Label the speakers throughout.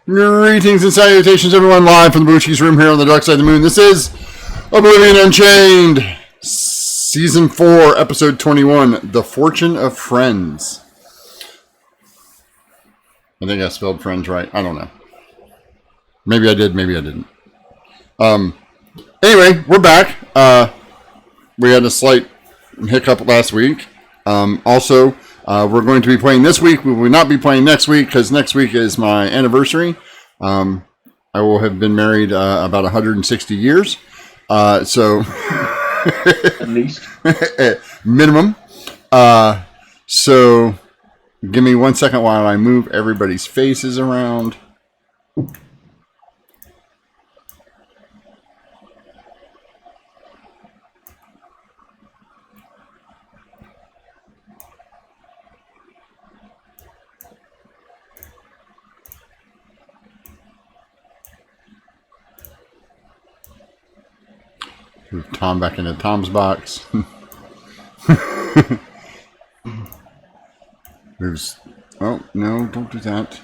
Speaker 1: Greetings and salutations, everyone, live from the Bushi's room here on the dark side of the moon. This is Oblivion Unchained, Season 4, Episode 21, The Fortune of Friends. I think I spelled friends right. I don't know. Maybe I did, maybe I didn't. Anyway, we're back. We had a slight hiccup last week. Also, we're going to be playing this week. We will not be playing next week because next week is my anniversary. I will have been married about 160 years. So
Speaker 2: at least
Speaker 1: minimum. So give me 1 second while I move everybody's faces around. Move Tom back into Tom's box. Moves. Oh, no, don't do that.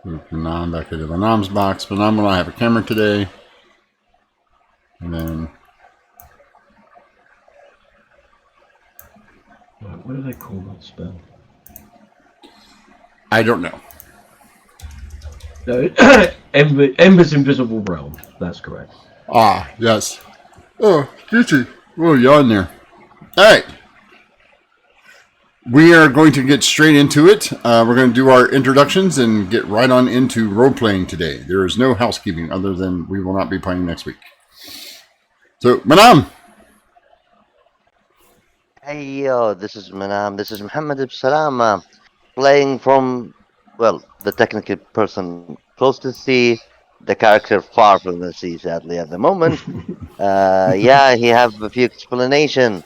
Speaker 1: Move Banan back into Banam's box. Banan will not have a camera today. And then.
Speaker 2: What do they call that spell?
Speaker 1: I don't know.
Speaker 2: No, Ember's Invisible Realm. That's correct.
Speaker 1: Ah, yes. Oh, excuse me. Oh, yawn there. All right. We are going to get straight into it. We're going to do our introductions and get right on into role-playing today. There is no housekeeping other than we will not be playing next week. So, Manam.
Speaker 3: Hey, yo, this is Manam. This is Muhammad Absalam. Playing from, well, the technical person close to the sea, the character far from the sea, sadly, at the moment. Yeah, he have a few explanation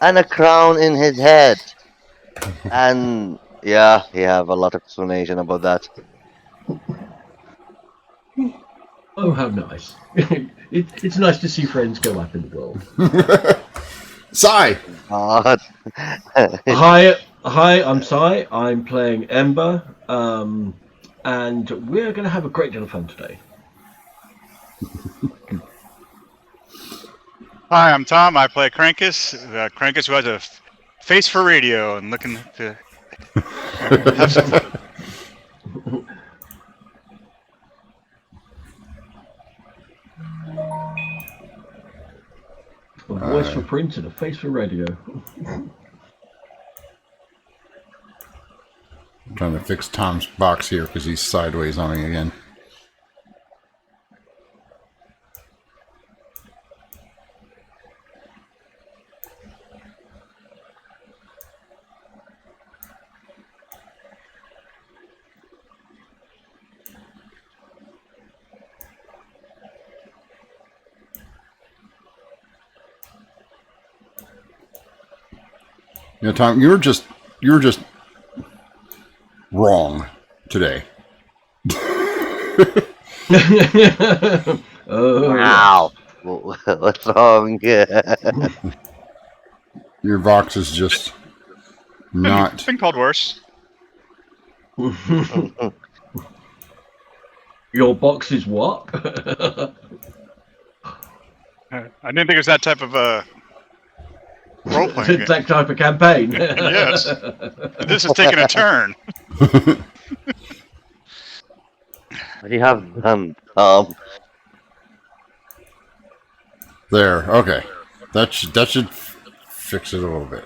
Speaker 3: and a crown in his head. And, yeah, he have a lot of explanation about that.
Speaker 2: Oh, how nice. It's nice to see friends go up in the world.
Speaker 1: Sai.
Speaker 2: Hi, I'm Sai. I'm playing Ember, and we're going to have a great deal of fun today.
Speaker 4: Hi, I'm Tom. I play Krankus. Krankus who has a face for radio and looking to have some fun.
Speaker 2: A voice for print and a face for radio.
Speaker 1: I'm trying to fix Tom's box here because he's sideways on me again. You know, Tom, you were just wrong today.
Speaker 2: Oh,
Speaker 3: Wow. What's wrong?
Speaker 1: Your box is just not.
Speaker 4: It's been called worse.
Speaker 2: Your box is what?
Speaker 4: I didn't think it was that type of role-playing game.
Speaker 2: That type of campaign.
Speaker 4: Yes. This is taking a turn.
Speaker 3: What do you have done,
Speaker 1: There, okay. That should fix it a little bit.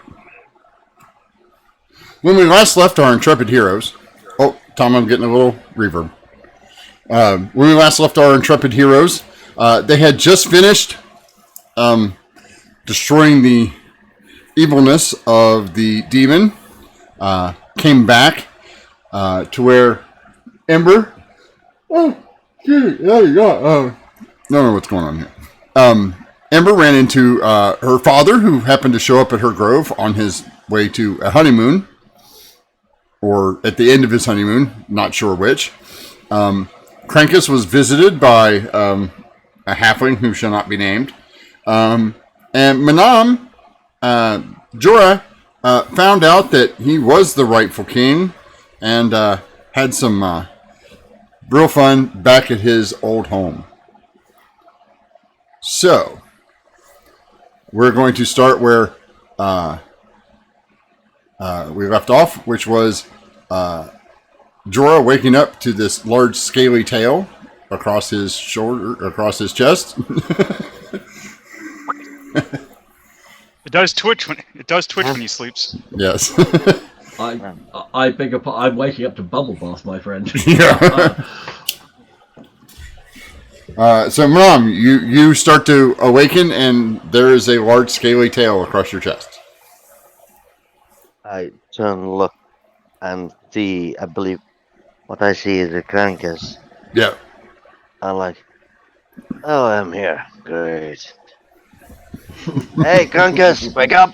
Speaker 1: When we last left our intrepid heroes... Oh, Tom, I'm getting a little reverb. When we last left our intrepid heroes, they had just finished destroying the evilness of the demon. Came back to where Ember... Oh, gee, there you go. I don't know what's going on here. Ember ran into her father, who happened to show up at her grove on his way to a honeymoon, or at the end of his honeymoon, not sure which. Krankus was visited by a halfling who shall not be named, And Manam, Jorah, found out that he was the rightful king and had some real fun back at his old home. So, we're going to start where we left off, which was Jorah waking up to this large scaly tail across his shoulder, across his chest.
Speaker 4: It does twitch when he sleeps.
Speaker 1: Yes.
Speaker 2: I beg your pardon. I'm waking up to bubble bath, my friend.
Speaker 1: Yeah. So, Mom, you start to awaken, and there is a large scaly tail across your chest.
Speaker 3: I turn, look, and see. I believe what I see is a Krankus.
Speaker 1: Yeah.
Speaker 3: I'm like, oh, I'm here. Great. Hey, Krankus, wake up!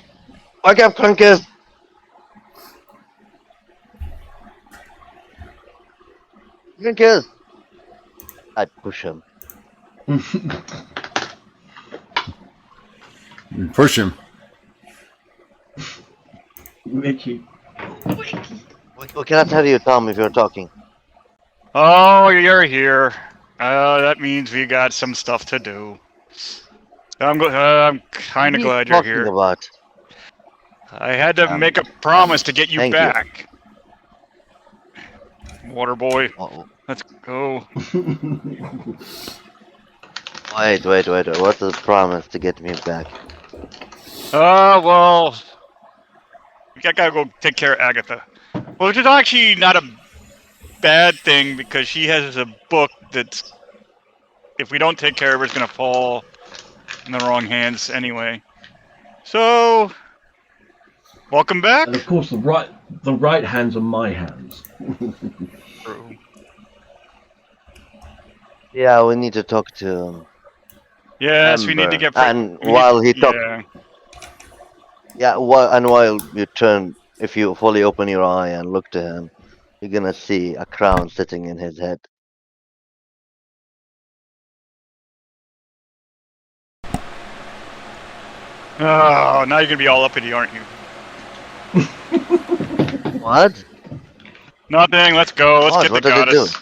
Speaker 3: Wake up, Krankus! Krankus! I push him.
Speaker 1: You push him.
Speaker 2: Mickey.
Speaker 3: What can I tell you, Tom, if you're talking?
Speaker 4: Oh, you're here. That means we got some stuff to do. I'm kind of glad you're here.
Speaker 3: About?
Speaker 4: I had to make a promise to get you
Speaker 3: thank
Speaker 4: back. Water boy,
Speaker 3: Uh-oh.
Speaker 4: let's go.
Speaker 3: Wait. What's the promise to get me back?
Speaker 4: Well, I gotta go take care of Agatha. Well, which is actually not a bad thing because she has a book that's, if we don't take care of her, it's gonna fall in the wrong hands anyway. So, welcome back.
Speaker 2: And of course, the right hands are my hands.
Speaker 4: True.
Speaker 3: Yeah, we need to talk to him.
Speaker 4: Yes, we need to get.
Speaker 3: And while he talks, while you turn, if you fully open your eye and look to him, you're gonna see a crown sitting in his head.
Speaker 4: Oh, now you're gonna be all uppity, aren't you?
Speaker 3: What?
Speaker 4: Nothing. Let's go. Let's get
Speaker 3: What
Speaker 4: the
Speaker 3: did he do?
Speaker 4: goddess.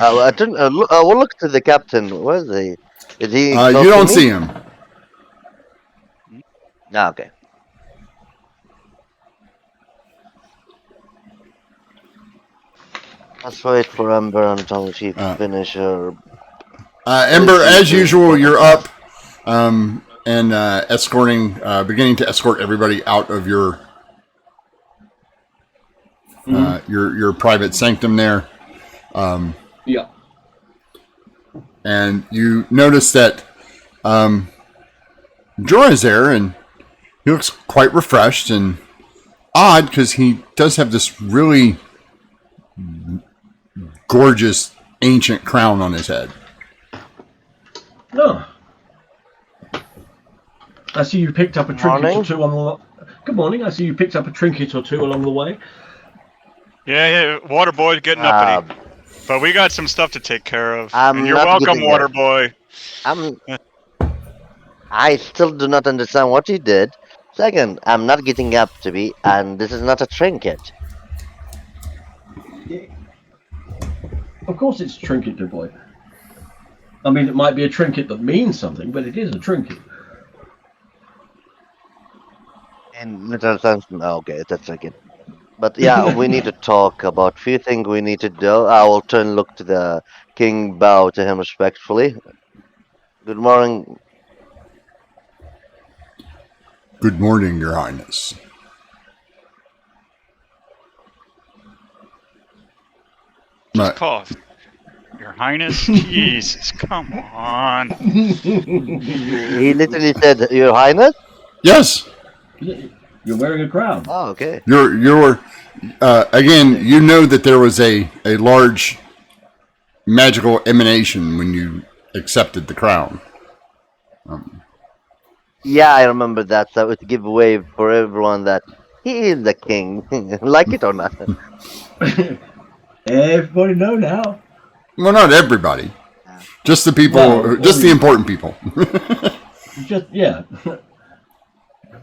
Speaker 3: I turn. We'll look to the captain. Where is he? Is he?
Speaker 1: You
Speaker 3: close to
Speaker 1: don't
Speaker 3: me?
Speaker 1: see him.
Speaker 3: Ah, okay. Let's wait for Ember until she finish her.
Speaker 1: Ember, as usual, you're up and escorting, beginning to escort everybody out of your your private sanctum there.
Speaker 2: Yeah.
Speaker 1: And you notice that Jorah's there, and he looks quite refreshed and odd because he does have this really gorgeous ancient crown on his head.
Speaker 2: Oh. I see you picked up a trinket or two on the. Good morning. I see you picked up a trinket or two along the way.
Speaker 4: Yeah, water boy's getting uppity. But we got some stuff to take care of.
Speaker 3: I'm
Speaker 4: And you're
Speaker 3: not
Speaker 4: welcome,
Speaker 3: getting
Speaker 4: water
Speaker 3: there.
Speaker 4: boy.
Speaker 3: I still do not understand what you did. Second, I'm not getting up to be, and this is not a trinket.
Speaker 2: Of course, it's a trinket, dear boy. I mean, it might be a trinket that means something, but it is a trinket.
Speaker 3: In literal sense, okay, it's a trinket. But yeah, we need to talk about few things we need to do. I will look to the king, bow to him respectfully. Good morning.
Speaker 1: Good morning, Your Highness.
Speaker 4: Cough. Your Highness? Jesus, come on.
Speaker 3: He literally said, Your Highness?
Speaker 1: Yes.
Speaker 2: You're wearing a crown.
Speaker 3: Oh, okay.
Speaker 1: You're again, you know that there was a large magical emanation when you accepted the crown.
Speaker 3: Yeah, I remember that. So it give away for everyone that he is the king, like it or not.
Speaker 2: Everybody know now.
Speaker 1: Well, not everybody. Just the people,
Speaker 2: Well,
Speaker 1: just the important people.
Speaker 2: Just yeah.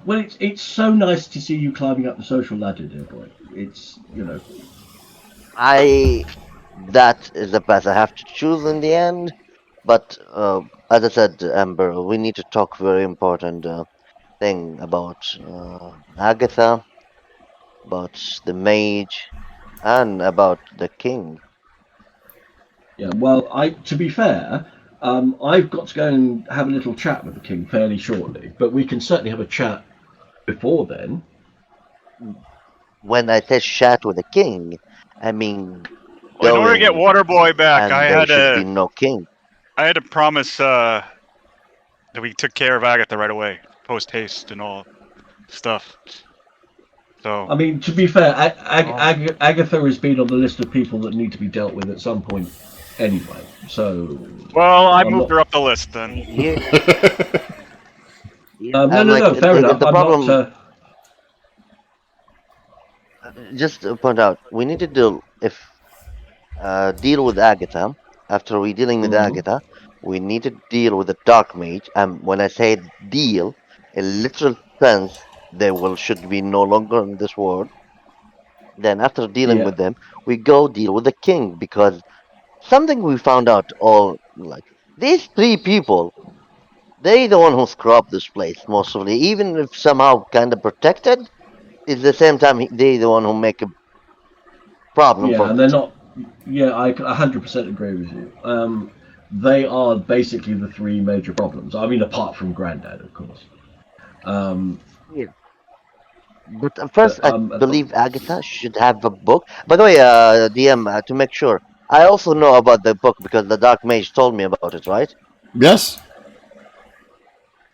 Speaker 2: Well, it's so nice to see you climbing up the social ladder, dear boy. It's
Speaker 3: I that is the path I have to choose in the end. But as I said, Amber, we need to talk very important thing about Agatha, about the mage, and about the king.
Speaker 2: yeah. Well, I to be fair, I've got to go and have a little chat with the king fairly shortly, but we can certainly have a chat before then.
Speaker 3: When I say chat with the king, I mean
Speaker 4: Well, in order to get
Speaker 3: going
Speaker 4: Waterboy back,
Speaker 3: and there should be no king.
Speaker 4: I had to promise that we took care of Agatha right away, post haste and all stuff. So
Speaker 2: I mean, to be fair, Agatha has been on the list of people that need to be dealt with at some point anyway. So
Speaker 4: well, I
Speaker 2: I'm
Speaker 4: moved
Speaker 2: not.
Speaker 4: her up the list then.
Speaker 3: Here,
Speaker 2: No,
Speaker 3: and
Speaker 2: no,
Speaker 3: like
Speaker 2: no. Fair enough.
Speaker 3: the
Speaker 2: I'm not.
Speaker 3: problem, just to point out, we need to deal with Agatha. After we dealing with
Speaker 2: Mhm.
Speaker 3: Agatha, we need to deal with the Dark Mage. And when I say deal, in literal sense, they will should be no longer in this world. Then after dealing
Speaker 2: Yeah,
Speaker 3: with them, we go deal with the king because something we found out all like these three people, they the one who screw up this place mostly. Even if somehow kind of protected, at the same time they the one who make a problem
Speaker 2: yeah,
Speaker 3: for
Speaker 2: and they're not. Yeah, I 100% agree with you. They are basically the three major problems. I mean, apart from Grandad, of course. Um,
Speaker 3: yeah. But first,
Speaker 2: but
Speaker 3: I believe Agatha should have a book. By the way, DM, to make sure, I also know about the book because the Dark Mage told me about it, right?
Speaker 1: Yes.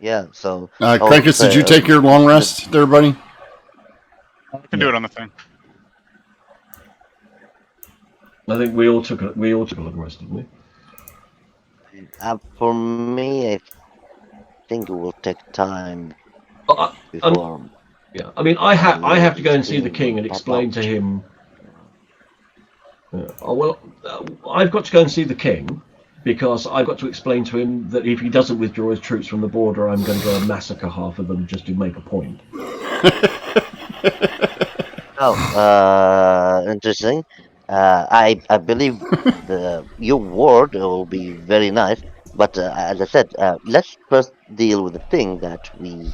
Speaker 3: Yeah. So, oh,
Speaker 1: Krankus, did you take your long
Speaker 3: the,
Speaker 1: rest there, buddy?
Speaker 4: I can do
Speaker 2: yeah,
Speaker 4: it on the thing.
Speaker 2: I think we all took a long rest, didn't we?
Speaker 3: for me, I think it will take time
Speaker 2: I, I'm,
Speaker 3: before
Speaker 2: yeah, I mean, I have to go
Speaker 3: this
Speaker 2: and see the
Speaker 3: king
Speaker 2: king
Speaker 3: will
Speaker 2: and
Speaker 3: pop
Speaker 2: explain to
Speaker 3: out.
Speaker 2: him. Oh, well, I've got to go and see the king because I've got to explain to him that if he doesn't withdraw his troops from the border, I'm going to go and massacre half of them just to make a point.
Speaker 3: Oh, interesting. I believe the your word will be very nice, but as I said, let's first deal with the thing that we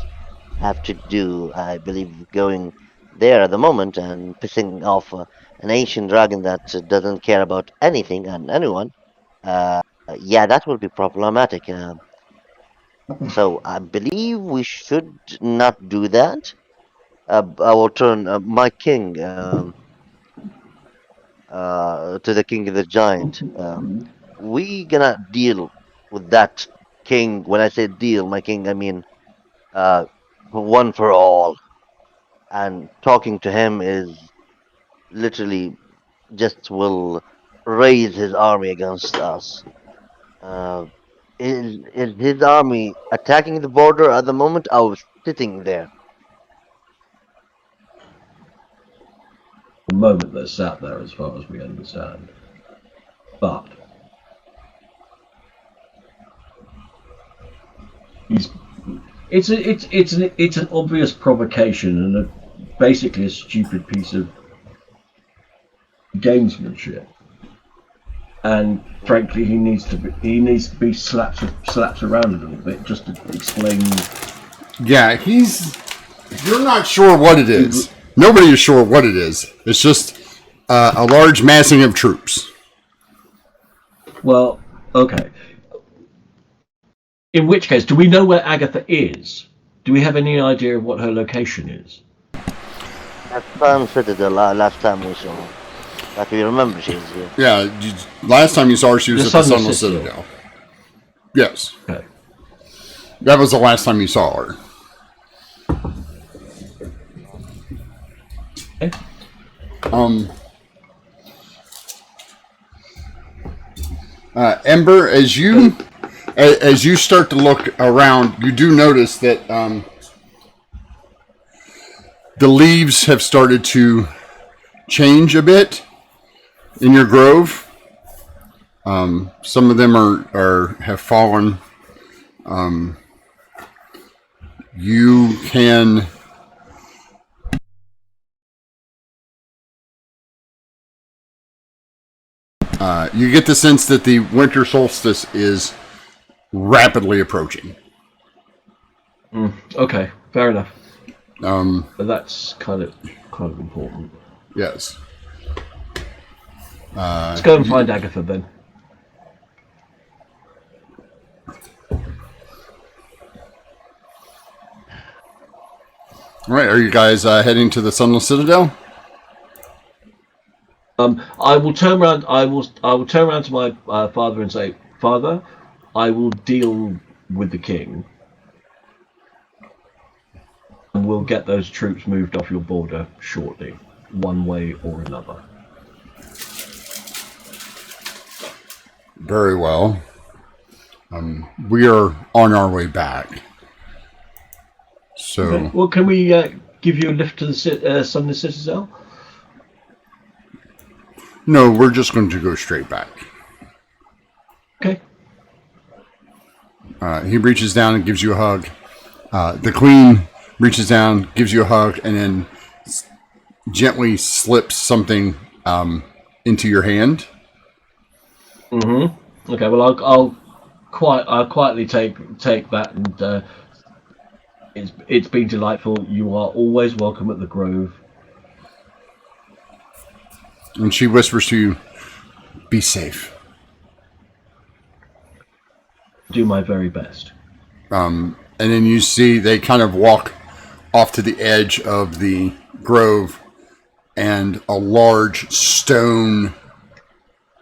Speaker 3: have to do. I believe going there at the moment and pissing off an ancient dragon that doesn't care about anything and anyone. Uh, yeah, that will be problematic. So I believe we should not do that. I will turn my king. To the king of the giant. We gonna deal with that king. When I say deal, my king, I mean uh, one for all. And talking to him is literally just will raise his army against us. Uh, is his army attacking the border at the moment? I was sitting there.
Speaker 2: The moment they're sat there, as far as we understand. But he's it's an obvious provocation and basically a stupid piece of gamesmanship. And frankly, he needs to be slapped around a little bit just to explain.
Speaker 1: Yeah, You're not sure what it is. Nobody is sure what it is. It's just a large massing of troops.
Speaker 2: Well, okay. In which case, do we know where Agatha is? Do we have any idea of what her location is?
Speaker 3: At Sun Citadel last time we saw her. But we remember she's here.
Speaker 1: Yeah, last time you saw her, she was
Speaker 2: The
Speaker 1: at the
Speaker 2: Sunless
Speaker 1: Sunless
Speaker 2: Citadel.
Speaker 1: Citadel. Yes,
Speaker 2: Okay.
Speaker 1: that was the last time you saw her.
Speaker 2: Okay.
Speaker 1: Ember, as you start to look around, you do notice that the leaves have started to change a bit in your grove. Some of them have fallen. you can you get the sense that the winter solstice is rapidly approaching.
Speaker 2: Okay, fair enough.
Speaker 1: Um,
Speaker 2: But that's kind of important.
Speaker 1: yes.
Speaker 2: Let's go and find Agatha then.
Speaker 1: All right, are you guys heading to the Sunless Citadel?
Speaker 2: I will turn around. I will turn around to my father and say, "Father, I will deal with the king, and we'll get those troops moved off your border shortly, one way or another."
Speaker 1: Very well. We are on our way back. So,
Speaker 2: Okay. Well, can we give you a lift to the Sunless Citadel?
Speaker 1: no, we're just going to go straight back.
Speaker 2: Okay.
Speaker 1: He reaches down and gives you a hug. The queen reaches down, gives you a hug, and then gently slips something into your hand.
Speaker 2: Mm-hmm. Okay. Well, I'll quietly take that, and it's been delightful. You are always welcome at the Grove.
Speaker 1: And she whispers to you, "Be safe."
Speaker 2: Do my very best.
Speaker 1: And then you see they kind of walk off to the edge of the grove, and a large stone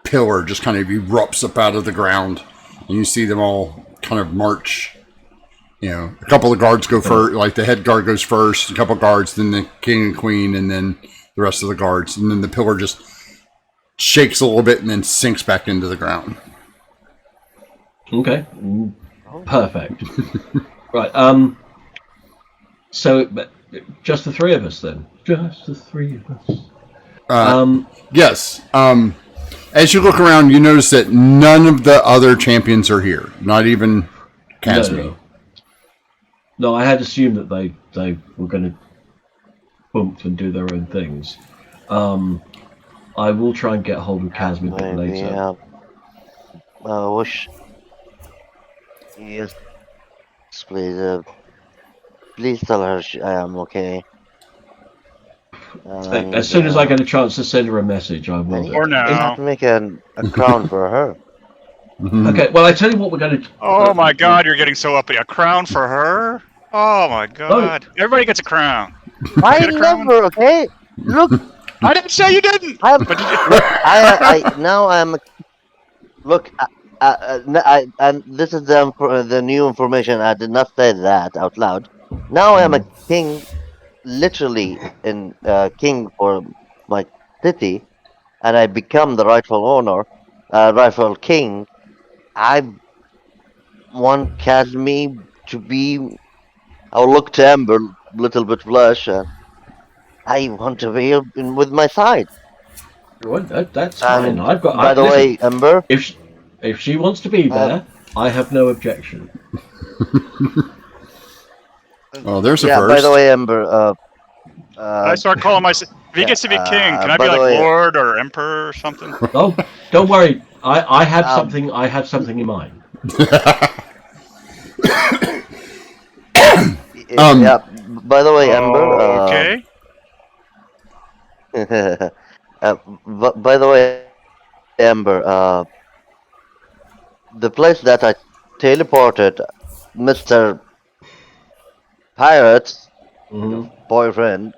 Speaker 1: pillar just kind of erupts up out of the ground. And you see them all kind of march. You know, a couple of guards go first, like the head guard goes first, a couple of guards, then the king and queen, and then the rest of the guards. And then the pillar just shakes a little bit and then sinks back into the ground.
Speaker 2: Okay. Perfect. Right. So, just the three of us then. Just the three of us.
Speaker 1: Yes. As you look around, you notice that none of the other champions are here. Not even Casmi.
Speaker 2: No, I had assumed that they were going to bump and do their own things. I will try and get hold of Casmi a bit
Speaker 3: Maybe,
Speaker 2: later.
Speaker 3: I wish. Yes, please. Please tell her I am okay.
Speaker 2: As soon as I get a chance to send her a message, I will.
Speaker 4: Or
Speaker 3: You have
Speaker 4: now.
Speaker 3: to make a crown for her.
Speaker 2: Okay. Well, I tell you what we're going to.
Speaker 4: Oh my God, you're getting so uppity. A crown for her? Oh my God. Everybody gets a crown.
Speaker 3: I
Speaker 4: Get a crown?
Speaker 3: never, okay? Look,
Speaker 4: I didn't say you didn't.
Speaker 3: I'm,
Speaker 4: But did you?
Speaker 3: look, I now I'm, look, and this is the new information. I did not say that out loud. Now I am a king, literally in king for my city, and I become the rightful owner, rightful king. I want Casmi to be. I'll look to Amber, little bit blush, and I want to be with my side.
Speaker 2: Well, that's
Speaker 3: And
Speaker 2: fine. I've got.
Speaker 3: by the
Speaker 2: listen,
Speaker 3: way, Amber,
Speaker 2: if she wants to be there, I have no objection.
Speaker 1: Oh, there's a
Speaker 3: yeah.
Speaker 1: first.
Speaker 3: By the way, Amber,
Speaker 4: I start calling myself. If he gets to be king, can I
Speaker 3: by
Speaker 4: be
Speaker 3: the
Speaker 4: like
Speaker 3: way-
Speaker 4: Lord or Emperor or something?
Speaker 2: Oh, don't worry. I have something. I have something in mind.
Speaker 3: yeah. By the way, Amber.
Speaker 4: Okay.
Speaker 3: By the way, Amber, the place that I teleported Mr. Pirate's boyfriend,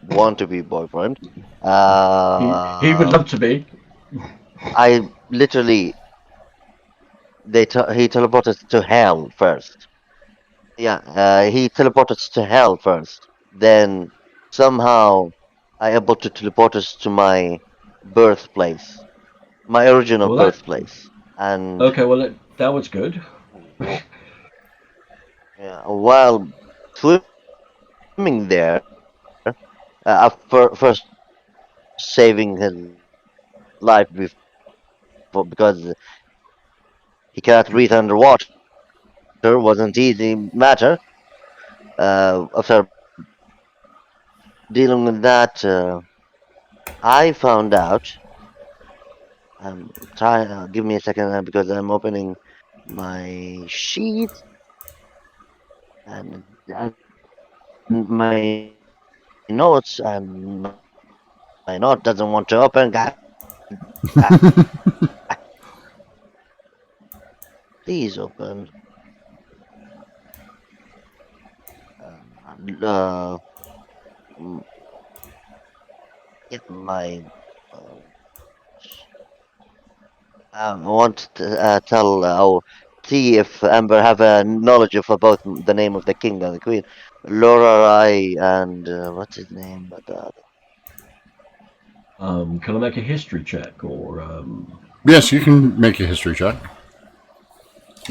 Speaker 3: want to be boyfriend,
Speaker 2: He would love to be.
Speaker 3: I literally, he teleported to hell first. Yeah, he teleported to hell first. Then somehow I able to teleport us to my birthplace, my original
Speaker 2: Well,
Speaker 3: birthplace. And
Speaker 2: Okay, well, that was good.
Speaker 3: while swimming there, first saving his life before, because he cannot breathe underwater, wasn't easy matter. after dealing with that, I found out. Give me a second because I'm opening my sheet and my notes, and my note doesn't want to open. God, please open. Uh, get my. I want to see if Amber have a knowledge of both the name of the king and the queen, Laura and what's his name?
Speaker 2: Can I make a history check or?
Speaker 1: Yes, you can make a history check.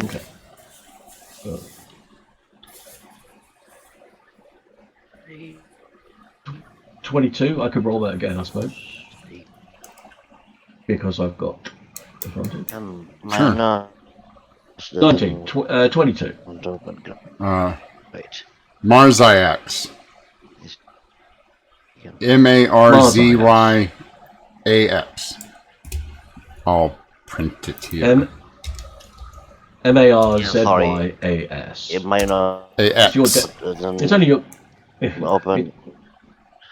Speaker 2: Okay. 22. I could roll that again, I suppose, because I've got advantage.
Speaker 3: My notes
Speaker 2: 19. 22.
Speaker 3: don't open. Wait.
Speaker 1: Marziax. Marzyax. I'll print it here.
Speaker 2: Marzys.
Speaker 3: It might not
Speaker 1: AX.
Speaker 2: It's only your
Speaker 3: open.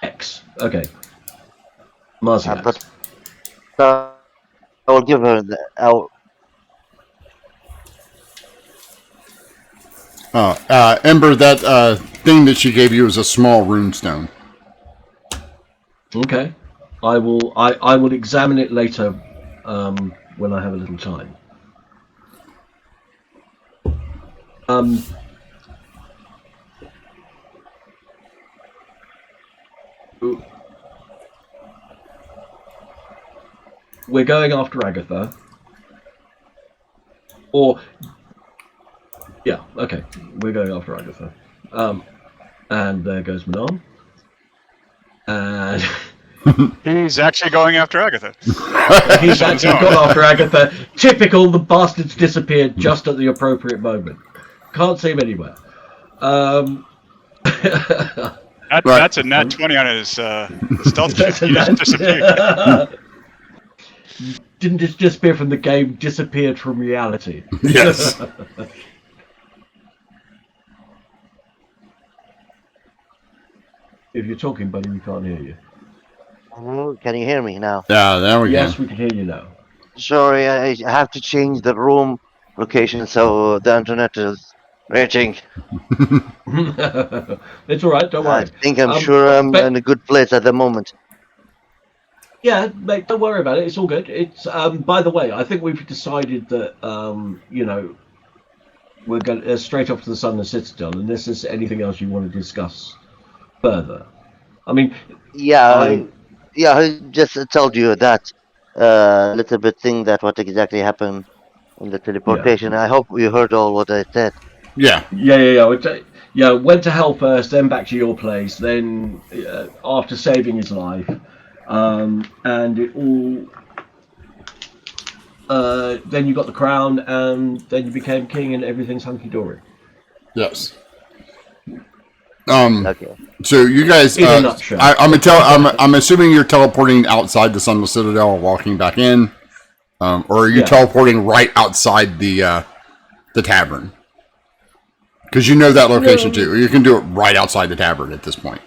Speaker 2: X. Okay. Marziax.
Speaker 3: But I will give her the.
Speaker 1: Ember, that thing that she gave you is a small runestone.
Speaker 2: Okay. I will examine it later when I have a little time. We're going after Agatha. Or yeah, okay. We're going after Agatha. And there goes Manon. And
Speaker 4: He's actually going after Agatha.
Speaker 2: he's actually gone after Agatha. Typical, the bastard's disappeared just at the appropriate moment. Can't see him anywhere.
Speaker 4: That's a nat 20 on his stealth check. He just disappeared.
Speaker 2: Didn't just disappear from the game, disappeared from reality.
Speaker 1: Yes.
Speaker 2: If you're talking, buddy, we can't hear you.
Speaker 3: Can you hear me now?
Speaker 1: Yeah, there we
Speaker 2: Yes,
Speaker 1: go.
Speaker 2: we can hear you now.
Speaker 3: Sorry, I have to change the room location so the internet is reaching.
Speaker 2: It's all right, don't worry.
Speaker 3: I think I'm sure I'm in a good place at the moment.
Speaker 2: Yeah, mate, don't worry about it. It's all good. It's by the way, I think we've decided that we're going straight off to the Southern Citadel, unless there's anything else you want to discuss further. I mean,
Speaker 3: I just told you that little bit thing that what exactly happened in the teleportation. I hope you heard all what I said.
Speaker 1: Yeah.
Speaker 2: Yeah. Went to hell first, then back to your place, then after saving his life, and it all. Then you got the crown, and then you became king, and everything's hunky dory.
Speaker 1: Yes.
Speaker 3: Okay.
Speaker 1: So you guys,
Speaker 2: In a nutshell.
Speaker 1: I'm assuming you're teleporting outside the Sunless Citadel, walking back in, or are you teleporting right outside the tavern? Because you know that location too. You can do it right outside the tavern at this point.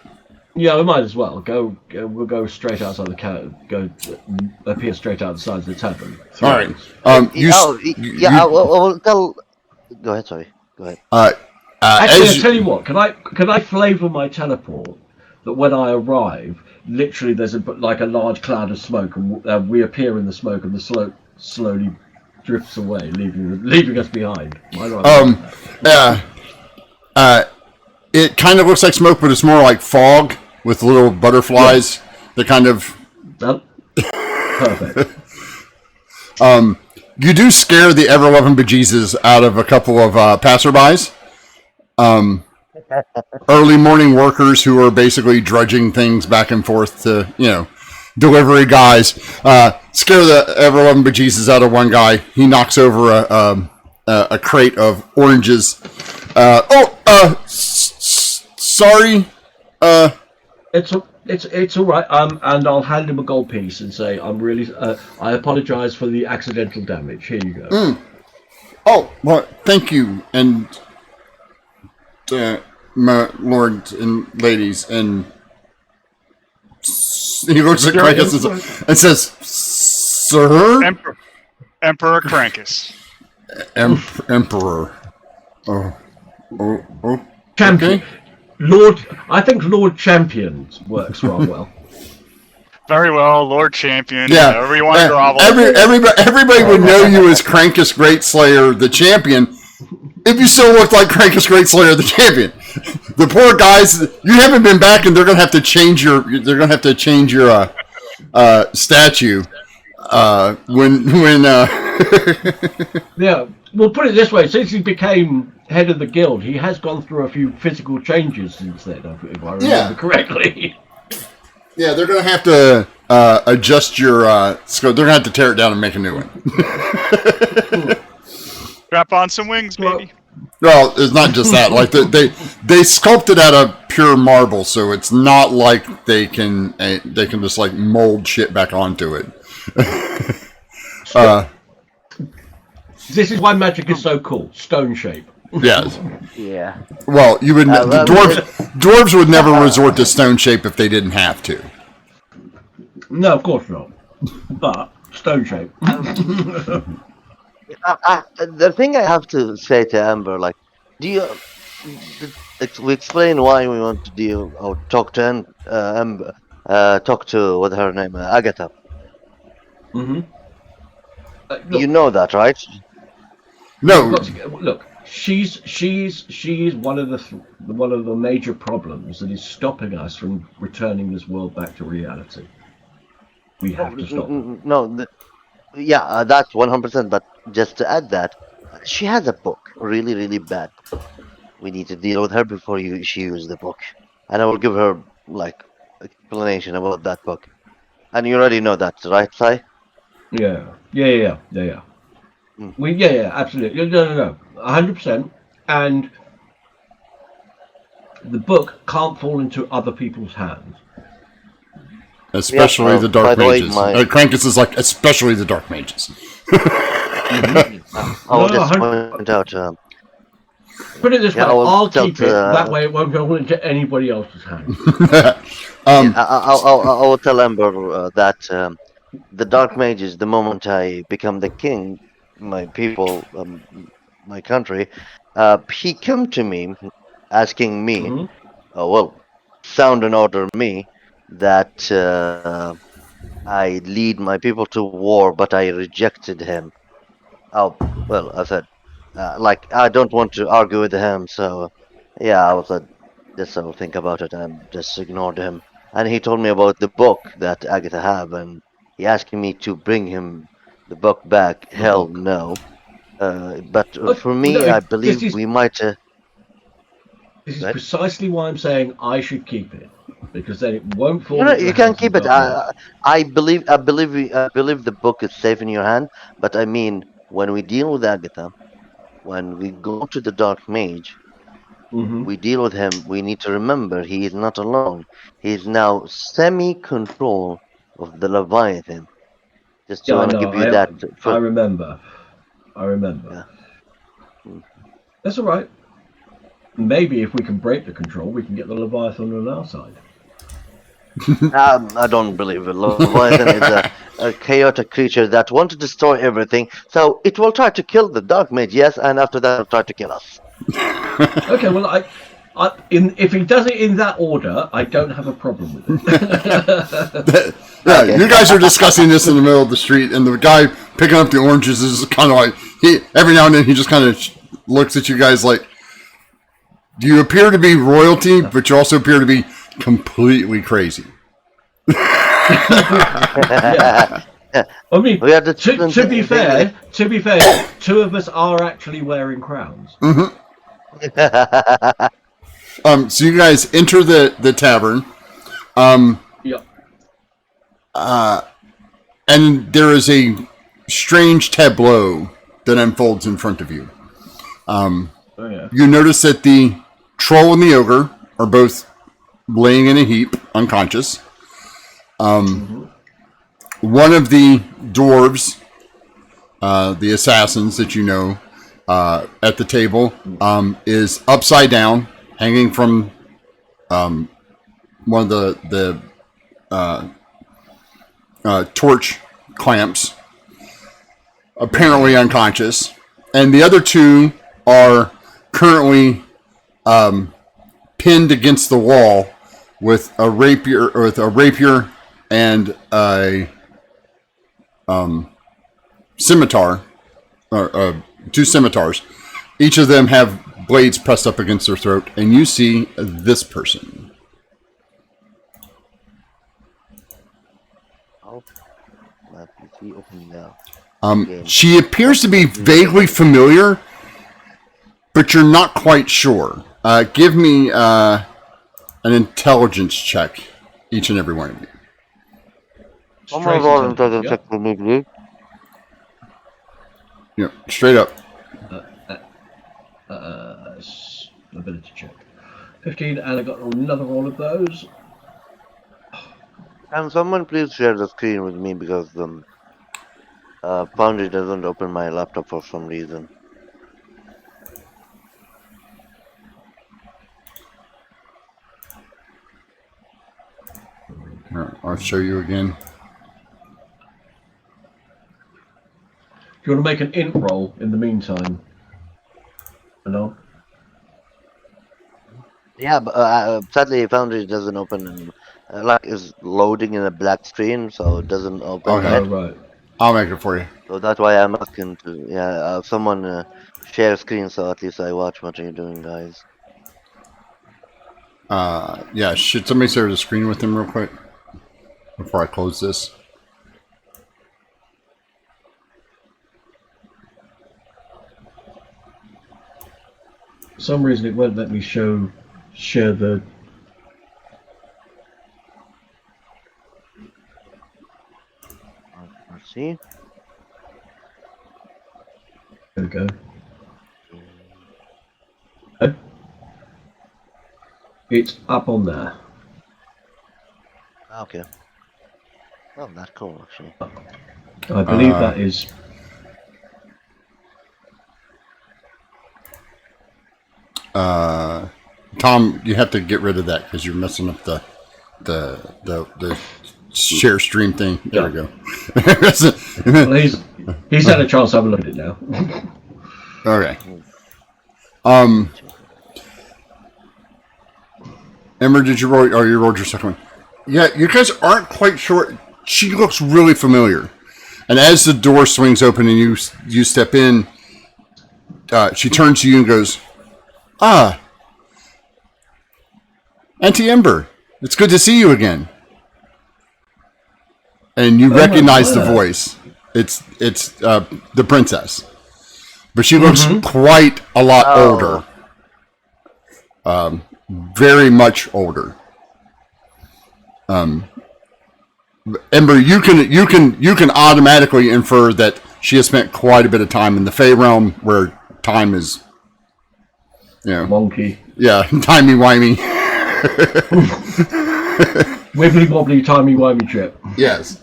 Speaker 2: Yeah, we might as well we'll go straight outside the appear straight outside the tavern.
Speaker 1: All right.
Speaker 3: I will tell. Go ahead. Sorry. Go ahead.
Speaker 2: Actually, I'll tell you what. Can I flavour my teleport that when I arrive, literally there's a large cloud of smoke, and we appear in the smoke, and the smoke slowly drifts away, leaving us behind.
Speaker 1: It kind of looks like smoke, but it's more like fog with little butterflies. That kind of.
Speaker 2: Perfect.
Speaker 1: You do scare the ever-loving bejesus out of a couple of passerbys. Early morning workers who are basically drudging things back and forth to, delivery guys. Scare the ever-loving bejesus out of one guy. He knocks over a crate of oranges. sorry.
Speaker 2: It's all right. And I'll hand him a gold piece and say I'm really. I apologise for the accidental damage. Here you go.
Speaker 1: Oh, well, thank you, and my lords and ladies, and he looks at Krakus and says, "Sir,
Speaker 4: Emperor Krakus,
Speaker 1: Emperor." Oh,
Speaker 2: Champion,
Speaker 1: okay.
Speaker 2: Lord. I think Lord Champion works rather well.
Speaker 4: very well, Lord Champion.
Speaker 1: Yeah,
Speaker 4: however you want to grovel.
Speaker 1: everybody would know you as Krakus Greatslayer, the champion, if you still looked like Krakus Greatslayer, the champion. The poor guys, you haven't been back, and they're gonna have to change your. They're gonna have to change your statue. When.
Speaker 2: Yeah. Well, put it this way: since he became head of the guild, he has gone through a few physical changes since then, if I remember correctly.
Speaker 1: Yeah, they're gonna have to adjust your scope. They're gonna have to tear it down and make a new one.
Speaker 4: Strap on some wings, baby.
Speaker 1: Well, it's not just that. Like they sculpted out of pure marble, so it's not like they can just like mold shit back onto it.
Speaker 2: This is why magic is so cool. Stone shape.
Speaker 1: Yes.
Speaker 3: Yeah.
Speaker 1: Well, you would dwarves would never resort to stone shape if they didn't have to.
Speaker 2: No, of course not. But stone shape.
Speaker 3: The thing I have to say to Amber, like, we explain why we want to deal or talk to Amber, talk to what's her name, Agatha.
Speaker 2: Mm-hmm.
Speaker 3: You know that, right?
Speaker 1: No.
Speaker 2: Look, she's one of the major problems that is stopping us from returning this world back to reality. We have to stop.
Speaker 3: No, yeah, that's 100%. But just to add that, she has a book, really, really bad. We need to deal with her before she uses the book, and I will give her like explanation about that book. And you already know that, right, Sai?
Speaker 2: Yeah.
Speaker 3: Mm.
Speaker 2: Absolutely. No, 100%. And the book can't fall into other people's hands.
Speaker 1: Especially the Dark Mages. Krakus is like, especially the Dark Mages.
Speaker 3: I'll just point out.
Speaker 2: Put it this way,
Speaker 3: I will
Speaker 2: I'll
Speaker 3: tell
Speaker 2: keep it. That way it won't go into anybody else's hands.
Speaker 3: I will tell Amber that the Dark Mages, the moment I become the king, my people, my country, he came to me asking me, sound and order me, that I lead my people to war, but I rejected him. Oh, well, I said, I don't want to argue with him, so, yeah, I was like, just I'll think about it, and just ignored him. And he told me about the book that Agatha have, and he asked me to bring him the book back. Hell no. But for me, I believe we might...
Speaker 2: This is precisely why I'm saying I should keep it, because then it won't fall.
Speaker 3: You can keep it. I believe the book is safe in your hand. But I mean, when we deal with Agatha, when we go to the Dark Mage, we deal with him. We need to remember he is not alone. He is now semi-control of the Leviathan. Just to give you that.
Speaker 2: I remember. Yeah. That's all right. Maybe if we can break the control, we can get the Leviathan on our side.
Speaker 3: I don't believe it. Leviathan is a chaotic creature that wants to destroy everything. So it will try to kill the Dark Mage, yes, and after that it'll try to kill us.
Speaker 2: Okay, well, if he does it in that order, I don't have a problem with it.
Speaker 1: You guys are discussing this in the middle of the street, and the guy picking up the oranges is kind of like, every now and then he just kind of looks at you guys like, you appear to be royalty, but you also appear to be completely crazy.
Speaker 2: I mean, to be fair, two of us are actually wearing crowns.
Speaker 1: So you guys enter the tavern. And there is a strange tableau that unfolds in front of you. You notice that the troll and the ogre are both laying in a heap, unconscious. One of the dwarves, the assassins that you know, at the table, is upside down, hanging from one of the torch clamps, apparently unconscious, and the other two are currently pinned against the wall with a rapier and a scimitar, or two scimitars. Each of them have blades pressed up against their throat, and you see this person. She appears to be vaguely familiar, but you're not quite sure. Give me an intelligence check, each and every one of you.
Speaker 3: I'm gonna roll intelligence check for me, please.
Speaker 1: Yeah, straight up.
Speaker 2: Ability check. 15, and I got another roll of those.
Speaker 3: Can someone please share the screen with me because Foundry doesn't open my laptop for some reason.
Speaker 1: Here, I'll show you again.
Speaker 2: Do you want to make an int roll in the meantime? Hello?
Speaker 3: Yeah, but sadly Foundry doesn't open and like is loading in a black screen, so it doesn't open.
Speaker 1: Okay.
Speaker 2: Oh, right.
Speaker 1: I'll make it for you.
Speaker 3: So that's why I'm asking to someone share screen so at least I watch what you're doing, guys.
Speaker 1: Yeah, should somebody share the screen with him real quick before I close this?
Speaker 2: For some reason it won't let me share the...
Speaker 3: Let's see.
Speaker 2: There we go. Okay. It's up on there.
Speaker 3: Okay. Oh, that's cool, actually.
Speaker 2: I believe that is...
Speaker 1: Tom, you have to get rid of that because you're messing up the share stream thing. There we go.
Speaker 2: Well, he's had a chance to have a look at it now.
Speaker 1: Okay. Ember, did you roll? Oh, you rolled your second one. Yeah, you guys aren't quite sure. She looks really familiar. And as the door swings open and you step in, she turns to you and goes, "Ah, Auntie Ember, it's good to see you again." And you recognize the voice. It's the princess, but she looks quite a lot older. Very much older. Ember, you can automatically infer that she has spent quite a bit of time in the Fey realm, where time is,
Speaker 2: Wonky.
Speaker 1: Yeah, timey-wimey.
Speaker 2: Wibbly-wobbly, timey-wimey trip.
Speaker 1: Yes.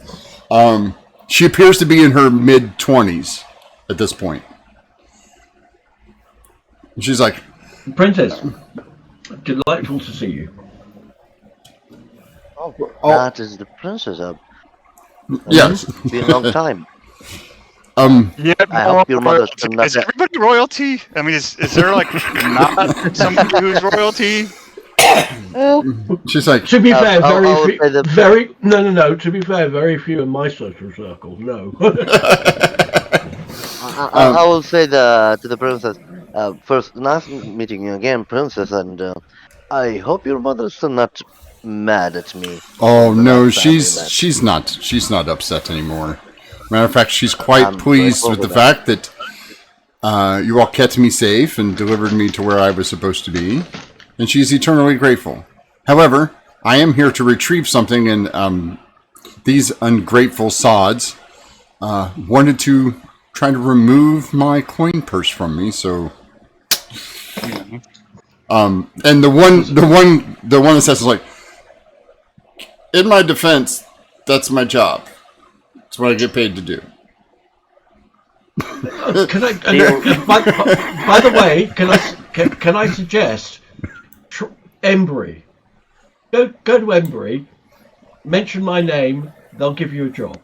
Speaker 1: She appears to be in her mid-20s at this point. She's like,
Speaker 2: Princess, delightful to see you.
Speaker 3: Oh, that is the princess.
Speaker 1: yes.
Speaker 3: Been a long time.
Speaker 4: Yeah,
Speaker 3: I hope your mother
Speaker 4: is everybody royalty? I mean, is there like not somebody who's royalty?
Speaker 1: She's like,
Speaker 2: To be fair,
Speaker 3: I'll say that-
Speaker 2: no. To be fair, very few in my social circle. No.
Speaker 3: I will say to the princess, first, nice meeting you again, princess, and I hope your mother's still not mad at me.
Speaker 1: oh no, she's not upset anymore. Matter of fact, she's quite pleased with the fact that you all kept me safe and delivered me to where I was supposed to be, and she's eternally grateful. However, I am here to retrieve something, and these ungrateful sods wanted to try to remove my coin purse from me, so And the one assassin's like, in my defense, that's my job. It's what I get paid to do.
Speaker 2: Can I? By the way, can I suggest Embry? Go to Embry. Mention my name. They'll give you a job.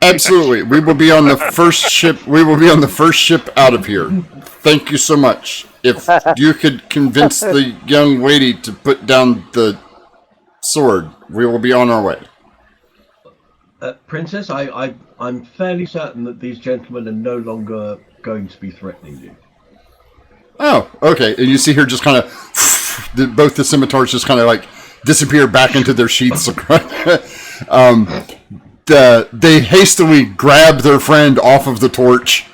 Speaker 1: Absolutely. We will be on the first ship. We will be on the first ship out of here. Thank you so much. If you could convince the young lady to put down the sword, we will be on our way.
Speaker 2: Princess, I'm fairly certain that these gentlemen are no longer going to be threatening you.
Speaker 1: Oh, okay. And you see her just kind of, both the scimitars just kind of like disappear back into their sheaths. They hastily grab their friend off of the torch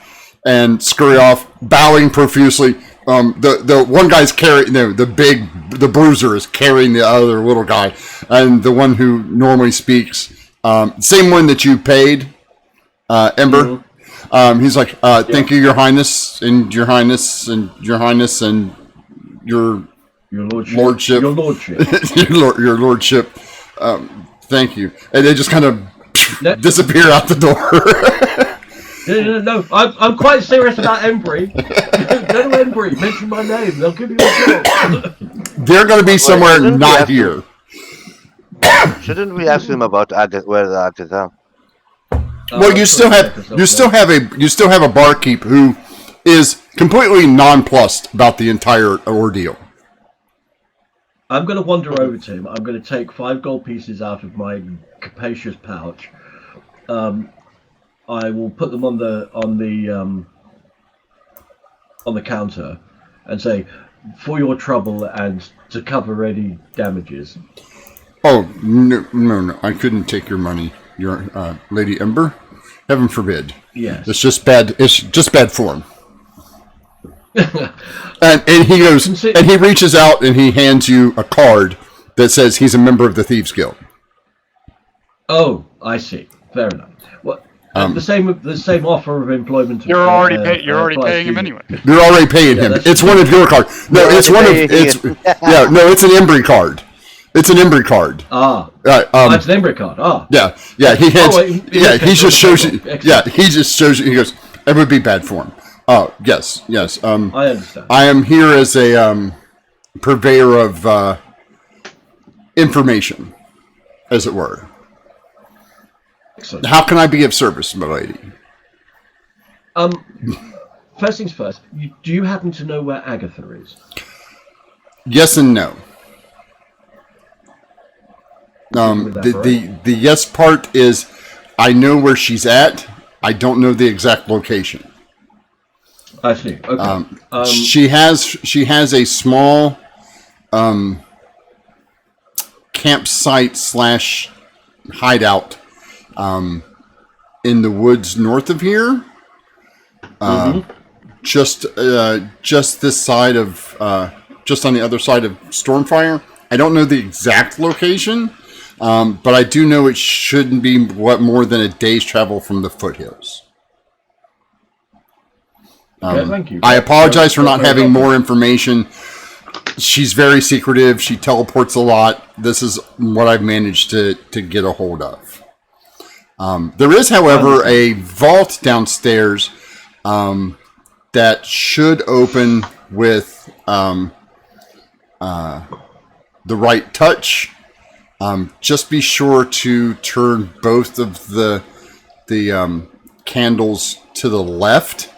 Speaker 1: and scurry off, bowing profusely. The one guy's carrying, the bruiser is carrying the other little guy, and the one who normally speaks, same one that you paid, Ember. Mm-hmm. He's like, thank you, Your Highness, and Your Highness, and Your Highness, and Your Lordship. Your Lordship. your Lordship. Thank you. And they just kind of disappear out the door.
Speaker 2: No. I'm quite serious about Embry. Go to Embry. Mention my name. They'll give you a job.
Speaker 1: They're going to be somewhere not here.
Speaker 3: Shouldn't we ask him about where the Agatha?
Speaker 1: Well, you still have a barkeep who is completely nonplussed about the entire ordeal.
Speaker 2: I'm going to wander over to him. I'm going to take 5 gold pieces out of my capacious pouch. I will put them on the counter and say, for your trouble and to cover any damages.
Speaker 1: Oh no! I couldn't take your money, your Lady Ember. Heaven forbid.
Speaker 2: Yes.
Speaker 1: It's just bad. It's just bad form. and he goes and he reaches out and he hands you a card that says he's a member of the Thieves Guild.
Speaker 2: Oh, I see. Fair enough. Well, the same offer of employment.
Speaker 4: You're already paying him anyway.
Speaker 1: You're already paying him. It's one of your cards. No, it's one of it's yeah. No, it's an Embry card. It's an Embry card.
Speaker 2: It's an Embry card.
Speaker 1: Yeah. He hands. He just shows you. Yeah, he just shows you. He goes, "It would be bad form." Oh, yes.
Speaker 2: I understand.
Speaker 1: I am here as a purveyor of information, as it were.
Speaker 2: Excellent.
Speaker 1: How can I be of service, my lady?
Speaker 2: First things first. Do you happen to know where Agatha is?
Speaker 1: Yes and no. The yes part is I know where she's at. I don't know the exact location.
Speaker 2: I see. Okay.
Speaker 1: She has a small campsite / hideout in the woods north of here. Just this side of just on the other side of Stormfire. I don't know the exact location, but I do know it shouldn't be more than a day's travel from the foothills.
Speaker 2: Thank you.
Speaker 1: I apologize for not having more information. She's very secretive. She teleports a lot. This is what I've managed to get a hold of. There is, however, a vault downstairs that should open with the right touch. Just be sure to turn both of the candles to the left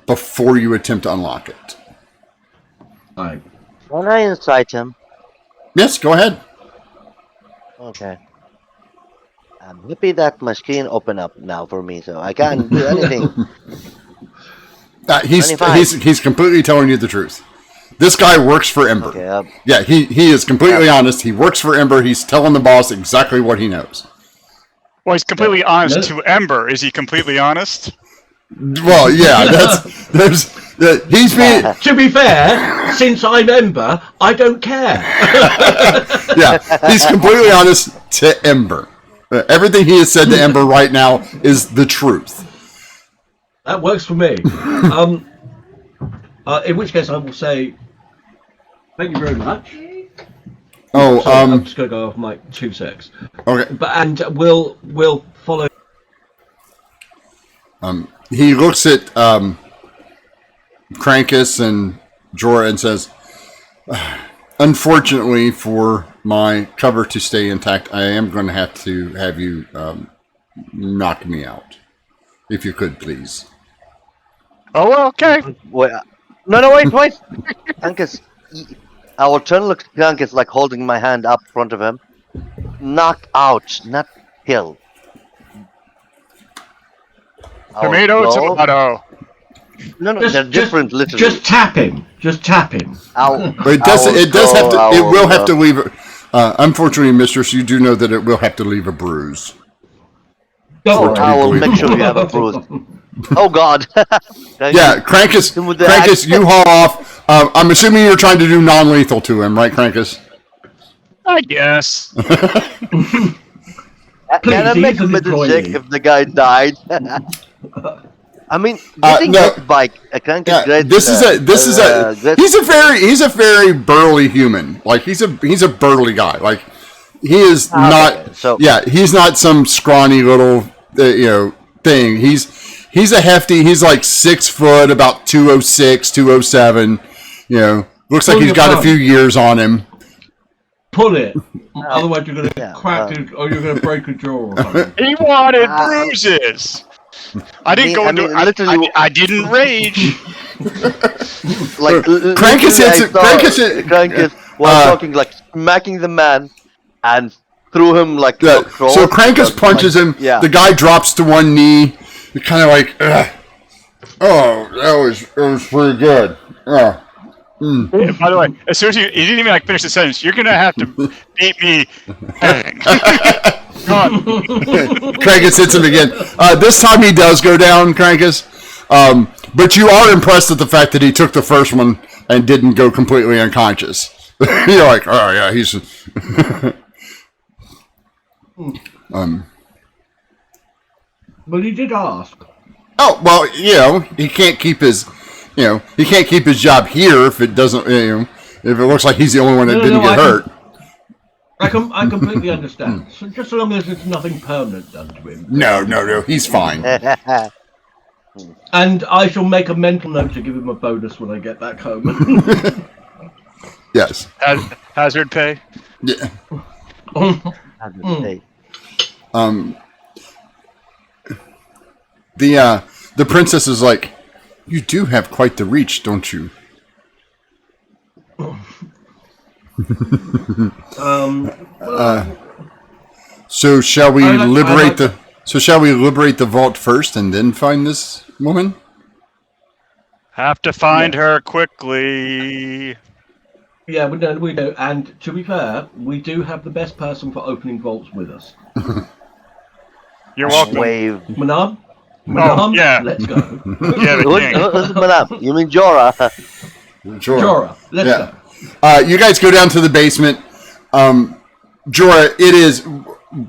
Speaker 1: before you attempt to unlock it.
Speaker 2: Alright.
Speaker 3: Can I incite him?
Speaker 1: Yes, go ahead.
Speaker 3: Okay. I'm happy that my screen opened up now for me, so I can't do anything.
Speaker 1: He's completely telling you the truth. This guy works for Ember.
Speaker 3: Okay,
Speaker 1: he is completely honest. He works for Ember. He's telling the boss exactly what he knows.
Speaker 4: Well, he's completely honest to Ember. Is he completely honest?
Speaker 1: Well, yeah, he's being.
Speaker 2: To be fair, since I'm Ember, I don't care.
Speaker 1: Yeah, he's completely honest to Ember. Everything he has said to Ember right now is the truth.
Speaker 2: That works for me. In which case, I will say, thank you very much.
Speaker 1: Oh,
Speaker 2: Sorry, I'm just gonna go off mic 2 secs.
Speaker 1: okay.
Speaker 2: And we'll follow.
Speaker 1: He looks at Krankus and Jorah and says, unfortunately for my cover to stay intact, I am going to have you knock me out. If you could, please.
Speaker 4: Oh, well, okay.
Speaker 3: Wait, no, wait. Krankus, I will turn and look at Krankus like holding my hand up in front of him. Knock out, not kill.
Speaker 4: Tomato, tomato.
Speaker 3: No, they're different, literally.
Speaker 2: Just tap him.
Speaker 1: But it will have to leave. Unfortunately, mistress, you do know that it will have to leave a bruise.
Speaker 3: I will make sure you have a bruise. Oh God.
Speaker 1: Yeah, Krankus, you haul off. I'm assuming you're trying to do non-lethal to him, right, Krankus?
Speaker 4: I guess.
Speaker 3: Can I make a medicine check if the guy died? I mean, getting
Speaker 1: no.
Speaker 3: hit by a Krankus
Speaker 1: Yeah,
Speaker 3: great.
Speaker 1: he's a very burly human. Like he's a burly guy. Like he is not.
Speaker 3: So
Speaker 1: he's not some scrawny little thing. He's a hefty. He's like 6 foot, about 206, 207. Looks like he's got a few years on him.
Speaker 2: Pull it, otherwise you're gonna crack it, or you're gonna break a jaw. Or something.
Speaker 4: He wanted bruises. I didn't go into. I didn't rage.
Speaker 3: Like Krankus was talking like smacking the man and threw him like.
Speaker 1: So Krankus punches him.
Speaker 3: Yeah.
Speaker 1: The guy drops to one knee. You're kind of like, ugh. Oh, that was pretty good.
Speaker 4: Yeah, by the way, as soon as you didn't even finish the sentence, you're gonna have to beat me.
Speaker 1: Krankus hits him again. This time he does go down, Krankus. But you are impressed at the fact that he took the first one and didn't go completely unconscious. You're like, oh yeah, he's.
Speaker 2: Well, he did ask.
Speaker 1: Oh well, he can't keep his. He can't keep his job here if it doesn't. If it looks like he's the only one that didn't get hurt.
Speaker 2: I completely understand. So just so long as it's nothing permanent done to him.
Speaker 1: No, he's fine.
Speaker 2: And I shall make a mental note to give him a bonus when I get back home.
Speaker 1: Yes.
Speaker 4: Hazard pay.
Speaker 1: Yeah.
Speaker 3: Hazard pay.
Speaker 1: The princess is like, you do have quite the reach, don't you? So shall we liberate the vault first and then find this woman?
Speaker 4: Have to find her quickly.
Speaker 2: Yeah, we do. And to be fair, we do have the best person for opening vaults with us.
Speaker 4: You're welcome.
Speaker 3: Wave.
Speaker 2: Manam?
Speaker 4: Yeah.
Speaker 2: Let's go.
Speaker 4: Yeah, the king.
Speaker 3: Who's Manam? You mean Jorah?
Speaker 2: Jorah, let's go.
Speaker 1: You guys go down to the basement. Jorah, it is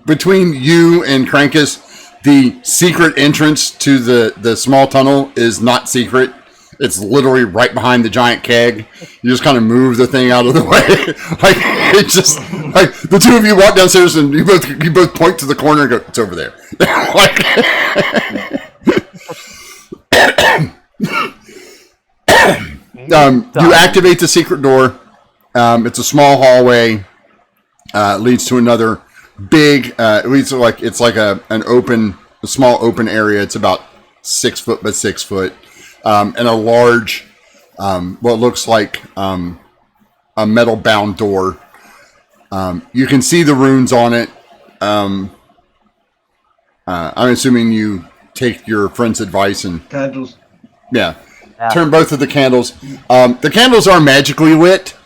Speaker 1: between you and Krankus. The secret entrance to the small tunnel is not secret. It's literally right behind the giant keg. You just kind of move the thing out of the way. Like it's just like the two of you walk downstairs and you both point to the corner and go, "It's over there." You activate the secret door. It's a small hallway. Leads to another big. It leads to it's like a small open area. It's about 6 foot by 6 foot, and a large, what looks like a metal bound door. You can see the runes on it. I'm assuming you take your friend's advice and
Speaker 2: Candles.
Speaker 1: Yeah. Turn both of the candles. The candles are magically lit,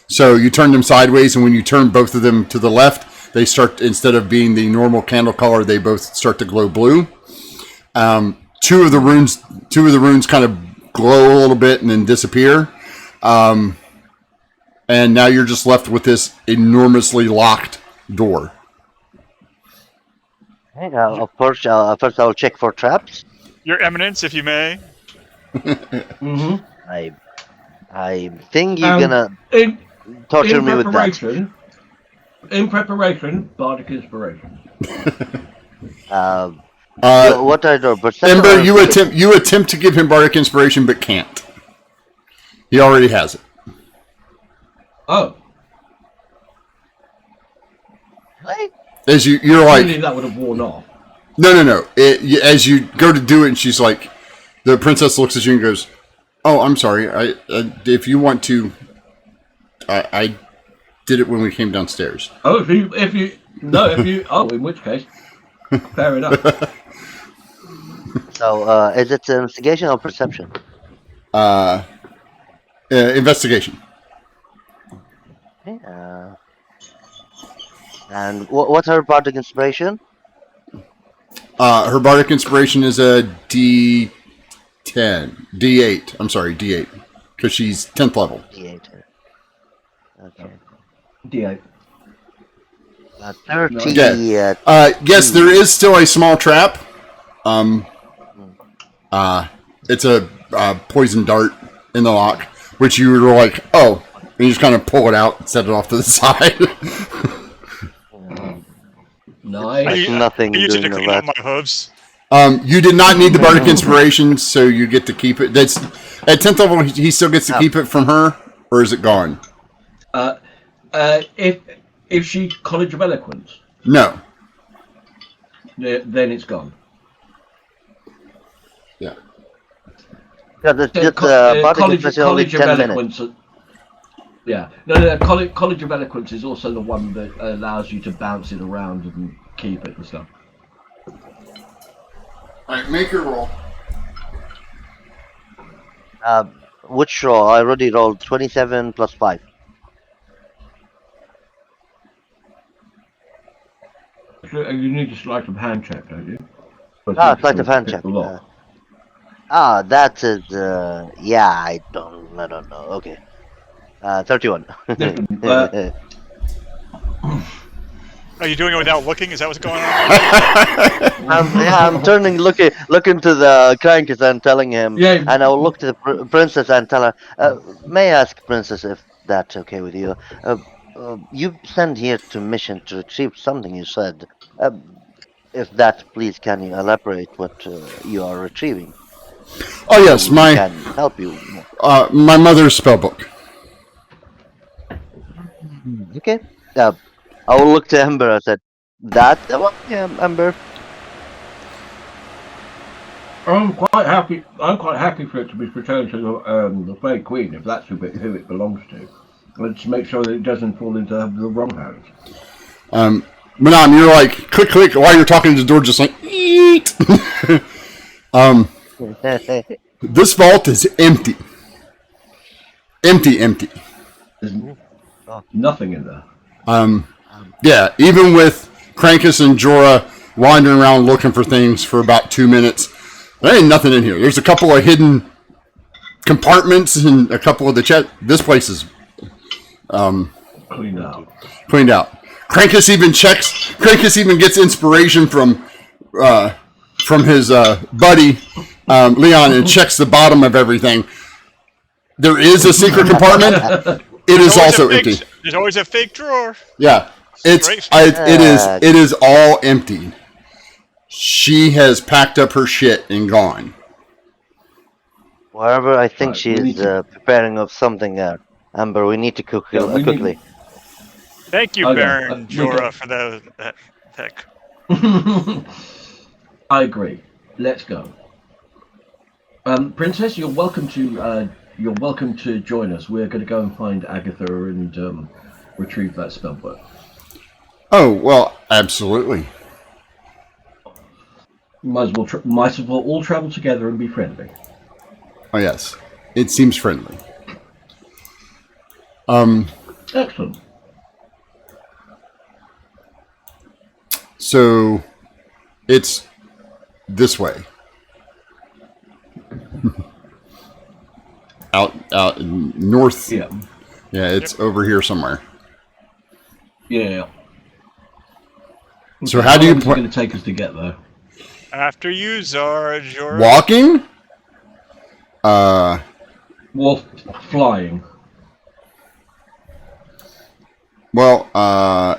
Speaker 1: so you turn them sideways, and when you turn both of them to the left, they start, instead of being the normal candle color, they both start to glow blue. Two of the runes kind of glow a little bit and then disappear. And now you're just left with this enormously locked door.
Speaker 3: First I'll check for traps.
Speaker 4: Your Eminence, if you may.
Speaker 2: Mm-hmm.
Speaker 3: I think you're gonna
Speaker 2: In,
Speaker 3: torture
Speaker 2: in
Speaker 3: me with that.
Speaker 2: preparation, bardic inspiration.
Speaker 3: What are your perception?
Speaker 1: Ember, you attempt to give him bardic inspiration, but can't. He already has it.
Speaker 2: Oh,
Speaker 3: Right?
Speaker 1: As you're
Speaker 2: surely
Speaker 1: like,
Speaker 2: that would have worn off.
Speaker 1: no. As you go to do it, and she's like, the princess looks at you and goes, "Oh, I'm sorry. If you want to, I did it when we came downstairs."
Speaker 2: Oh, if you, oh, in which case, fair enough.
Speaker 3: So, is it investigation or perception?
Speaker 1: Investigation.
Speaker 3: Okay, and what's her bardic inspiration?
Speaker 1: Her bardic inspiration is a D8. I'm sorry, D8, because she's 10th level.
Speaker 3: D8. Okay.
Speaker 2: D8.
Speaker 3: 30.
Speaker 1: Yeah. Yes, there is still a small trap. It's a poison dart in the lock, which you were like, oh, and you just kind of pull it out and set it off to the side.
Speaker 2: Nice.
Speaker 3: Nothing
Speaker 4: I use it to
Speaker 3: doing
Speaker 4: clean
Speaker 3: all
Speaker 4: up
Speaker 3: that.
Speaker 4: my hooves.
Speaker 1: You did not need the bardic inspiration, so you get to keep it. That's at 10th level. He still gets to keep it from her, or is it gone?
Speaker 2: If she College of Eloquence,
Speaker 1: No.
Speaker 2: then it's gone.
Speaker 1: Yeah.
Speaker 3: Because it's just bardic inspiration only 10 minutes.
Speaker 2: Yeah. No. College of Eloquence is also the one that allows you to bounce it around and keep it and stuff.
Speaker 1: All right, make your roll.
Speaker 3: Which roll? I already rolled 27 plus 5.
Speaker 2: You need a sleight of hand check, don't you?
Speaker 3: Sleight of hand check. That is, yeah, I don't know. Okay. 31.
Speaker 4: Are you doing it without looking? Is that what's going on?
Speaker 3: I'm turning, looking to the Crankers and telling him, and I'll look to the princess and tell her, may I ask, princess, if that's okay with you? You sent here to mission to retrieve something you said. If that, please, can you elaborate what you are retrieving?
Speaker 1: Oh yes,
Speaker 3: We can help you.
Speaker 1: my mother's spellbook.
Speaker 3: Okay. I will look to Ember. I said, that? Yeah, Ember.
Speaker 2: I'm quite happy for it to be returned to the Fae Queen, if that's who it belongs to. Let's make sure that it doesn't fall into the wrong hands.
Speaker 1: Manam, you're like click while you're talking to the door, just like eat. This vault is empty. Empty.
Speaker 2: There's nothing in there.
Speaker 1: Yeah, even with Krankus and Jorah wandering around looking for things for about 2 minutes, there ain't nothing in here. There's a couple of hidden compartments and a couple of the this place is
Speaker 2: Cleaned out.
Speaker 1: Krankus even gets inspiration from his buddy Leon and checks the bottom of everything. There is a secret compartment. It is also empty.
Speaker 4: There's always a fake drawer.
Speaker 1: Yeah, it is all empty. She has packed up her shit and gone.
Speaker 3: Wherever I think she is preparing of something there. Amber, we need to cook quickly.
Speaker 4: Thank you, Baron Jorah, for that pick.
Speaker 2: I agree. Let's go. Princess, you're welcome to join us. We're going to go and find Agatha and retrieve that spellbook.
Speaker 1: Oh well, absolutely.
Speaker 2: Might as well all travel together and be friendly.
Speaker 1: Oh yes, it seems friendly.
Speaker 2: Excellent.
Speaker 1: So, it's this way. out north.
Speaker 2: Yeah.
Speaker 1: Yeah, it's over here somewhere.
Speaker 2: Yeah.
Speaker 1: So how do you
Speaker 2: It's going to take us to get there?
Speaker 4: After you, Zara, Jorah.
Speaker 1: walking?
Speaker 2: Well, flying.
Speaker 1: Well,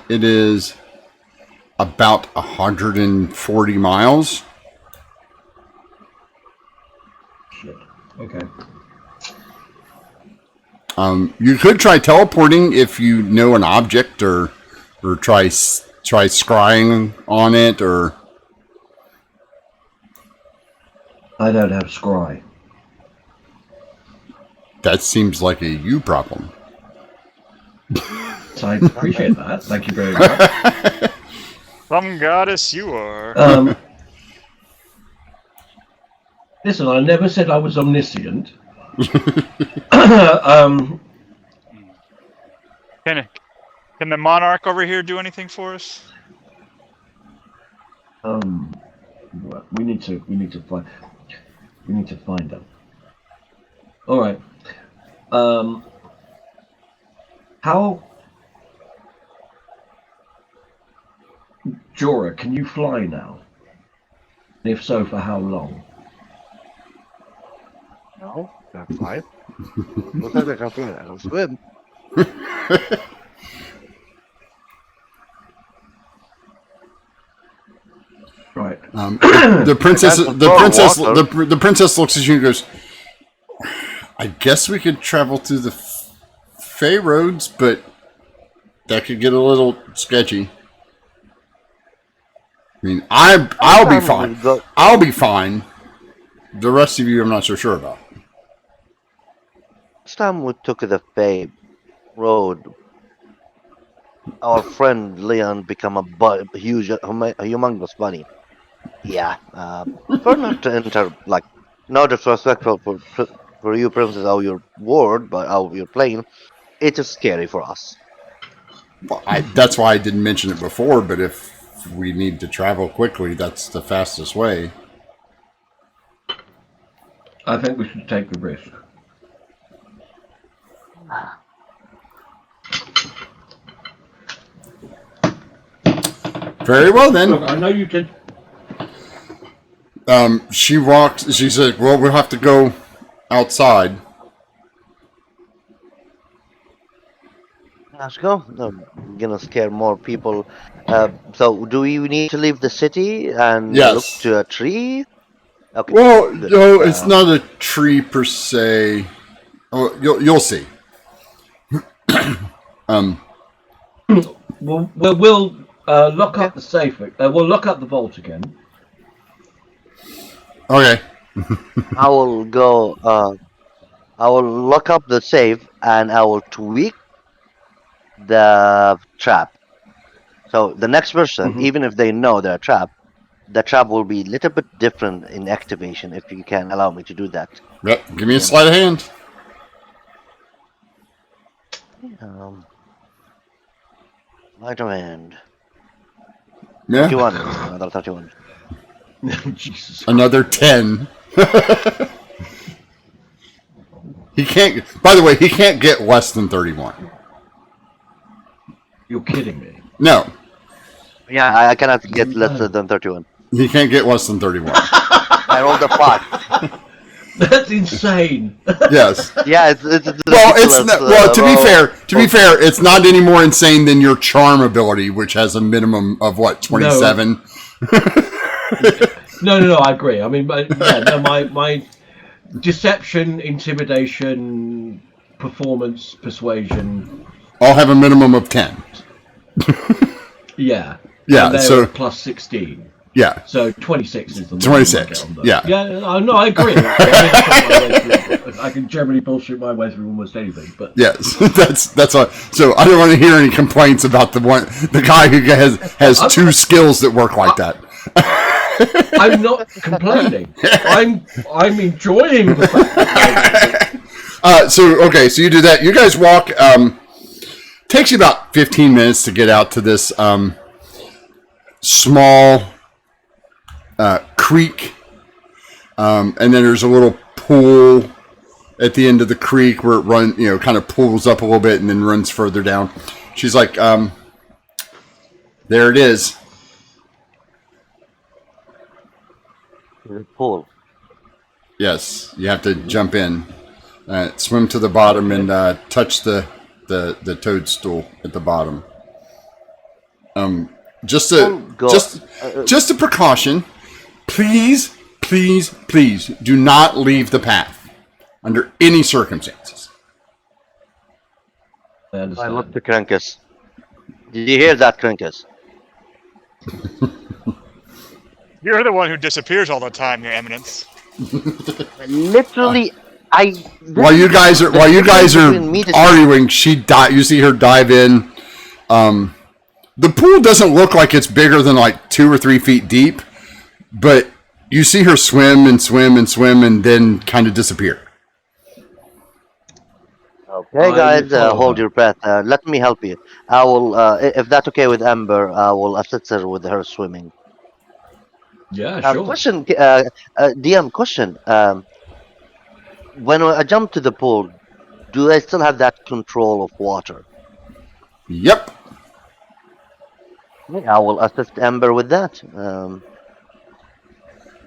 Speaker 1: it is about 140 miles.
Speaker 2: Shit. Okay.
Speaker 1: You could try teleporting if you know an object, or try scrying on it, or
Speaker 2: I don't have scry.
Speaker 1: that seems like a you problem.
Speaker 2: So I appreciate that. Thank you very much.
Speaker 4: Some goddess you are.
Speaker 2: Listen, I never said I was omniscient.
Speaker 4: Can the monarch over here do anything for us?
Speaker 2: We need to find them. All right. How, Jorah, can you fly now? And if so, for how long?
Speaker 3: No, that's fine. Looks like I can fly. I can swim.
Speaker 2: Right.
Speaker 1: The princess looks at you and goes, I guess we could travel through the Fey roads, but that could get a little sketchy. I mean, I'll be fine. I'll be fine. The rest of you, I'm not so sure about.
Speaker 3: Last time we took the Fey road, our friend Leon became a humongous bunny. Yeah, prefer not to enter, like, no disrespectful for you, Princess, how your ward, but how you're playing. It is scary for us.
Speaker 1: Well, that's why I didn't mention it before, but if we need to travel quickly, that's the fastest way.
Speaker 2: I think we should take the risk.
Speaker 1: Very well, then.
Speaker 2: Look, I know you did.
Speaker 1: She walks. She said, well, we'll have to go outside.
Speaker 3: Let's go. I'm gonna scare more people. So, do we need to leave the city and
Speaker 1: Yes.
Speaker 3: look to a tree? Okay.
Speaker 1: Well,
Speaker 3: good.
Speaker 1: no, it's not a tree per se. Oh, you'll see.
Speaker 2: We'll lock up the safe. We'll lock up the vault again.
Speaker 1: Okay.
Speaker 3: I will go. I will lock up the safe and I will tweak the trap. So the next person, even if they know they're trapped, the trap will be a little bit different in activation. If you can allow me to do that.
Speaker 1: Yep. Give me a sleight of hand.
Speaker 3: Light of hand.
Speaker 1: Yeah.
Speaker 3: 31. Another 31.
Speaker 2: Jesus.
Speaker 1: Another 10. He can't. By the way, he can't get less than 31.
Speaker 2: You're kidding me.
Speaker 1: No,
Speaker 3: Yeah, I cannot get less than 31.
Speaker 1: he can't get less than 31.
Speaker 3: I rolled a 5.
Speaker 2: That's insane.
Speaker 1: Yes.
Speaker 3: Yeah, it's
Speaker 1: Well, it's
Speaker 3: ridiculous,
Speaker 1: not, well. To
Speaker 3: roll.
Speaker 1: be fair, it's not any more insane than your charm ability, which has a minimum of what 27.
Speaker 2: No. I agree. I mean, my deception, intimidation, performance, persuasion.
Speaker 1: All have a minimum of 10.
Speaker 2: Yeah.
Speaker 1: Yeah.
Speaker 2: And they're
Speaker 1: So
Speaker 2: plus 16.
Speaker 1: yeah.
Speaker 2: So 26 is the
Speaker 1: 26. Yeah.
Speaker 2: Yeah. No, I agree. I can generally bullshit my way through almost anything, but
Speaker 1: Yes. That's all. So I don't want to hear any complaints about the guy who has two skills that work like that.
Speaker 2: I'm not complaining. I'm enjoying the fact that
Speaker 1: So you do that. You guys walk. Takes you about 15 minutes to get out to this small creek, and then there's a little pool at the end of the creek where it kind of pulls up a little bit and then runs further down. She's like, there it is.
Speaker 3: The pool.
Speaker 1: Yes, you have to jump in. Swim to the bottom and touch the toadstool at the bottom. Just a precaution. Please do not leave the path under any circumstances.
Speaker 2: I understand.
Speaker 3: I look to Krankus. Did you hear that, Krankus?
Speaker 4: You're the one who disappears all the time, Your Eminence.
Speaker 3: Literally,
Speaker 1: While you guys are arguing, you see her dive in. The pool doesn't look like it's bigger than like 2 or 3 feet deep, but you see her swim and swim and swim and then kind of disappear.
Speaker 3: Okay, guys, hold your breath. Let me help you. I will, if that's okay with Amber, I will assist her with her swimming.
Speaker 2: Yeah, sure.
Speaker 3: Question, DM, question. When I jump to the pool, do I still have that control of water?
Speaker 1: Yep.
Speaker 3: I will assist Amber with that.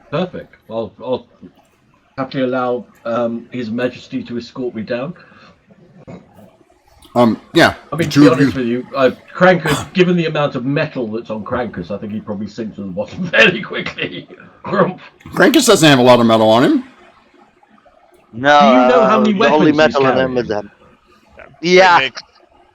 Speaker 2: Perfect. I'll happily allow His Majesty to escort me down.
Speaker 1: Yeah.
Speaker 2: I mean, to be honest with you, Krankus, given the amount of metal that's on Krankus, I think he'd probably sink to the bottom fairly quickly.
Speaker 1: Krankus doesn't have a lot of metal on him.
Speaker 3: No,
Speaker 2: do you know how many weapons
Speaker 3: only
Speaker 2: he's
Speaker 3: metal on him
Speaker 2: carrying?
Speaker 3: is them. Yeah.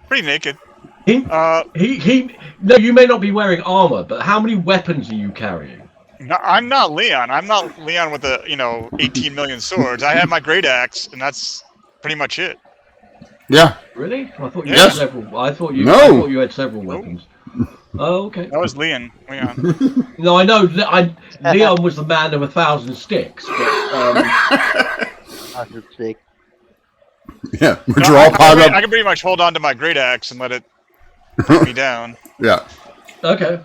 Speaker 4: Pretty naked.
Speaker 2: No, you may not be wearing armor, but how many weapons are you carrying?
Speaker 4: No, I'm not Leon. I'm not Leon with 18 million swords. I have my great axe, and that's pretty much it.
Speaker 1: Yeah.
Speaker 2: Really? I thought you
Speaker 1: Yes.
Speaker 2: had several. I thought you had several weapons. Oh, okay.
Speaker 4: That was Leon.
Speaker 2: No, I know. Leon was the man of 1,000 sticks. But,
Speaker 1: yeah, which are all piled up.
Speaker 4: I can pretty much hold on to my great axe and let it put me down.
Speaker 1: Yeah.
Speaker 2: Okay.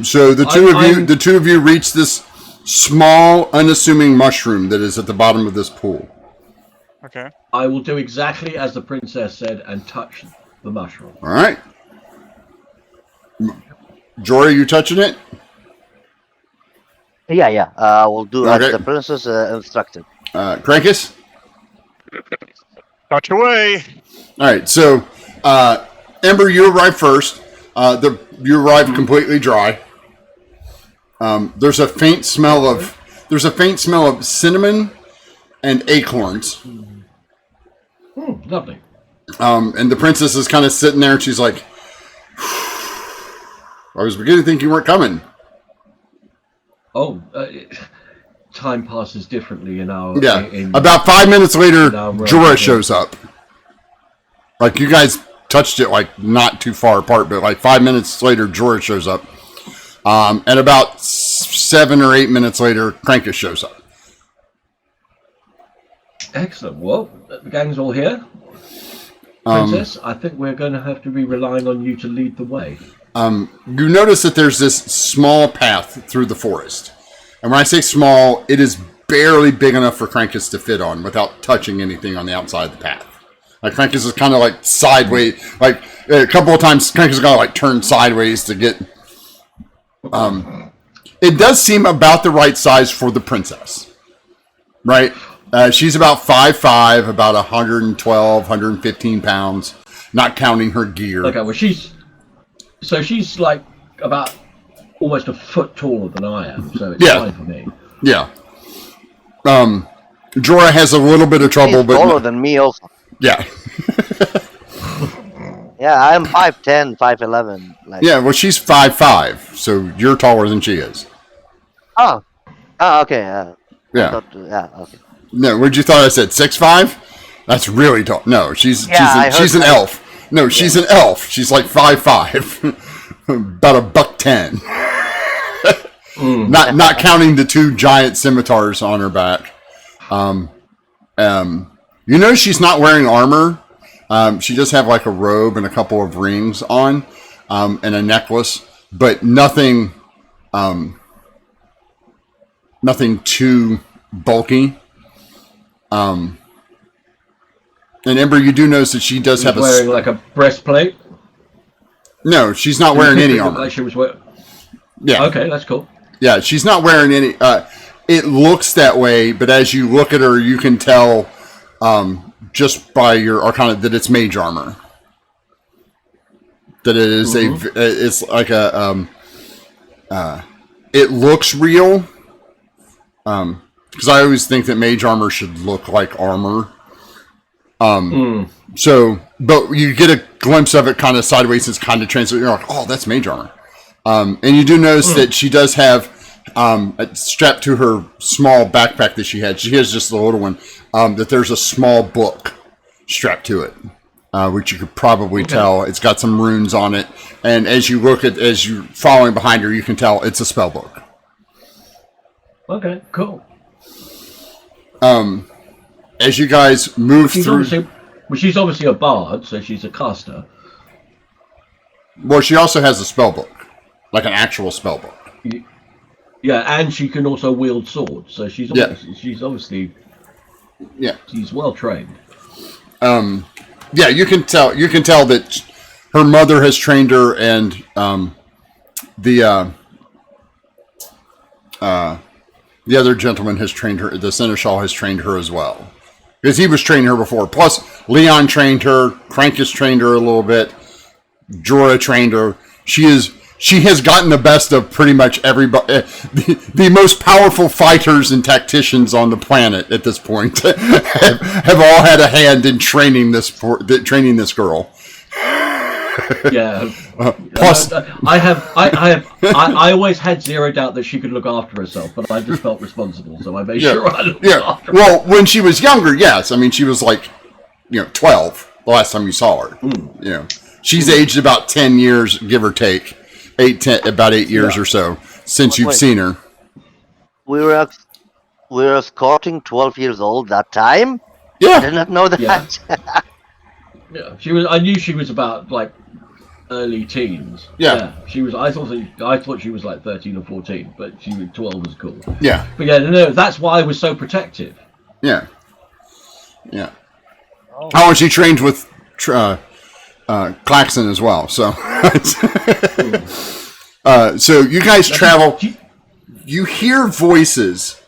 Speaker 1: So the two of you reach this small, unassuming mushroom that is at the bottom of this pool.
Speaker 4: Okay.
Speaker 2: I will do exactly as the princess said and touch the mushroom.
Speaker 1: All right. Jory, you touching it?
Speaker 3: Yeah. We'll do as the princess instructed.
Speaker 1: Krankus?
Speaker 4: Touch away.
Speaker 1: All right. So, Ember, you arrive first. You arrive completely dry. There's a faint smell of cinnamon and acorns.
Speaker 2: Lovely.
Speaker 1: And the princess is kind of sitting there, and she's like, "I was beginning to think you weren't coming."
Speaker 2: Oh, time passes differently in our.
Speaker 1: Yeah. About 5 minutes later, Jorah shows up. Like, you guys touched it like not too far apart, but like 5 minutes later, Jorah shows up. And about 7 or 8 minutes later, Krankus shows up.
Speaker 2: Excellent. Well, the gang's all here. Princess, I think we're going to have to be relying on you to lead the way.
Speaker 1: You notice that there's this small path through the forest. And when I say small, it is barely big enough for Krankus to fit on without touching anything on the outside of the path. Like, Krankus is kind of like sideways. Like, a couple of times, Krankus is going to like turn sideways to get... it does seem about the right size for the princess. Right? She's about 5'5", about 112, 115 pounds, not counting her gear.
Speaker 2: Okay, well, she's like about almost a foot taller than I am, so it's fine for me.
Speaker 1: Yeah. Jorah has a little bit of trouble,
Speaker 3: He's taller than me also.
Speaker 1: Yeah.
Speaker 3: Yeah, I'm 5'10", 5'11". Like...
Speaker 1: Yeah, well, she's 5'5", so you're taller than she is.
Speaker 3: Oh, okay.
Speaker 1: Yeah.
Speaker 3: Okay.
Speaker 1: No, what'd you thought I said? 6'5"? That's really tall. No, she's an elf. No, she's an elf. She's like 5'5", about $110. Not counting the 2 giant scimitars on her back. You know she's not wearing armor. She just have like a robe and a couple of rings on, and a necklace, but nothing too bulky. And Ember, you do notice that she does have
Speaker 2: wearing like a breastplate.
Speaker 1: No, she's not wearing any armor.
Speaker 2: Like she was wearing...
Speaker 1: Yeah.
Speaker 2: Okay, that's cool.
Speaker 1: Yeah, she's not wearing any. It looks that way, but as you look at her, you can tell just by your Arcana that it's mage armor. That it is it's like a it looks real. Because I always think that mage armor should look like armor. So, but you get a glimpse of it kind of sideways. It's kind of translucent. You're like, oh, that's mage armor. And you do notice that she does have strapped to her small backpack that she had. She has just the little one. That there's a small book strapped to it, which you could probably tell. It's got some runes on it, and as you're following behind her, you can tell it's a spell book.
Speaker 2: Okay, cool.
Speaker 1: As you guys move through,
Speaker 2: She's obviously a bard, so she's a caster.
Speaker 1: Well, she also has a spell book, like an actual spell book.
Speaker 2: Yeah, and she can also wield swords, so she's obviously she's well trained.
Speaker 1: Yeah, you can tell that her mother has trained her, and the other gentleman has trained her. The seneschal has trained her as well, because he was training her before. Plus, Leon trained her. Crankus trained her a little bit. Jorah trained her. She has gotten the best of pretty much everybody. The most powerful fighters and tacticians on the planet at this point have all had a hand in training this girl.
Speaker 2: Yeah.
Speaker 1: Plus,
Speaker 2: I always had zero doubt that she could look after herself, but I just felt responsible, so I made sure I looked after her.
Speaker 1: Well, when she was younger, yes. I mean, she was like, 12 the last time you saw her. She's aged about 10 years, give or take. About 8 years or so since you've seen her.
Speaker 3: We were escorting 12 years old that time?
Speaker 1: Yeah.
Speaker 3: I did not know that.
Speaker 2: Yeah, she was. I knew she was about like early teens.
Speaker 1: Yeah.
Speaker 2: She was. I thought she was like 13 or 14, but she was 12 was cool.
Speaker 1: Yeah.
Speaker 2: But yeah, no, that's why I was so protective.
Speaker 1: Yeah. Yeah. Oh, and she trained with Claxon as well. So, so you guys travel. You hear voices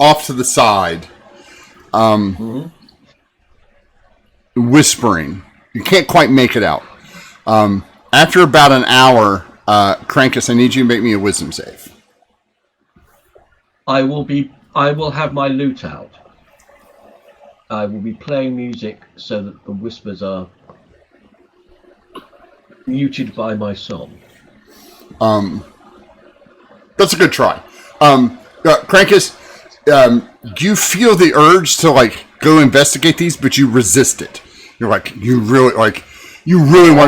Speaker 1: off to the side. Whispering. You can't quite make it out. After about an hour, Crankus, I need you to make me a wisdom save.
Speaker 2: I will have my lute out. I will be playing music so that the whispers are muted by my song.
Speaker 1: That's a good try. Crankus, you feel the urge to go investigate these, but you resist it. You're you really want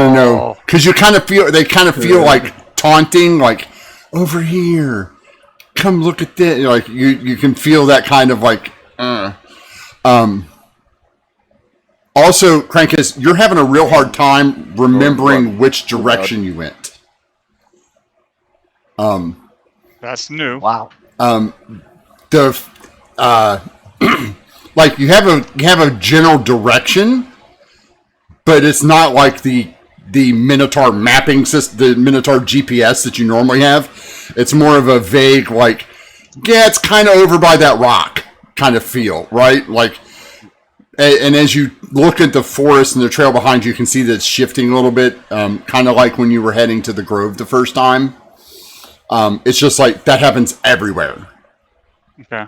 Speaker 1: to know, because they kind of feel like taunting, like, over here, come look at this. You can feel that kind of Also, Crankus, you're having a real hard time remembering which direction you went.
Speaker 4: That's new.
Speaker 3: Wow.
Speaker 1: You have a general direction, but it's not like the Minotaur mapping system, the Minotaur GPS that you normally have. It's more of a vague, it's kind of over by that rock kind of feel, right? And as you look at the forest and the trail behind you, you can see that it's shifting a little bit, kind of like when you were heading to the Grove the first time. It's just that happens everywhere.
Speaker 4: Okay.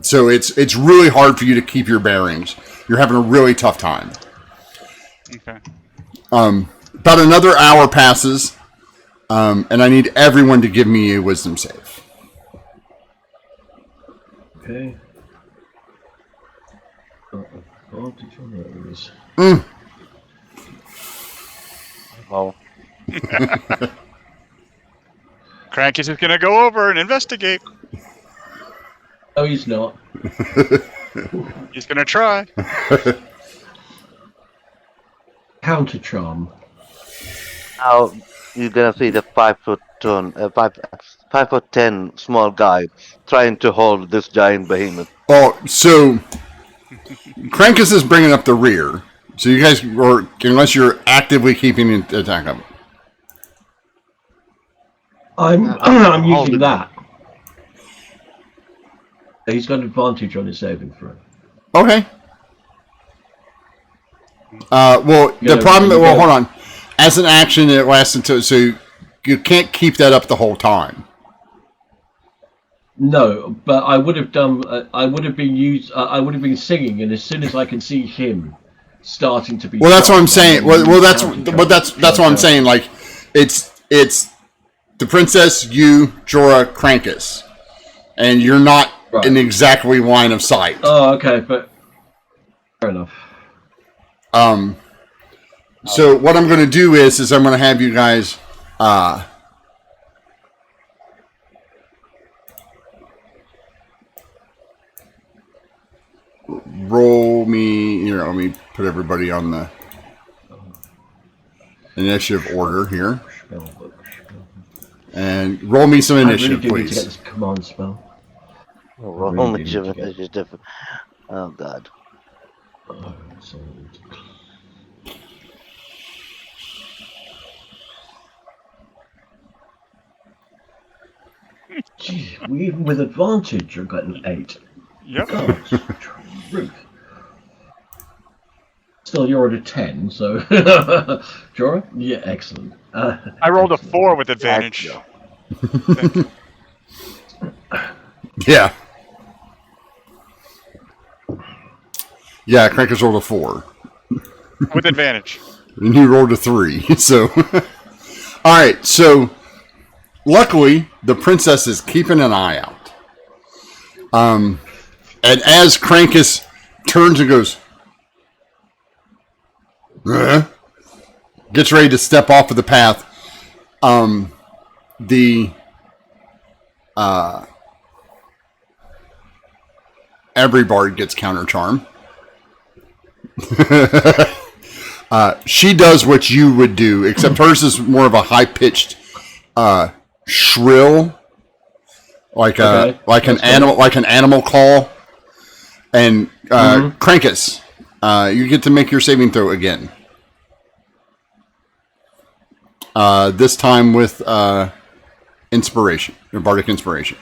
Speaker 1: So it's really hard for you to keep your bearings. You're having a really tough time.
Speaker 4: Okay.
Speaker 1: About another hour passes, and I need everyone to give me a wisdom save.
Speaker 2: Okay. Advantage on those.
Speaker 3: Wow.
Speaker 4: Crankus is going to go over and investigate.
Speaker 2: No, he's not.
Speaker 4: He's going to try.
Speaker 2: Counter charm.
Speaker 3: Now you're gonna see the 5'10" small guy trying to hold this giant behemoth.
Speaker 1: Oh, so Crankus is bringing up the rear. So you guys, unless you're actively keeping an attack up.
Speaker 2: I'm using that. He's got advantage on his saving throw.
Speaker 1: Okay. Well,
Speaker 2: Yeah,
Speaker 1: the problem.
Speaker 2: you
Speaker 1: Well,
Speaker 2: go.
Speaker 1: hold on. As an action, it lasts until so you can't keep that up the whole time.
Speaker 2: No, but I would have done. I would have been singing, and as soon as I can see him starting to be.
Speaker 1: Well, that's what I'm
Speaker 2: stunned,
Speaker 1: saying.
Speaker 2: then
Speaker 1: Well,
Speaker 2: you
Speaker 1: that's
Speaker 2: counter
Speaker 1: what that's
Speaker 2: charge
Speaker 1: what I'm
Speaker 2: out.
Speaker 1: saying. Like, it's the princess, you, Jorah, Krankus, and you're not
Speaker 2: Right.
Speaker 1: in exactly line of sight.
Speaker 2: Oh, okay, but fair enough.
Speaker 1: So what I'm going to do is I'm going to have you guys. Roll me. Here, let me put everybody on the initiative order here, and roll me some
Speaker 2: I really
Speaker 1: initiative,
Speaker 2: do need to get
Speaker 1: please.
Speaker 2: this command spell.
Speaker 3: Roll
Speaker 2: Really
Speaker 3: initiative.
Speaker 2: need to get-
Speaker 3: Initiative. Oh God.
Speaker 2: So, gee, even with advantage, you've got an 8.
Speaker 4: Yep.
Speaker 2: God, truth. Still, you're at a 10, so. Jorah? Yeah, excellent.
Speaker 4: I rolled a 4 with advantage.
Speaker 1: Yeah. Yeah, Krankus rolled a 4.
Speaker 4: With advantage.
Speaker 1: And you rolled a 3. So, all right. So, luckily, the princess is keeping an eye out. And as Krankus turns and goes, gets ready to step off of the path, the every bard gets counter charm. She does what you would do, except hers is more of a high pitched, shrill, like
Speaker 2: Okay.
Speaker 1: an animal call. And Krankus, you get to make your saving throw again. This time with inspiration, or bardic inspiration.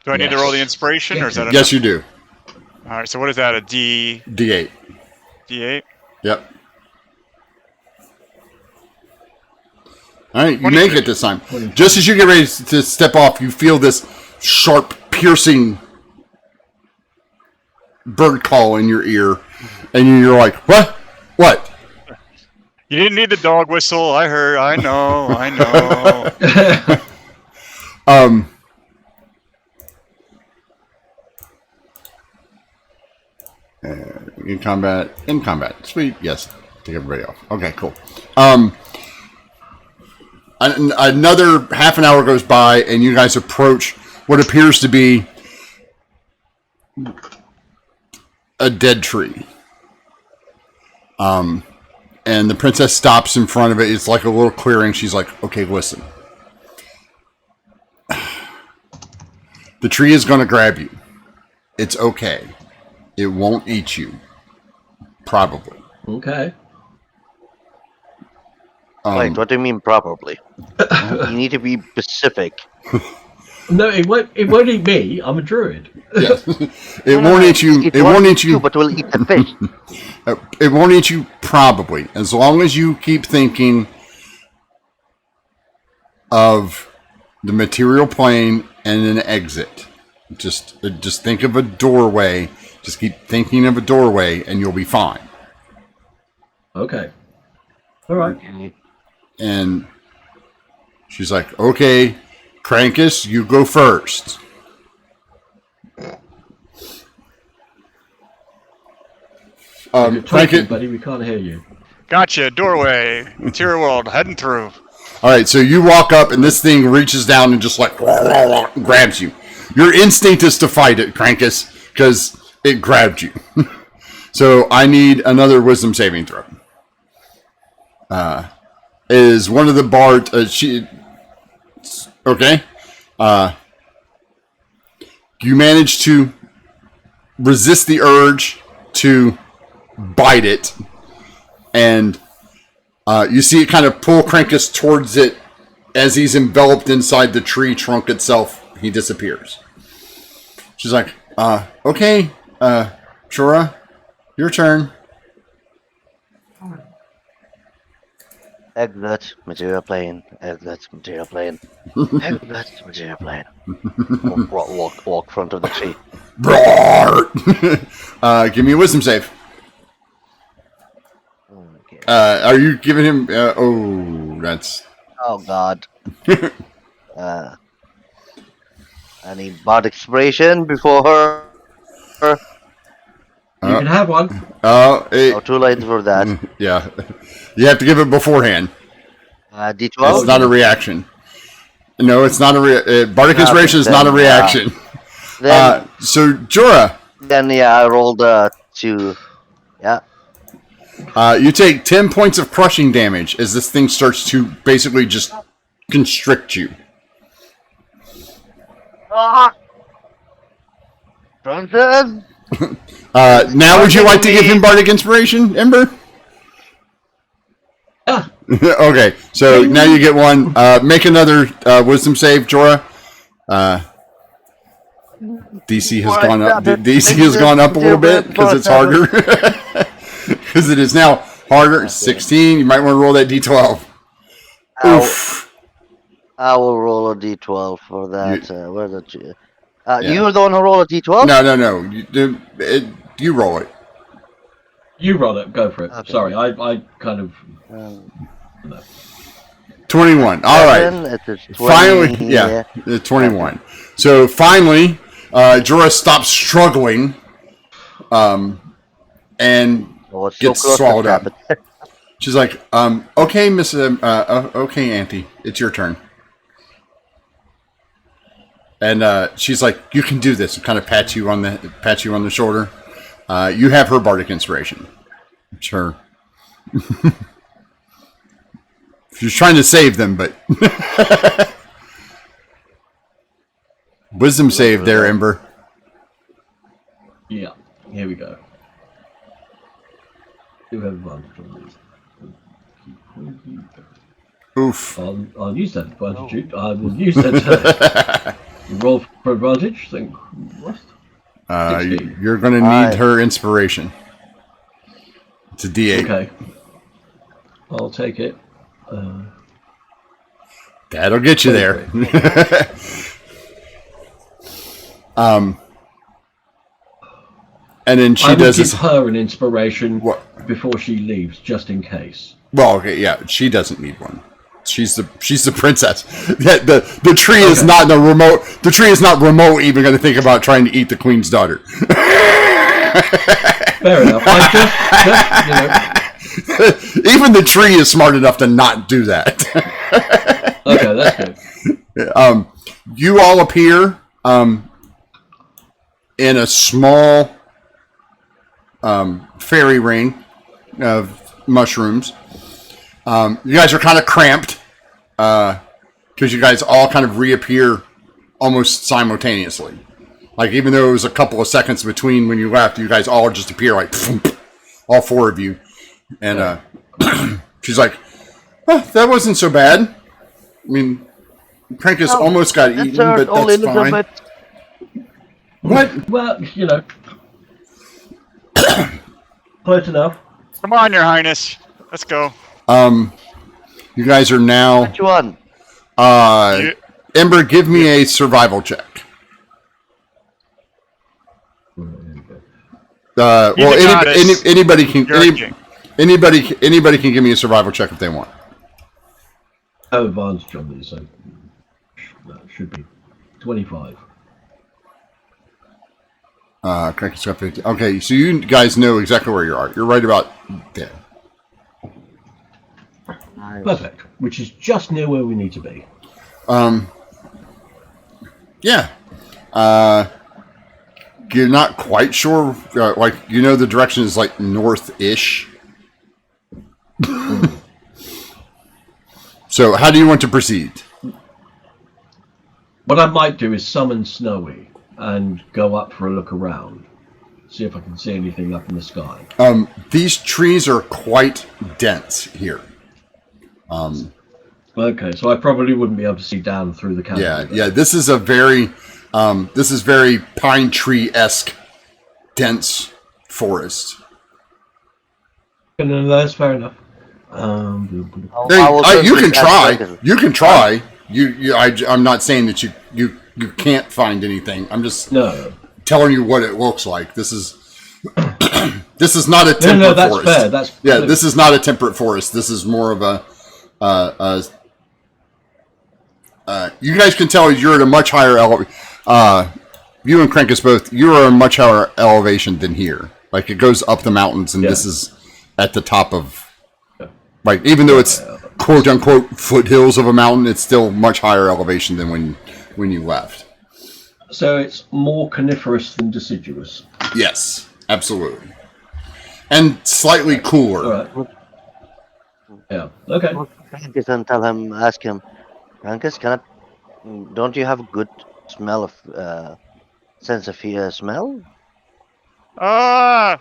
Speaker 4: Do I need to roll the inspiration, or is that enough?
Speaker 1: Yes, you do.
Speaker 4: All right. So what is that? A D
Speaker 1: D8.
Speaker 4: D8?
Speaker 1: Yep. All right, you make it this time. Just as you get ready to step off, you feel this sharp, piercing bird call in your ear, and you're like, "What? What?"
Speaker 4: You didn't need the dog whistle. I heard. I know. I know.
Speaker 1: In combat. Sweet. Yes. Take everybody off. Okay, cool. Another half an hour goes by, and you guys approach what appears to be a dead tree. And the princess stops in front of it. It's like a little clearing. She's like, "Okay, listen. The tree is going to grab you. It's okay. It won't eat you. Probably."
Speaker 2: Okay.
Speaker 3: Wait, what do you mean probably? You need to be specific.
Speaker 2: No, it won't eat me. I'm a druid.
Speaker 1: Yes. It won't eat you. It won't eat you.
Speaker 3: But will eat the fish.
Speaker 1: It won't eat you probably, as long as you keep thinking of the material plane and an exit. Just think of a doorway. Just keep thinking of a doorway, and you'll be fine.
Speaker 2: Okay. All right.
Speaker 1: And she's like, "Okay, Krankus, you go first."
Speaker 2: You're talking,
Speaker 1: Krankus,
Speaker 2: buddy. We can't hear you.
Speaker 4: Gotcha. Doorway. Interior world. Heading through.
Speaker 1: all right, so you walk up, and this thing reaches down and just like grabs you. Your instinct is to fight it, Krankus, because it grabbed you. So I need another wisdom saving throw. Is one of the bards? Okay. You manage to resist the urge to bite it, and you see it kind of pull Krankus towards it as he's enveloped inside the tree trunk itself, he disappears. She's like, okay, Shura, your turn.
Speaker 3: Exit material plane. Exit material plane. Exit material plane. Walk front of the tree.
Speaker 1: Give me a wisdom save.
Speaker 3: Okay.
Speaker 1: Are you giving him? That's.
Speaker 3: Oh God. I need bard inspiration before her.
Speaker 2: You can have one.
Speaker 3: Oh, too late for that.
Speaker 1: Yeah, you have to give it beforehand.
Speaker 3: D12.
Speaker 1: It's not a reaction. No, it's not a bardic inspiration is not a reaction.
Speaker 3: Then,
Speaker 1: so Jorah.
Speaker 3: Then I rolled 2. Yeah.
Speaker 1: You take 10 points of crushing damage as this thing starts to basically just constrict you.
Speaker 3: Princess?
Speaker 1: Now would you like to give him bardic inspiration, Ember?
Speaker 2: Ah,
Speaker 1: Okay, so now you get one. Make another wisdom save, Jorah. DC has gone up. DC has gone up a little bit because it's harder. Because it is now harder. 16. You might want to roll that D12. Oof.
Speaker 3: I will roll a D12 for that. Where's the?
Speaker 1: Yeah.
Speaker 3: You're the one who rolled a D12?
Speaker 1: No. You roll it.
Speaker 2: you roll it. Go for it.
Speaker 3: Okay.
Speaker 2: Sorry, I kind of. No.
Speaker 1: 21. All right.
Speaker 3: It is 20,
Speaker 1: Finally, yeah, 21. So finally, Jorah stops struggling, and
Speaker 3: Oh, it's so
Speaker 1: gets
Speaker 3: close to
Speaker 1: swallowed up.
Speaker 3: happen.
Speaker 1: She's like, okay, Miss, okay, Auntie, it's your turn. And she's like, you can do this. And kind of pats you on the shoulder. You have her bardic inspiration. Sure. She's trying to save them, but wisdom save there, Ember.
Speaker 2: Yeah. Here we go. You have advantage on these.
Speaker 1: Oof.
Speaker 2: I'll use that advantage. I will use that. Roll for advantage. Think what? 16.
Speaker 1: You're going to need her inspiration. It's a D8.
Speaker 2: Okay. I'll take it.
Speaker 1: That'll get you there. And then she
Speaker 2: I will
Speaker 1: does
Speaker 2: give
Speaker 1: this.
Speaker 2: her an inspiration
Speaker 1: What?
Speaker 2: before she leaves, just in case.
Speaker 1: Well, okay, yeah, she doesn't need one. She's the princess. Yeah, the tree is
Speaker 2: Okay.
Speaker 1: not in the remote. The tree is not remote even going to think about trying to eat the queen's daughter.
Speaker 2: Fair enough. I just
Speaker 1: Even the tree is smart enough to not do that.
Speaker 2: okay, that's good.
Speaker 1: You all appear in a small fairy ring of mushrooms. You guys are kind of cramped because you guys all kind of reappear almost simultaneously. Like, even though it was a couple of seconds between when you left, you guys all just appear like all four of you. And she's like, oh, that wasn't so bad. I mean, Prankus almost got eaten, but that's fine. What?
Speaker 2: Well, close enough.
Speaker 4: Come on, Your Highness. Let's go.
Speaker 1: You guys are now.
Speaker 3: Which one?
Speaker 1: Ember, give me a survival check. Well, anybody can. Anybody can give me a survival check if they want.
Speaker 2: I have advantage on these, so that should be 25.
Speaker 1: Cranky's got 50. Okay, so you guys know exactly where you are. You're right about there.
Speaker 2: Perfect. Which is just near where we need to be.
Speaker 1: Yeah. You're not quite sure. The direction is like north-ish. So, how do you want to proceed?
Speaker 2: What I might do is summon Snowy and go up for a look around. See if I can see anything up in the sky.
Speaker 1: These trees are quite dense here.
Speaker 2: Okay, so I probably wouldn't be able to see down through the canopy.
Speaker 1: Yeah. This is a very pine tree-esque, dense forest.
Speaker 2: No, that's fair enough.
Speaker 1: You can try. You can try. I'm not saying that you can't find anything. I'm just telling you what it looks like. This is this is not a temperate
Speaker 2: that's
Speaker 1: forest.
Speaker 2: Fair. That's
Speaker 1: this is not a temperate forest. This is more of a. You guys can tell you're at a much higher elevation. You and Crankus both. You are a much higher elevation than here. Like it goes up the mountains, and this is at the top of. Like even though it's quote unquote foothills of a mountain, it's still much higher elevation than when you left.
Speaker 2: So it's more coniferous than deciduous.
Speaker 1: Yes, absolutely, and slightly cooler.
Speaker 2: All right. Yeah. Okay.
Speaker 3: Crankus and ask him, Crankus, don't you have a good smell of sense of smell?
Speaker 4: I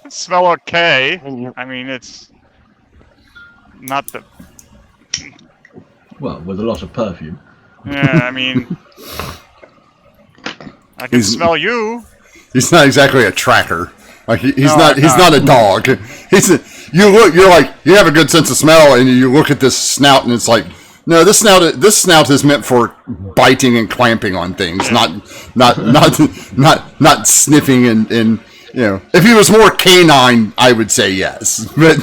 Speaker 4: can smell okay. I mean, it's not the.
Speaker 2: Well, with a lot of perfume.
Speaker 4: Yeah, I mean, I can smell you.
Speaker 1: He's not exactly a tracker. Like he's not a dog. You're like you have a good sense of smell, and you look at this snout, and it's like, no, this snout is meant for biting and clamping on things, not sniffing and if he was more canine, I would say yes. But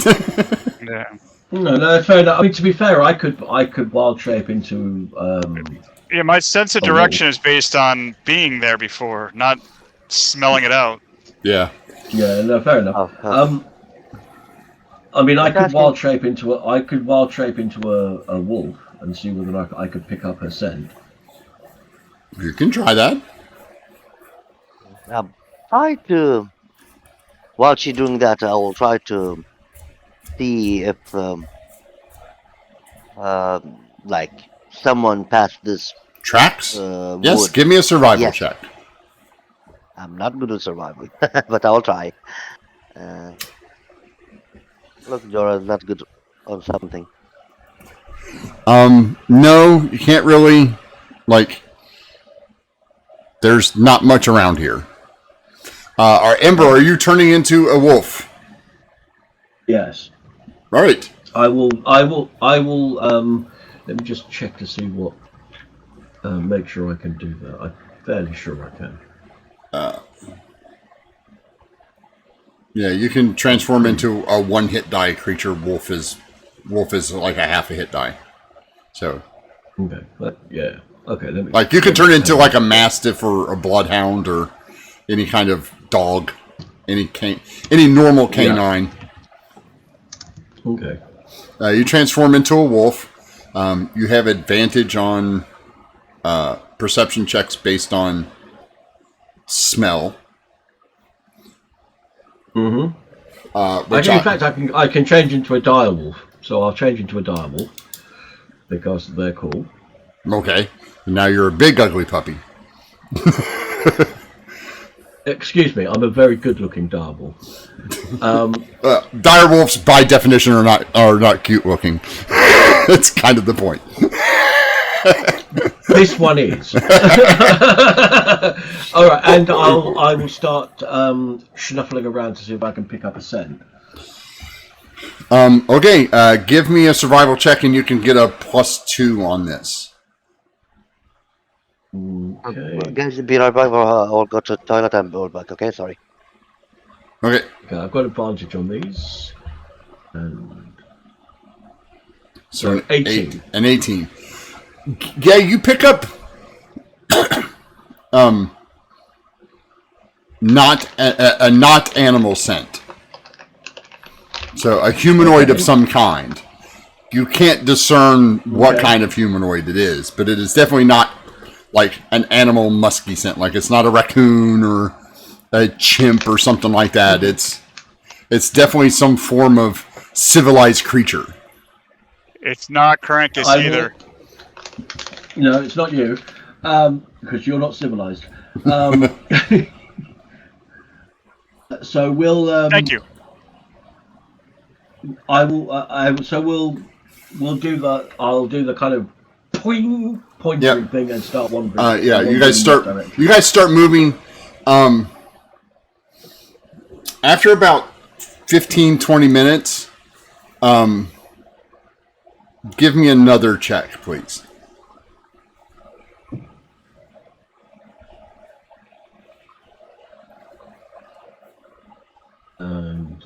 Speaker 4: Yeah.
Speaker 2: No, fair enough. I mean, to be fair, I could wild shape into.
Speaker 4: Yeah, my sense of direction is based on being there before, not smelling it out.
Speaker 1: Yeah.
Speaker 2: Yeah, no, fair enough. I mean, I could wild shape into a wolf and see whether or not I could pick up her scent.
Speaker 1: You can try that.
Speaker 3: Try to. While she's doing that, I will try to see if, like, someone passed this.
Speaker 1: Tracks? Yes,
Speaker 3: wood.
Speaker 1: give me a survival check.
Speaker 3: I'm not good at survival, but I'll try. Look, Jora's not good on something.
Speaker 1: No, you can't really. Like, there's not much around here. Ember, are you turning into a wolf?
Speaker 2: Yes.
Speaker 1: All right.
Speaker 2: I will. Let me just check to see what. Make sure I can do that. I'm fairly sure I can.
Speaker 1: Yeah, you can transform into a one-hit die creature. Wolf is like a half a hit die. So.
Speaker 2: Okay. Yeah. Okay. Let me.
Speaker 1: Like you can turn into like a mastiff or a bloodhound or any kind of dog, any normal canine.
Speaker 2: Yeah. Okay.
Speaker 1: You transform into a wolf. You have advantage on perception checks based on smell.
Speaker 2: Mm-hmm. I can change into a dire wolf. So I'll change into a dire wolf because they're cool.
Speaker 1: Okay. Now you're a big ugly puppy.
Speaker 2: Excuse me, I'm a very good-looking dire wolf.
Speaker 1: Dire wolves, by definition, are not cute-looking. That's kind of the point.
Speaker 2: This one is. All right, and I will start snuffling around to see if I can pick up a scent.
Speaker 1: Okay, give me a survival check, and you can get a +2 on this.
Speaker 2: Okay.
Speaker 3: Guys, be right back. I'll go to the toilet and be right back. Okay, sorry.
Speaker 1: Okay.
Speaker 2: I've got advantage on these. And
Speaker 1: So
Speaker 2: an 18.
Speaker 1: An 18. Yeah, you pick up not a not animal scent. So a humanoid of some kind. You can't discern what kind of humanoid it is, but it is definitely not like an animal musky scent. Like it's not a raccoon or a chimp or something like that. It's definitely some form of civilized creature.
Speaker 4: It's not Crankus either.
Speaker 2: No, it's not you, because you're not civilized. So we'll.
Speaker 4: Thank you.
Speaker 2: I will. So we'll I'll do the kind of pointing thing and start wandering.
Speaker 1: You guys start moving. After about 15-20 minutes, give me another check, please.
Speaker 2: And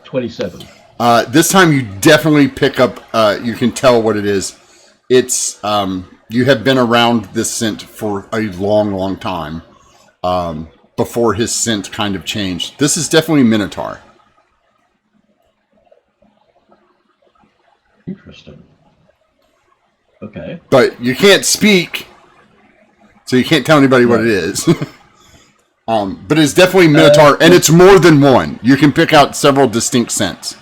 Speaker 1: 27. This time you definitely pick up. You can tell what it is. It's you have been around this scent for a long time. Before his scent kind of changed. This is definitely Minotaur.
Speaker 2: Interesting. Okay.
Speaker 1: But you can't speak, so you can't tell anybody what it is. But it's definitely Minotaur, and it's more than one. You can pick out several distinct scents.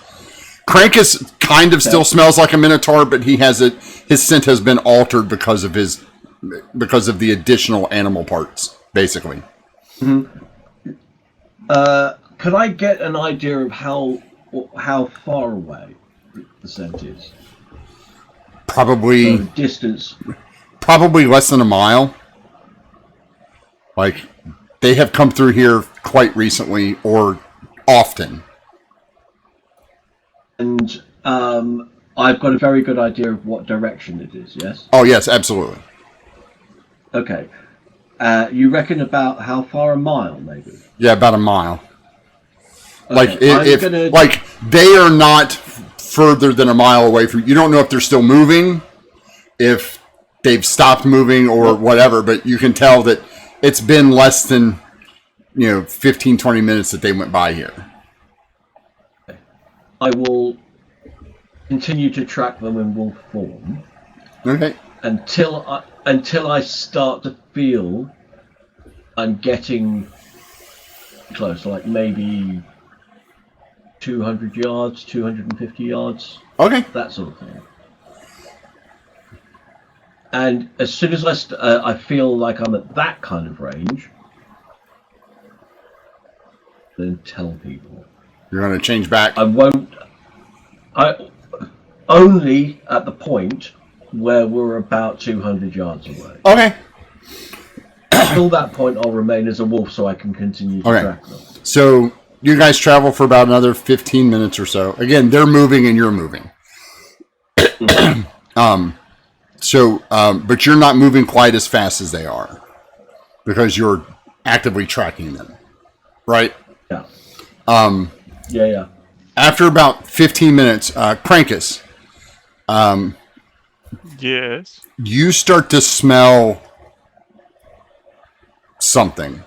Speaker 1: Krankus kind of still smells like a Minotaur, but his scent has been altered because of the additional animal parts, basically.
Speaker 2: Mm-hmm. Could I get an idea of how far away the scent is?
Speaker 1: Probably
Speaker 2: distance.
Speaker 1: Probably less than a mile. Like, they have come through here quite recently or often.
Speaker 2: And I've got a very good idea of what direction it is, yes?
Speaker 1: Oh, yes, absolutely.
Speaker 2: Okay. You reckon about how far? A mile, maybe?
Speaker 1: Yeah, about a mile.
Speaker 2: Okay,
Speaker 1: like they are not further than a mile away from you. Don't know if they're still moving, if they've stopped moving or whatever, but you can tell that it's been less than 15-20 minutes that they went by here.
Speaker 2: I will continue to track them in wolf form.
Speaker 1: Okay.
Speaker 2: Until I start to feel I'm getting close, like maybe 200 yards, 250 yards.
Speaker 1: Okay.
Speaker 2: That sort of thing. And as soon as I feel like I'm at that kind of range, then tell people.
Speaker 1: You're going to change back?
Speaker 2: I won't. Only at the point where we're about 200 yards away.
Speaker 1: Okay.
Speaker 2: Until that point, I'll remain as a wolf so I can continue to track them.
Speaker 1: So you guys travel for about another 15 minutes or so. Again, they're moving and you're moving. But you're not moving quite as fast as they are because you're actively tracking them, right?
Speaker 2: Yeah.
Speaker 1: Yeah. After about 15 minutes, Krankus,
Speaker 4: yes,
Speaker 1: you start to smell something.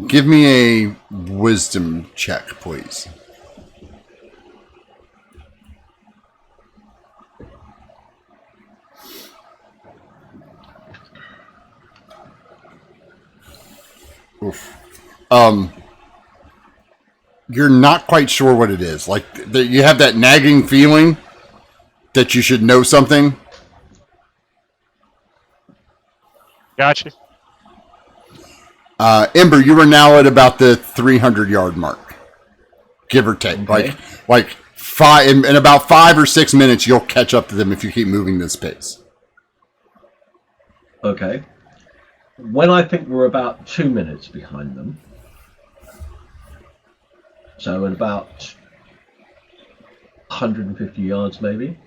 Speaker 1: Give me a wisdom check, please. Oof. You're not quite sure what it is. Like, you have that nagging feeling that you should know something.
Speaker 4: Gotcha.
Speaker 1: Ember, you are now at about the 300-yard mark, give or take.
Speaker 2: Okay.
Speaker 1: Like in about 5 or 6 minutes, you'll catch up to them if you keep moving this pace.
Speaker 2: Okay. When I think we're about 2 minutes behind them, so at about 150 yards maybe,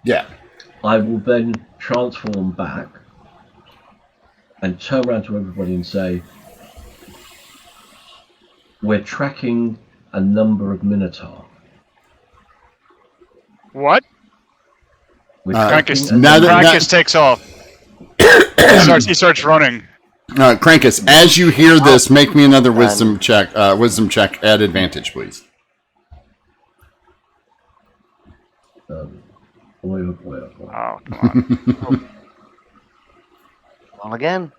Speaker 1: yeah,
Speaker 2: I will then transform back and turn around to everybody and say, we're tracking a number of Minotaur.
Speaker 4: What?
Speaker 1: Krankus
Speaker 4: takes off. He starts running.
Speaker 1: Krankus, as you hear this, make me another wisdom check. Wisdom check at advantage, please.
Speaker 4: Oh, come on.
Speaker 3: Again?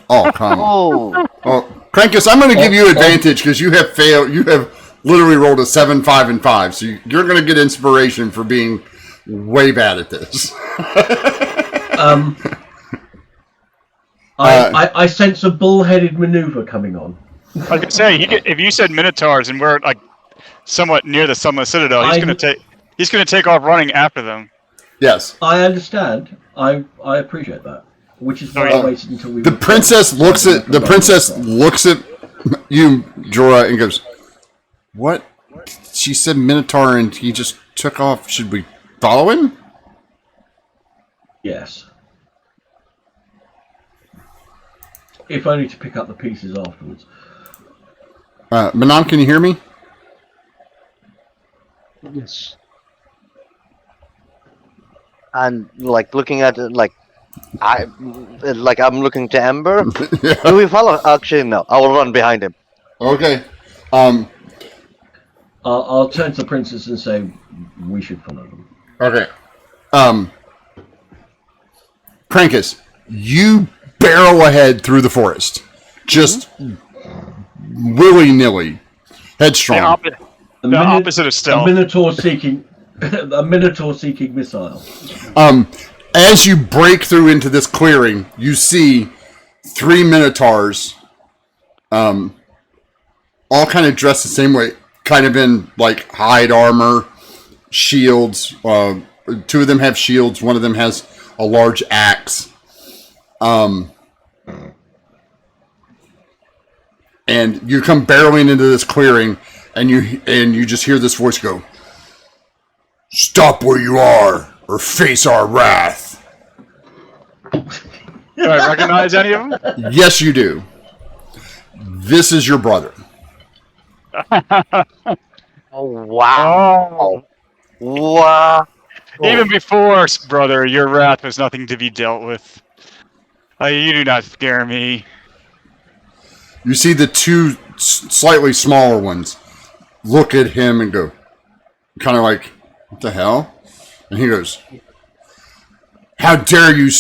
Speaker 1: Oh, come on.
Speaker 3: Oh.
Speaker 1: Krankus, I'm going to give you advantage because you have failed. You have literally rolled a 7, 5, and 5. So you're going to get inspiration for being way bad at this.
Speaker 2: I sense a bull-headed maneuver coming on.
Speaker 4: I was gonna say, if you said Minotaurs and we're like somewhat near the Sunless Citadel. He's gonna take off running after them.
Speaker 1: Yes.
Speaker 2: I understand. I appreciate that. Which is why I waited until we.
Speaker 1: The princess looks at you, Jorah, and goes, "What?" She said Minotaur, and he just took off. Should we follow him?
Speaker 2: Yes. If only to pick up the pieces afterwards.
Speaker 1: Manon, can you hear me?
Speaker 3: Yes. And like looking at it, I'm looking to Ember.
Speaker 1: Yeah.
Speaker 3: Do we follow? Actually, no. I will run behind him.
Speaker 1: Okay.
Speaker 2: I'll turn to the princess and say we should follow them.
Speaker 1: Okay. Krankus, you barrel ahead through the forest, just willy-nilly, headstrong.
Speaker 4: The opposite of stealth.
Speaker 2: A minotaur seeking missile.
Speaker 1: As you break through into this clearing, you see 3 minotaurs, all kind of dressed the same way, kind of in like hide armor, shields. 2 of them have shields. One of them has a large axe. And you come barreling into this clearing, and you just hear this voice go, "Stop where you are, or face our wrath."
Speaker 4: Do I recognize any of them?
Speaker 1: Yes, you do. This is your brother.
Speaker 3: Oh wow! Wow!
Speaker 4: Even before, brother, your wrath was nothing to be dealt with. You do not scare me.
Speaker 1: You see the 2 slightly smaller ones look at him and go, kind of like, "What the hell?" And he goes, How dare you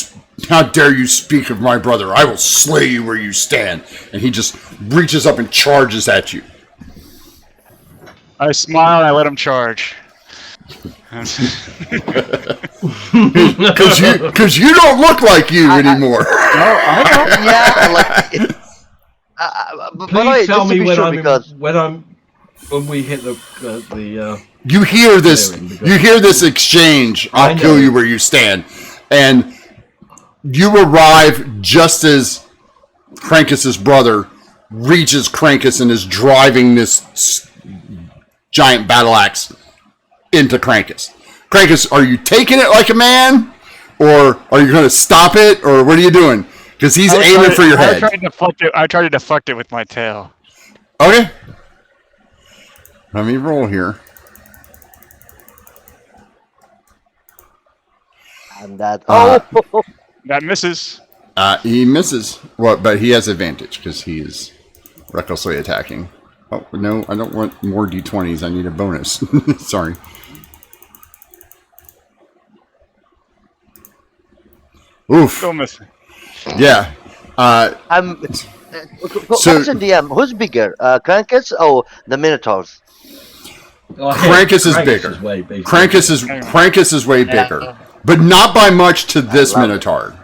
Speaker 1: speak of my brother? I will slay you where you stand." And he just reaches up and charges at you.
Speaker 4: I smile and I let him charge.
Speaker 1: Because you don't look like you anymore.
Speaker 3: Yeah,
Speaker 2: Please tell me when we hit the
Speaker 1: You hear this exchange. "I'll kill you where you stand," and you arrive just as Krankus' brother reaches Krankus and is driving this giant battle axe into Krankus. Krankus, are you taking it like a man, or are you going to stop it, or what are you doing? Because he's aiming for your head.
Speaker 4: I tried to deflect it with my tail.
Speaker 1: Okay. Let me roll here.
Speaker 3: And that
Speaker 4: That misses.
Speaker 1: He misses. Well, but he has advantage because he is recklessly attacking. Oh, no, I don't want more d20s. I need a bonus. Sorry. Oof.
Speaker 4: Still missing.
Speaker 1: Yeah.
Speaker 3: Question DM, who's bigger, Krankus or the Minotaurs?
Speaker 1: Krankus is bigger. Krankus is way bigger, but not by much to this Minotaur.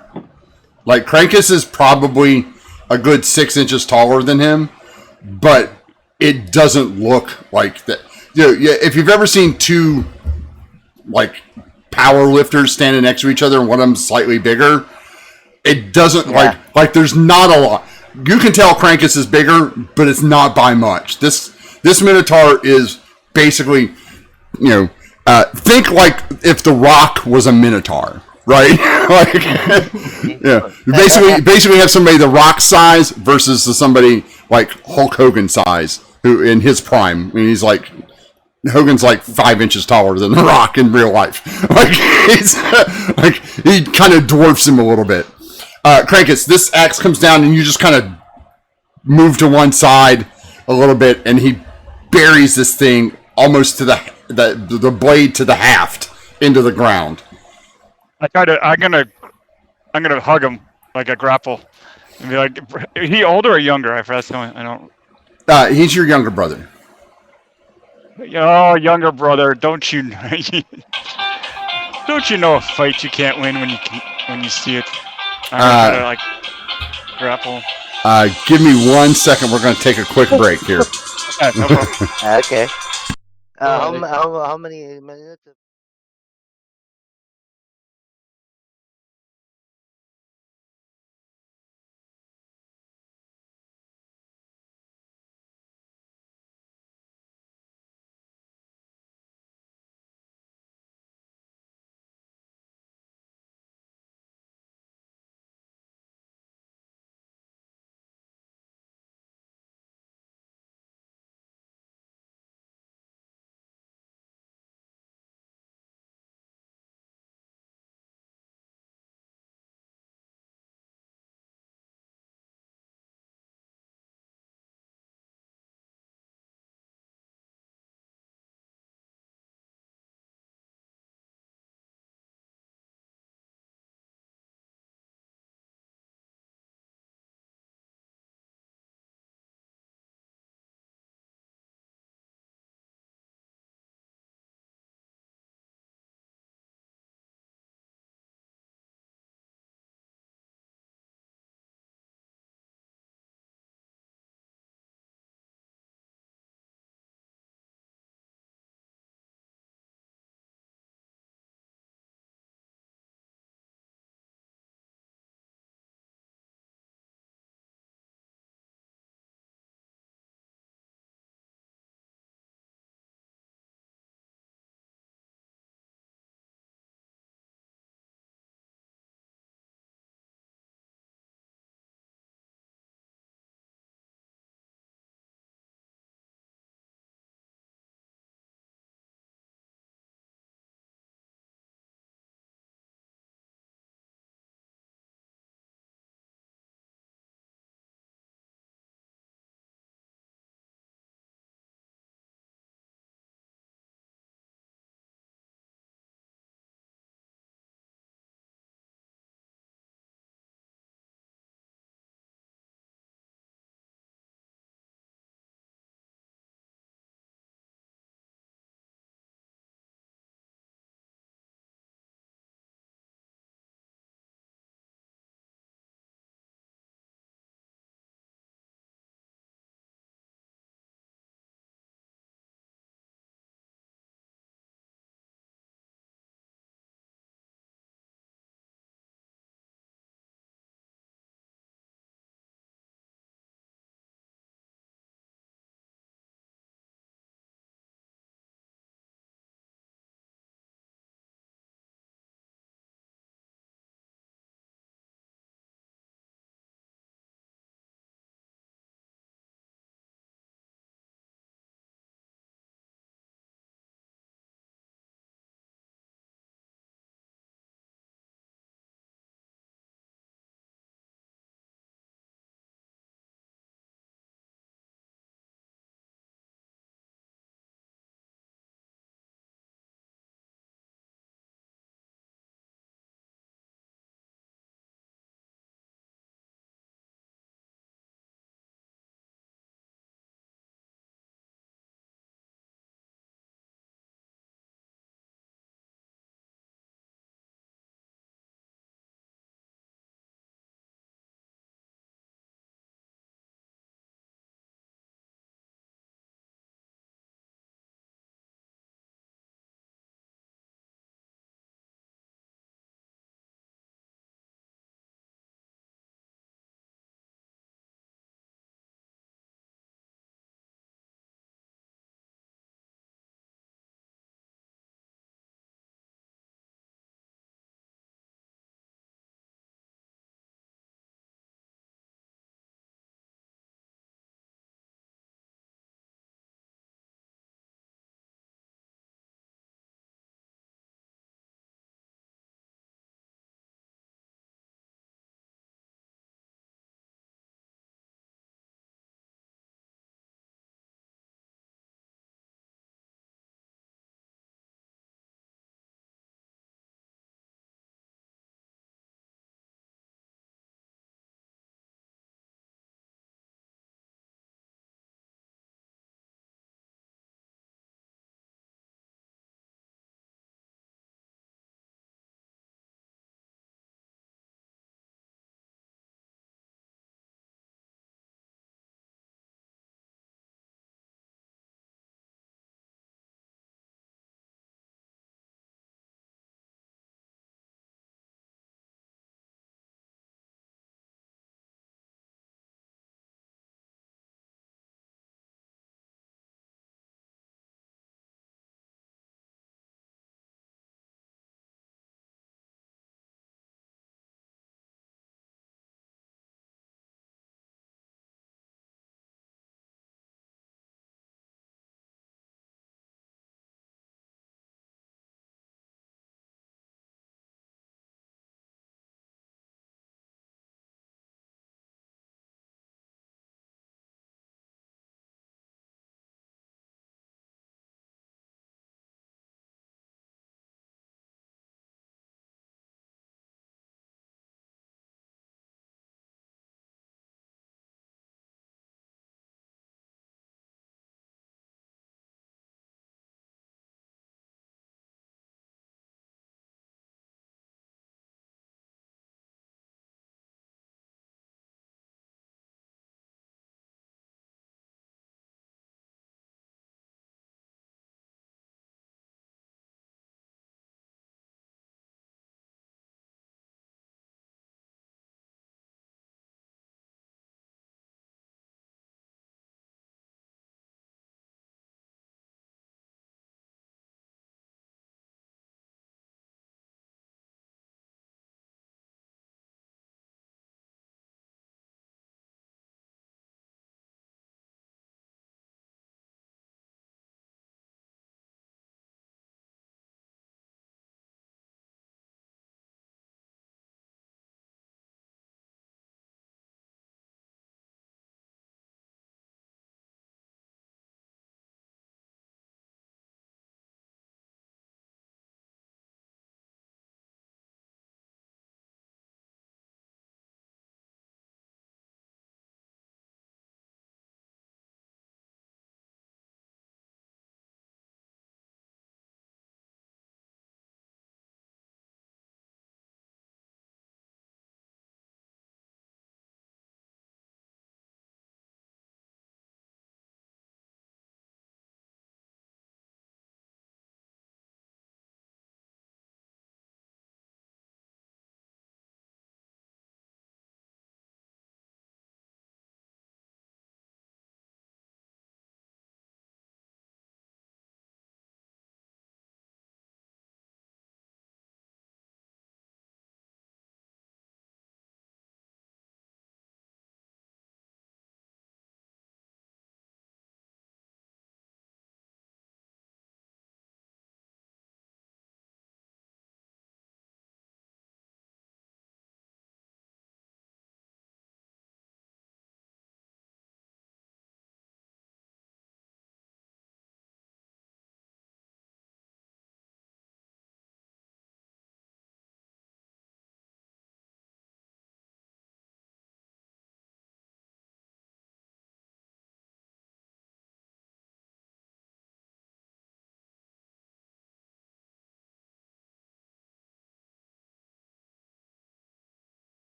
Speaker 1: Like Krankus is probably a good 6 inches taller than him, but it doesn't look like that. If you've ever seen 2 like power lifters standing next to each other and one of them's slightly bigger, it doesn't like there's not a lot. You can tell Krankus is bigger, but it's not by much. This Minotaur is basically, think like if The Rock was a Minotaur, right? You basically have somebody The Rock size versus somebody like Hulk Hogan size, who in his prime, I mean, Hogan's like 5 inches taller than The Rock in real life. He kind of dwarfs him a little bit. Krankus, this axe comes down and you just kind of move to one side a little bit, and he buries this thing almost to the blade to the haft into the ground.
Speaker 4: I'm gonna hug him like a grapple and be like, "Is he older or younger?" I don't.
Speaker 1: He's your younger brother.
Speaker 4: Oh, younger brother, don't you know a fight you can't win when you see it? I'm gonna try to like grapple.
Speaker 1: Give me 1 second. We're going to take a quick break here.
Speaker 4: No problem.
Speaker 3: Okay.
Speaker 2: Alright,
Speaker 3: how many minutes?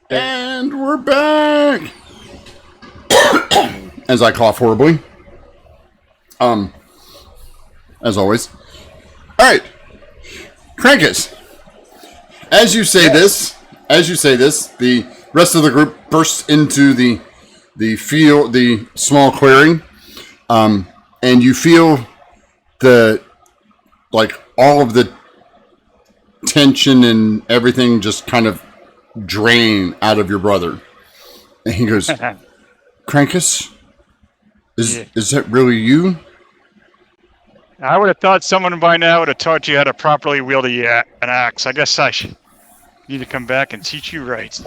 Speaker 1: And we're back. As I cough horribly. As always. All right, Krankus. As you say this, the rest of the group bursts into the small clearing, and you feel all of the tension and everything just kind of drain out of your brother. And he goes, Krankus, is that really you?
Speaker 4: I would have thought someone by now would have taught you how to properly wield an axe. I guess I should need to come back and teach you right.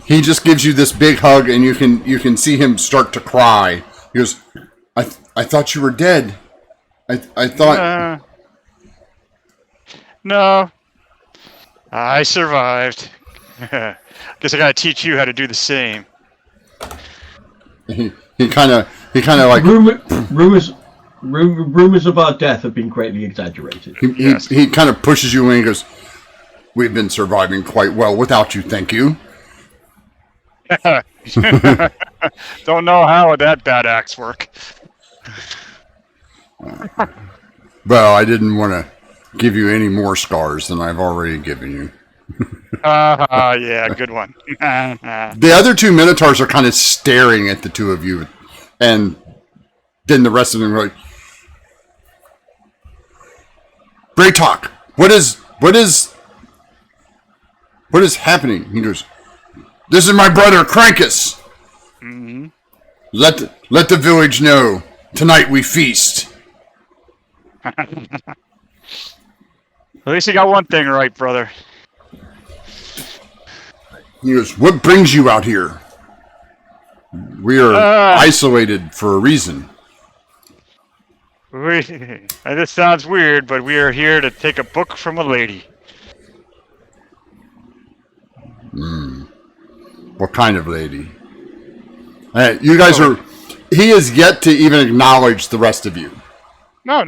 Speaker 1: He just gives you this big hug, and you can see him start to cry. He goes, I thought you were dead. I thought.
Speaker 4: No, I survived. Guess I gotta teach you how to do the same.
Speaker 1: He kind of like
Speaker 2: rumors of our death have been greatly exaggerated.
Speaker 1: He kind of pushes you and he goes, "We've been surviving quite well without you, thank you."
Speaker 4: Don't know how that bad axe work.
Speaker 1: Well, I didn't want to give you any more scars than I've already given you.
Speaker 4: Yeah, good one.
Speaker 1: The other two Minotaurs are kind of staring at the two of you, and then the rest of them are like, Braytok, what is happening? He goes, this is my brother, Krankus.
Speaker 4: Mm-hmm.
Speaker 1: Let the village know. Tonight we feast.
Speaker 4: At least you got one thing right, brother.
Speaker 1: He goes, what brings you out here? We are isolated for a reason.
Speaker 4: This sounds weird, but we are here to take a book from a lady.
Speaker 1: What kind of lady? You guys are... He has yet to even acknowledge the rest of you.
Speaker 4: No.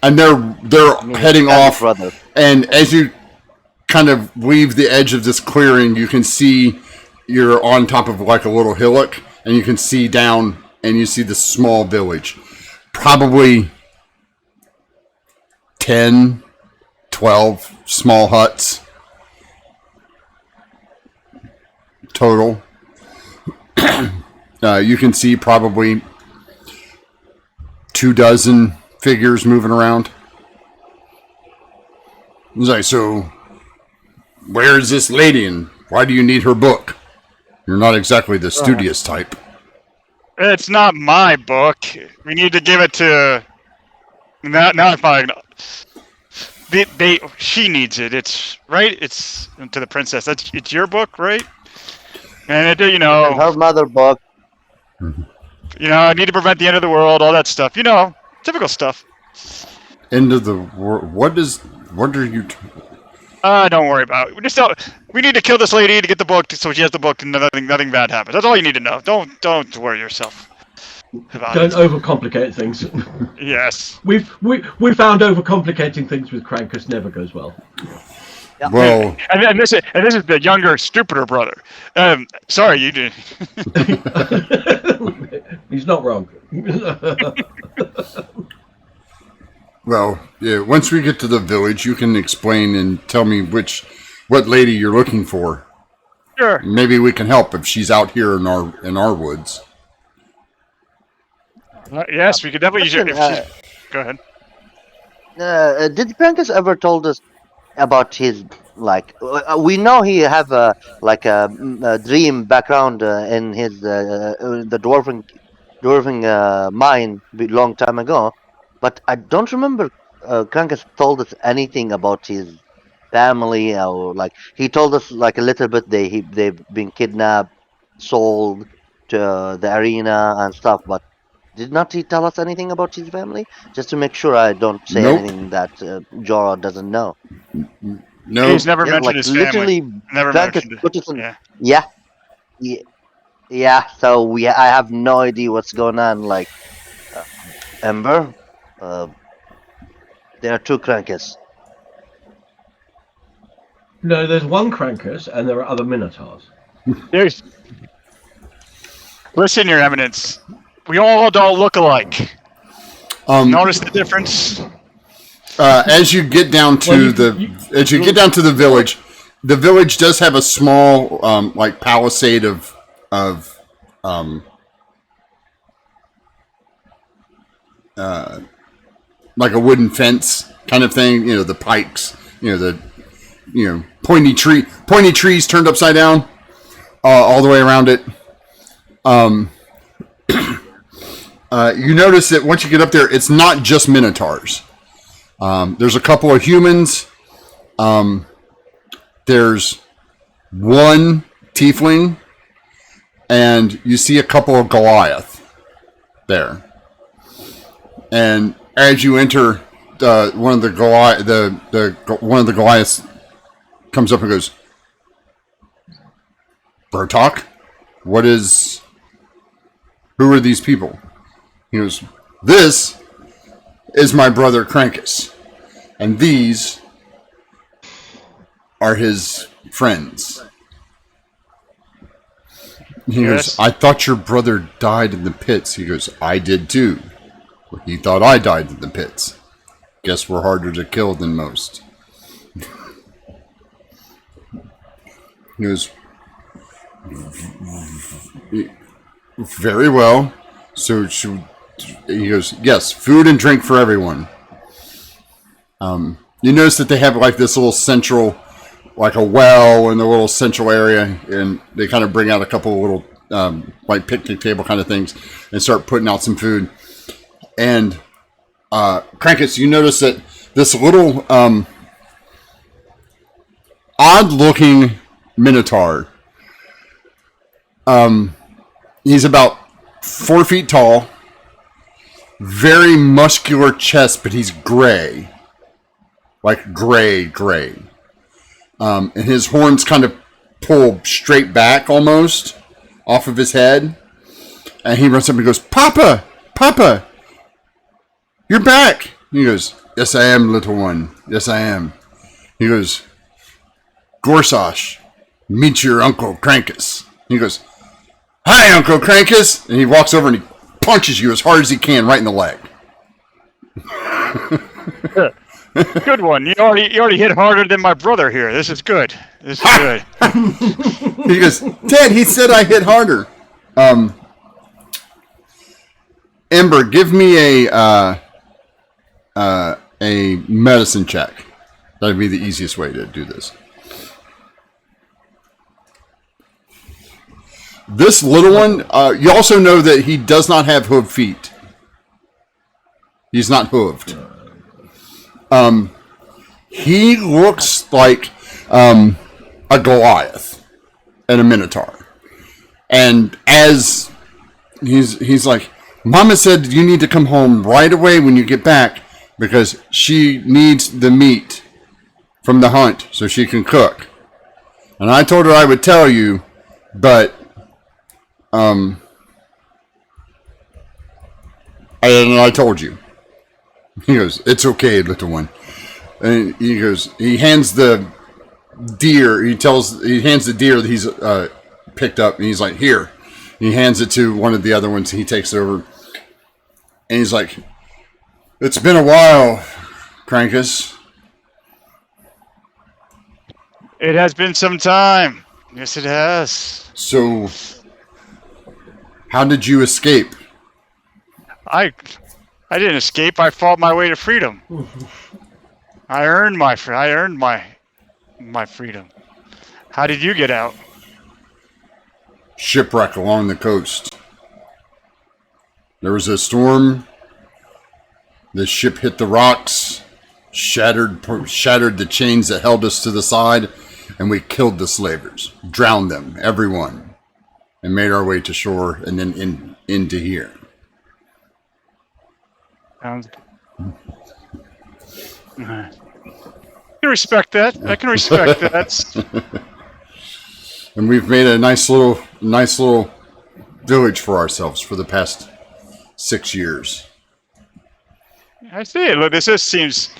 Speaker 1: And they're heading off.
Speaker 3: Brother.
Speaker 1: And as you kind of leave the edge of this clearing, you can see you're on top of like a little hillock, and you can see down, and you see this small village. Probably 10, 12 small huts total. You can see probably 24 figures moving around. He's like, so where is this lady and why do you need her book? You're not exactly the studious type.
Speaker 4: It's not my book. We need to give it to... Now I'm fine. She needs it. It's right. It's to the princess. It's your book, right? And
Speaker 3: Her mother book.
Speaker 4: I need to prevent the end of the world. All that stuff. Typical stuff.
Speaker 1: End of the world. What are you?
Speaker 4: Don't worry about it. We need to kill this lady to get the book, so she has the book, and nothing bad happens. That's all you need to know. Don't worry yourself about
Speaker 2: Don't
Speaker 4: it.
Speaker 2: overcomplicate things.
Speaker 4: Yes.
Speaker 2: We found overcomplicating things with Krankus never goes well.
Speaker 3: Yeah.
Speaker 1: Well,
Speaker 4: and this is the younger, stupider brother. Sorry, you did.
Speaker 2: He's not wrong.
Speaker 1: well, yeah. Once we get to the village, you can explain and tell me what lady you're looking for.
Speaker 4: Sure.
Speaker 1: Maybe we can help if she's out here in our woods.
Speaker 4: Yes, we could definitely use it. Go ahead.
Speaker 3: Did Krankus ever told us about his we know he have a dream background in his the dwarfing mine long time ago, but I don't remember Krankus told us anything about his family, or he told us a little bit they've been kidnapped, sold to the arena and stuff, but did not he tell us anything about his family? Just to make sure I don't say anything that Jorah doesn't know.
Speaker 1: No,
Speaker 4: he's never mentioned his family. Never mentioned it.
Speaker 3: Yeah. So I have no idea what's going on. Ember, there are two Krankus.
Speaker 2: No, there's one Krankers, and there are other Minotaurs.
Speaker 4: There's. Listen, Your Eminence. We all don't look alike. Notice the difference?
Speaker 1: As you get down to the village does have a small like palisade of like a wooden fence kind of thing. You know, the pikes. You know, pointy trees turned upside down all the way around it. You notice that once you get up there, it's not just Minotaurs. There's a couple of humans. There's one tiefling, and you see a couple of Goliath there. And as you enter, one of the Goliaths comes up and goes, "Bertok, who are these people?" He goes, "This is my brother Krankus, and these are his friends." He goes, "I thought your brother died in the pits." He goes, "I did too. He thought I died in the pits. Guess we're harder to kill than most." He goes, "Very well. So he goes, yes, food and drink for everyone." You notice that they have like this little central, like a well in the little central area, and they kind of bring out a couple of little like picnic table kind of things and start putting out some food. And Krankus, you notice that this little odd-looking Minotaur, he's about 4 feet tall, very muscular chest, but he's gray. Like gray. And his horns kind of pull straight back almost off of his head. And he runs up and goes, Papa! You're back! He goes, "Yes, I am, little one. Yes, I am." He goes, "Gorsash, meet your Uncle Krankus." He goes, "Hi, Uncle Krankus!" And he walks over and he punches you as hard as he can right in the leg.
Speaker 4: Good one. You already hit harder than my brother here. This is good.
Speaker 1: He goes, "Dad, he said I hit harder." Ember, give me a medicine check. That'd be the easiest way to do this. This little one, you also know that he does not have hooved feet. He's not hooved. He looks like a Goliath and a Minotaur. And as he's like, "Mama said you need to come home right away when you get back because she needs the meat from the hunt so she can cook. And I told her I would tell you, but I told you." He goes, "It's okay, little one." And he goes, he hands the deer, he hands the deer that he's picked up, and he's like, "Here." He hands it to one of the other ones, and he takes it over. And he's like, "It's been a while, Krankus."
Speaker 4: It has been some time. Yes, it has.
Speaker 1: "So, how did you escape?"
Speaker 4: I didn't escape. I fought my way to freedom. I earned my freedom. How did you get out?
Speaker 1: "Shipwreck along the coast. There was a storm. The ship hit the rocks, shattered the chains that held us to the side, and we killed the slavers, drowned them, everyone, and made our way to shore and then into here."
Speaker 4: I can respect that.
Speaker 1: And we've made a nice little village for ourselves for the past 6 years.
Speaker 4: I see it. Look, this seems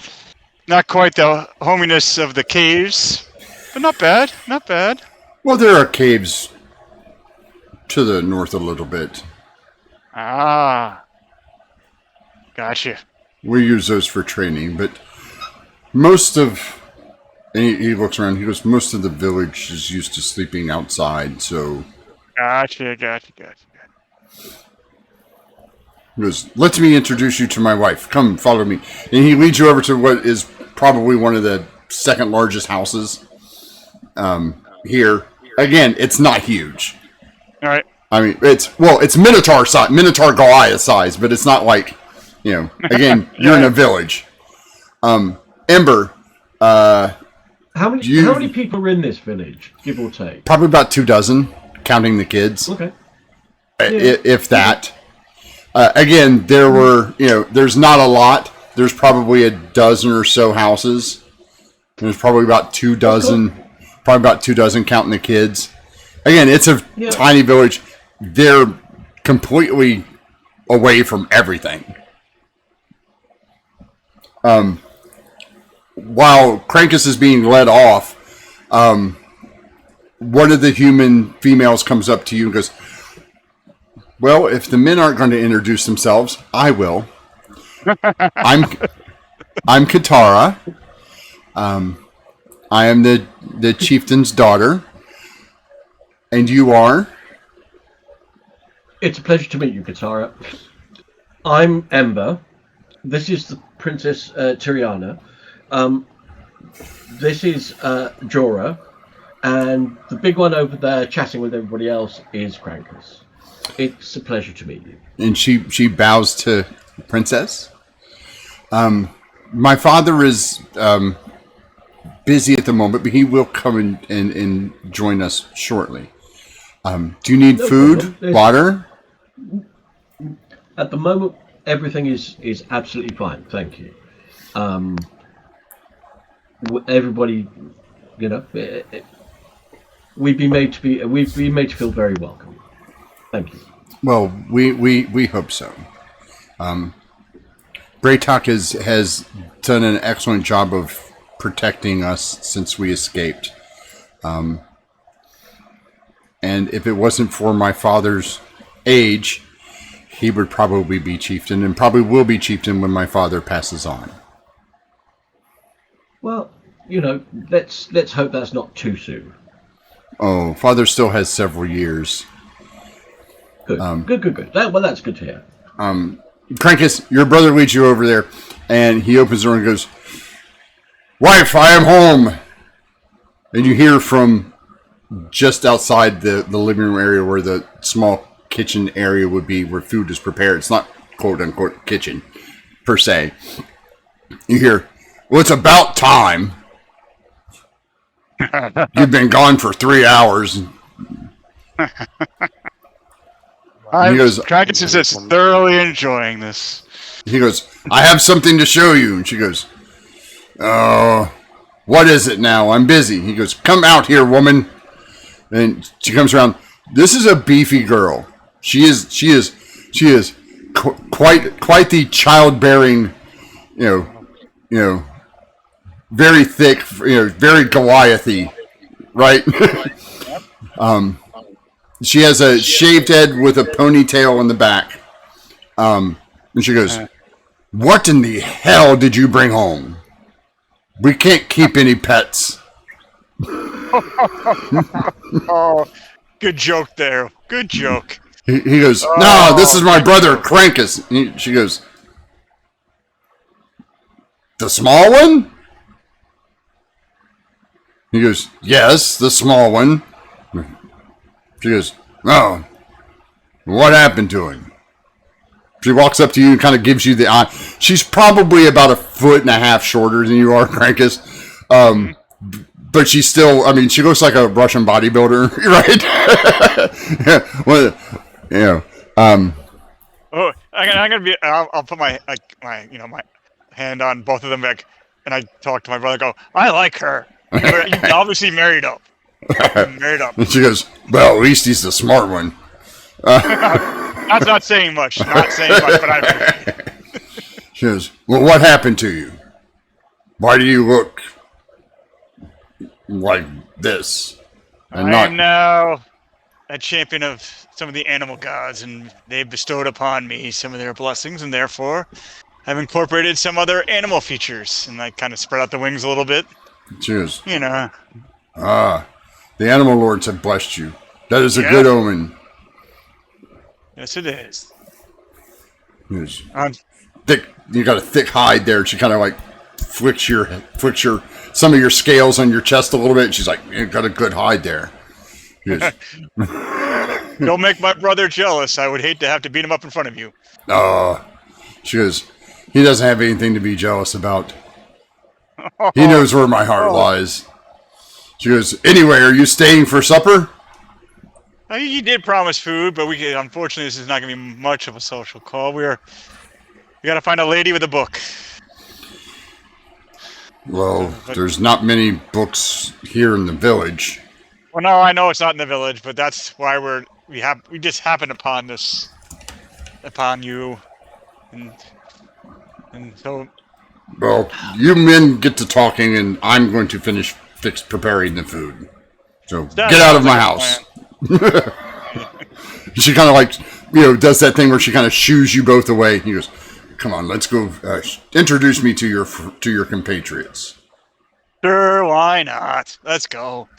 Speaker 4: not quite the hominess of the caves. but not bad. Not bad.
Speaker 1: Well, there are caves to the north a little bit.
Speaker 4: Ah, gotcha.
Speaker 1: We use those for training, but most of... And he looks around. He goes, most of the village is used to sleeping outside, so...
Speaker 4: Gotcha.
Speaker 1: He goes, let me introduce you to my wife. Come, follow me. And he leads you over to what is probably one of the second largest houses here. Again, it's not huge.
Speaker 4: All right.
Speaker 1: I mean, it's Minotaur size, Minotaur Goliath size, but it's not like, again, you're in a village. Ember,
Speaker 2: how many people are in this village, give or take?
Speaker 1: probably about 24, counting the kids,
Speaker 2: Okay.
Speaker 1: if that. Again, there were, there's not a lot. There's probably a dozen or so houses. There's probably about 24, counting the kids. Again, it's a tiny village. They're completely away from everything. While Krankus is being led off, one of the human females comes up to you and goes, well, if the men aren't going to introduce themselves, I will. I'm Katara. I am the chieftain's daughter. And you are?
Speaker 2: It's a pleasure to meet you, Katara. I'm Ember. This is the Princess Tiriana. This is Jorah. And the big one over there chatting with everybody else is Krankus. It's a pleasure to meet you.
Speaker 1: And she bows to the princess. My father is busy at the moment, but he will come and join us shortly. Do you need food, water?
Speaker 2: At the moment, everything is absolutely fine. Thank you. Everybody, we've been made to feel very welcome. Thank you.
Speaker 1: Well, we hope so. Braytok has done an excellent job of protecting us since we escaped. And if it wasn't for my father's age, he would probably be chieftain, and probably will be chieftain when my father passes on.
Speaker 2: Well, let's hope that's not too soon.
Speaker 1: Oh, father still has several years.
Speaker 2: Good. Good. That's good to hear.
Speaker 1: Krankus, your brother leads you over there, and he opens the door and goes, wife, I am home. And you hear from just outside the living room area where the small kitchen area would be, where food is prepared. It's not quote-unquote kitchen, per se. You hear, well, it's about time. You've been gone for 3 hours.
Speaker 4: Krankus is just thoroughly enjoying this.
Speaker 1: He goes, I have something to show you. And she goes, oh, what is it now? I'm busy. He goes, come out here, woman. And she comes around. This is a beefy girl. She is quite the childbearing, very thick, very Goliathy, right? She has a shaved head with a ponytail in the back. And she goes, what in the hell did you bring home? We can't keep any pets.
Speaker 4: Oh, good joke there. Good joke.
Speaker 1: He goes, no, this is my brother, Krankus. She goes, the small one? He goes, yes, the small one. She goes, oh, what happened to him? She walks up to you and kind of gives you the eye. She's probably about 1.5 feet shorter than you are, Krankus. But she's still, she looks like a Russian bodybuilder, right?
Speaker 4: Oh, I'm gonna be. I'll put my hand on both of them, and I talk to my brother. Go, I like her. You obviously married up. Married up.
Speaker 1: And she goes, well, at least he's the smart one.
Speaker 4: That's not saying much. But I.
Speaker 1: She goes, well, what happened to you? Why do you look like this. And
Speaker 4: I am
Speaker 1: not
Speaker 4: now a champion of some of the animal gods, and they've bestowed upon me some of their blessings, and therefore I've incorporated some other animal features, and I kind of spread out the wings a little bit.
Speaker 1: cheers.
Speaker 4: You know.
Speaker 1: The animal lords have blessed you. That is a
Speaker 4: Yeah.
Speaker 1: good omen.
Speaker 4: Yes, it is.
Speaker 1: Yes.
Speaker 4: Um,
Speaker 1: Thick. You got a thick hide there. She kind of like flicks your some of your scales on your chest a little bit. She's like, you got a good hide there. Yes.
Speaker 4: Don't make my brother jealous. I would hate to have to beat him up in front of you.
Speaker 1: She goes, he doesn't have anything to be jealous about. He knows where my heart lies. She goes, anyway, are you staying for supper?
Speaker 4: He did promise food, but unfortunately this is not going to be much of a social call. We got to find a lady with a book.
Speaker 1: Well, there's not many books here in the village.
Speaker 4: Well, no, I know it's not in the village, but that's why we just happened upon you, and so.
Speaker 1: Well, you men get to talking, and I'm going to finish preparing the food. So
Speaker 4: That
Speaker 1: get out of
Speaker 4: sounds
Speaker 1: my
Speaker 4: like a
Speaker 1: house. She kind of like, does that thing where she kind of shoos you both away. He goes, come on, let's go. Introduce me to your compatriots.
Speaker 4: Sure, why not? Let's go.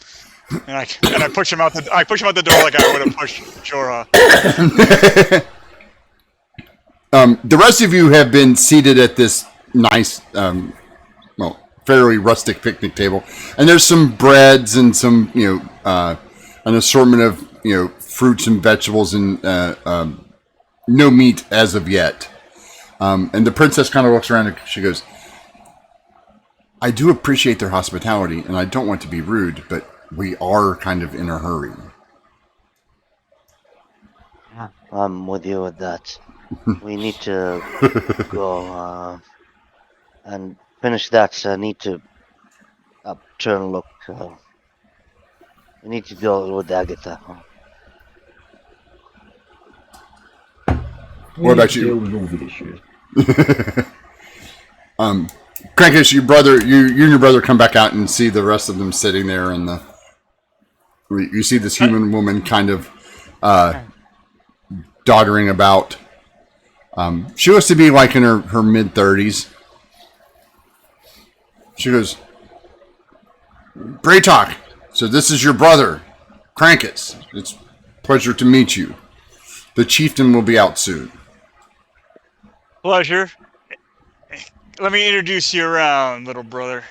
Speaker 4: And I push him out the door like I would have pushed Jorah.
Speaker 1: The rest of you have been seated at this nice, fairly rustic picnic table, and there's some breads and some, an assortment of, fruits and vegetables and no meat as of yet. And the princess kind of looks around and she goes, I do appreciate their hospitality, and I don't want to be rude, but we are kind of in a hurry.
Speaker 3: I'm with you with that. We need to go and finish that. I need to turn look. We need to go with Agatha.
Speaker 1: What about you?
Speaker 2: Deal with all the issues.
Speaker 1: Crankus, you and your brother come back out and see the rest of them sitting there, and you see this human woman kind of doddering about. She looks to be like in her mid-30s. She goes, Braytok, so this is your brother, Crankus. It's a pleasure to meet you. The chieftain will be out soon.
Speaker 4: Pleasure. Let me introduce you around, little brother.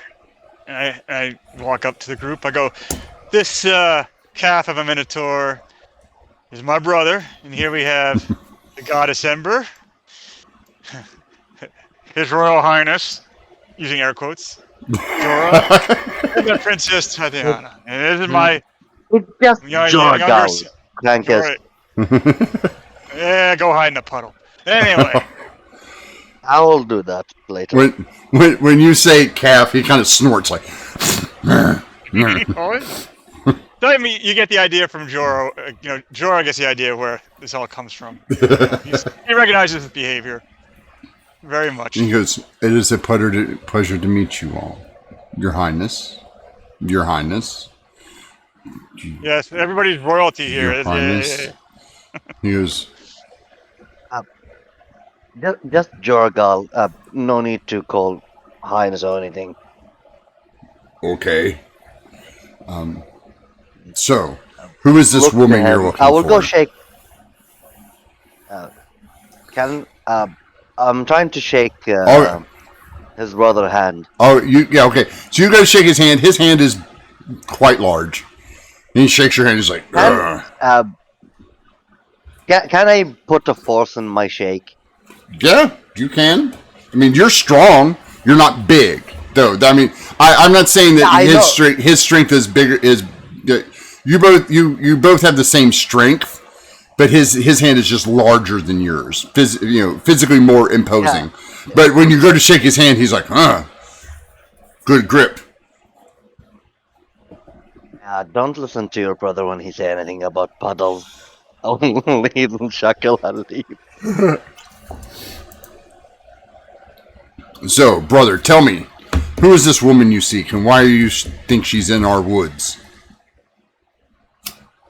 Speaker 4: And I walk up to the group. I go, this calf of a minotaur is my brother, and here we have the goddess Ember, His Royal Highness, using air quotes, Jorah, and the Princess Tatiana. And this is my
Speaker 3: It's just
Speaker 4: younger
Speaker 3: Crankus.
Speaker 4: Yeah, go hide in the puddle. Anyway.
Speaker 3: I will do that later.
Speaker 1: When you say calf, he kind of snorts like.
Speaker 4: I mean, you get the idea from Jorah. Jorah gets the idea where this all comes from. He recognizes his behavior very much.
Speaker 1: He goes, it is a pleasure to meet you all. Your Highness. Your Highness.
Speaker 4: Yes, everybody's royalty here.
Speaker 1: Your Highness. He goes,
Speaker 3: Just Jorgal. No need to call Highness or anything.
Speaker 1: okay. So, who is this
Speaker 3: Look
Speaker 1: woman
Speaker 3: to
Speaker 1: you're
Speaker 3: him.
Speaker 1: looking
Speaker 3: I will
Speaker 1: for?
Speaker 3: go shake. I'm trying to shake his brother's hand.
Speaker 1: Oh, yeah, okay. So you go shake his hand. His hand is quite large. And he shakes your hand. He's like, "Ugh."
Speaker 3: Can I put a force in my shake?
Speaker 1: Yeah, you can. I mean, you're strong. You're not big, though. I mean, I'm not saying that his strength is bigger. You both have the same strength, but his hand is just larger than yours. Physically more imposing. Yeah. But when you go to shake his hand, he's like, good grip.
Speaker 3: Don't listen to your brother when he say anything about puddles. Only he'll chuckle and leave.
Speaker 1: So, brother, tell me, Who is this woman you seek, and why do you think she's in our woods?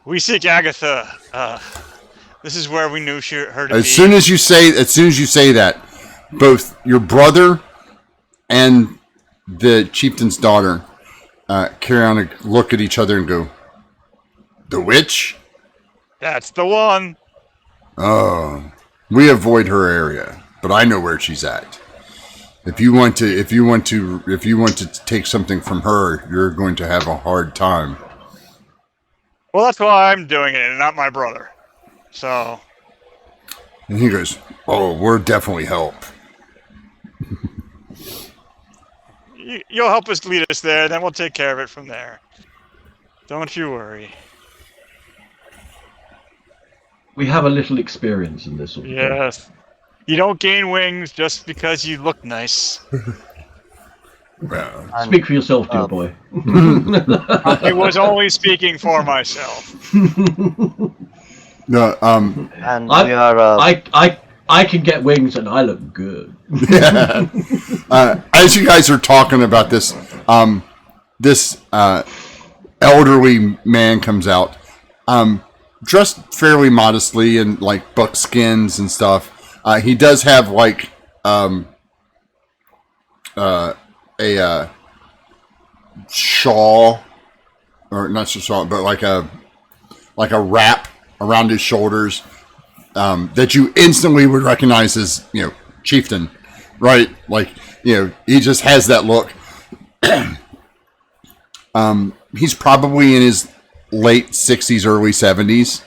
Speaker 4: We seek Agatha. This is where we knew her to be.
Speaker 1: As soon as you say that, both your brother and the chieftain's daughter carry on a look at each other and go, "The witch?
Speaker 4: That's the one."
Speaker 1: Oh, we avoid her area, but I know where she's at. If you want to take something from her, you're going to have a hard time.
Speaker 4: Well, that's why I'm doing it, and not my brother. So.
Speaker 1: And he goes, "Oh, we're definitely help."
Speaker 4: You'll help us lead us there, then we'll take care of it from there. Don't you worry.
Speaker 2: We have a little experience in this sort of thing.
Speaker 4: Yes. You don't gain wings just because you look nice.
Speaker 1: Well,
Speaker 2: Speak for yourself, dear boy.
Speaker 4: I was only speaking for myself.
Speaker 1: no,
Speaker 3: And we are.
Speaker 2: I can get wings and I look good.
Speaker 1: as you guys are talking about this, this elderly man comes out, dressed fairly modestly in like buckskins and stuff. He does have like a shawl, or not so shawl, but like a wrap around his shoulders that you instantly would recognize as, you know, chieftain, right? Like, you know, he just has that look. He's probably in his late 60s, early 70s.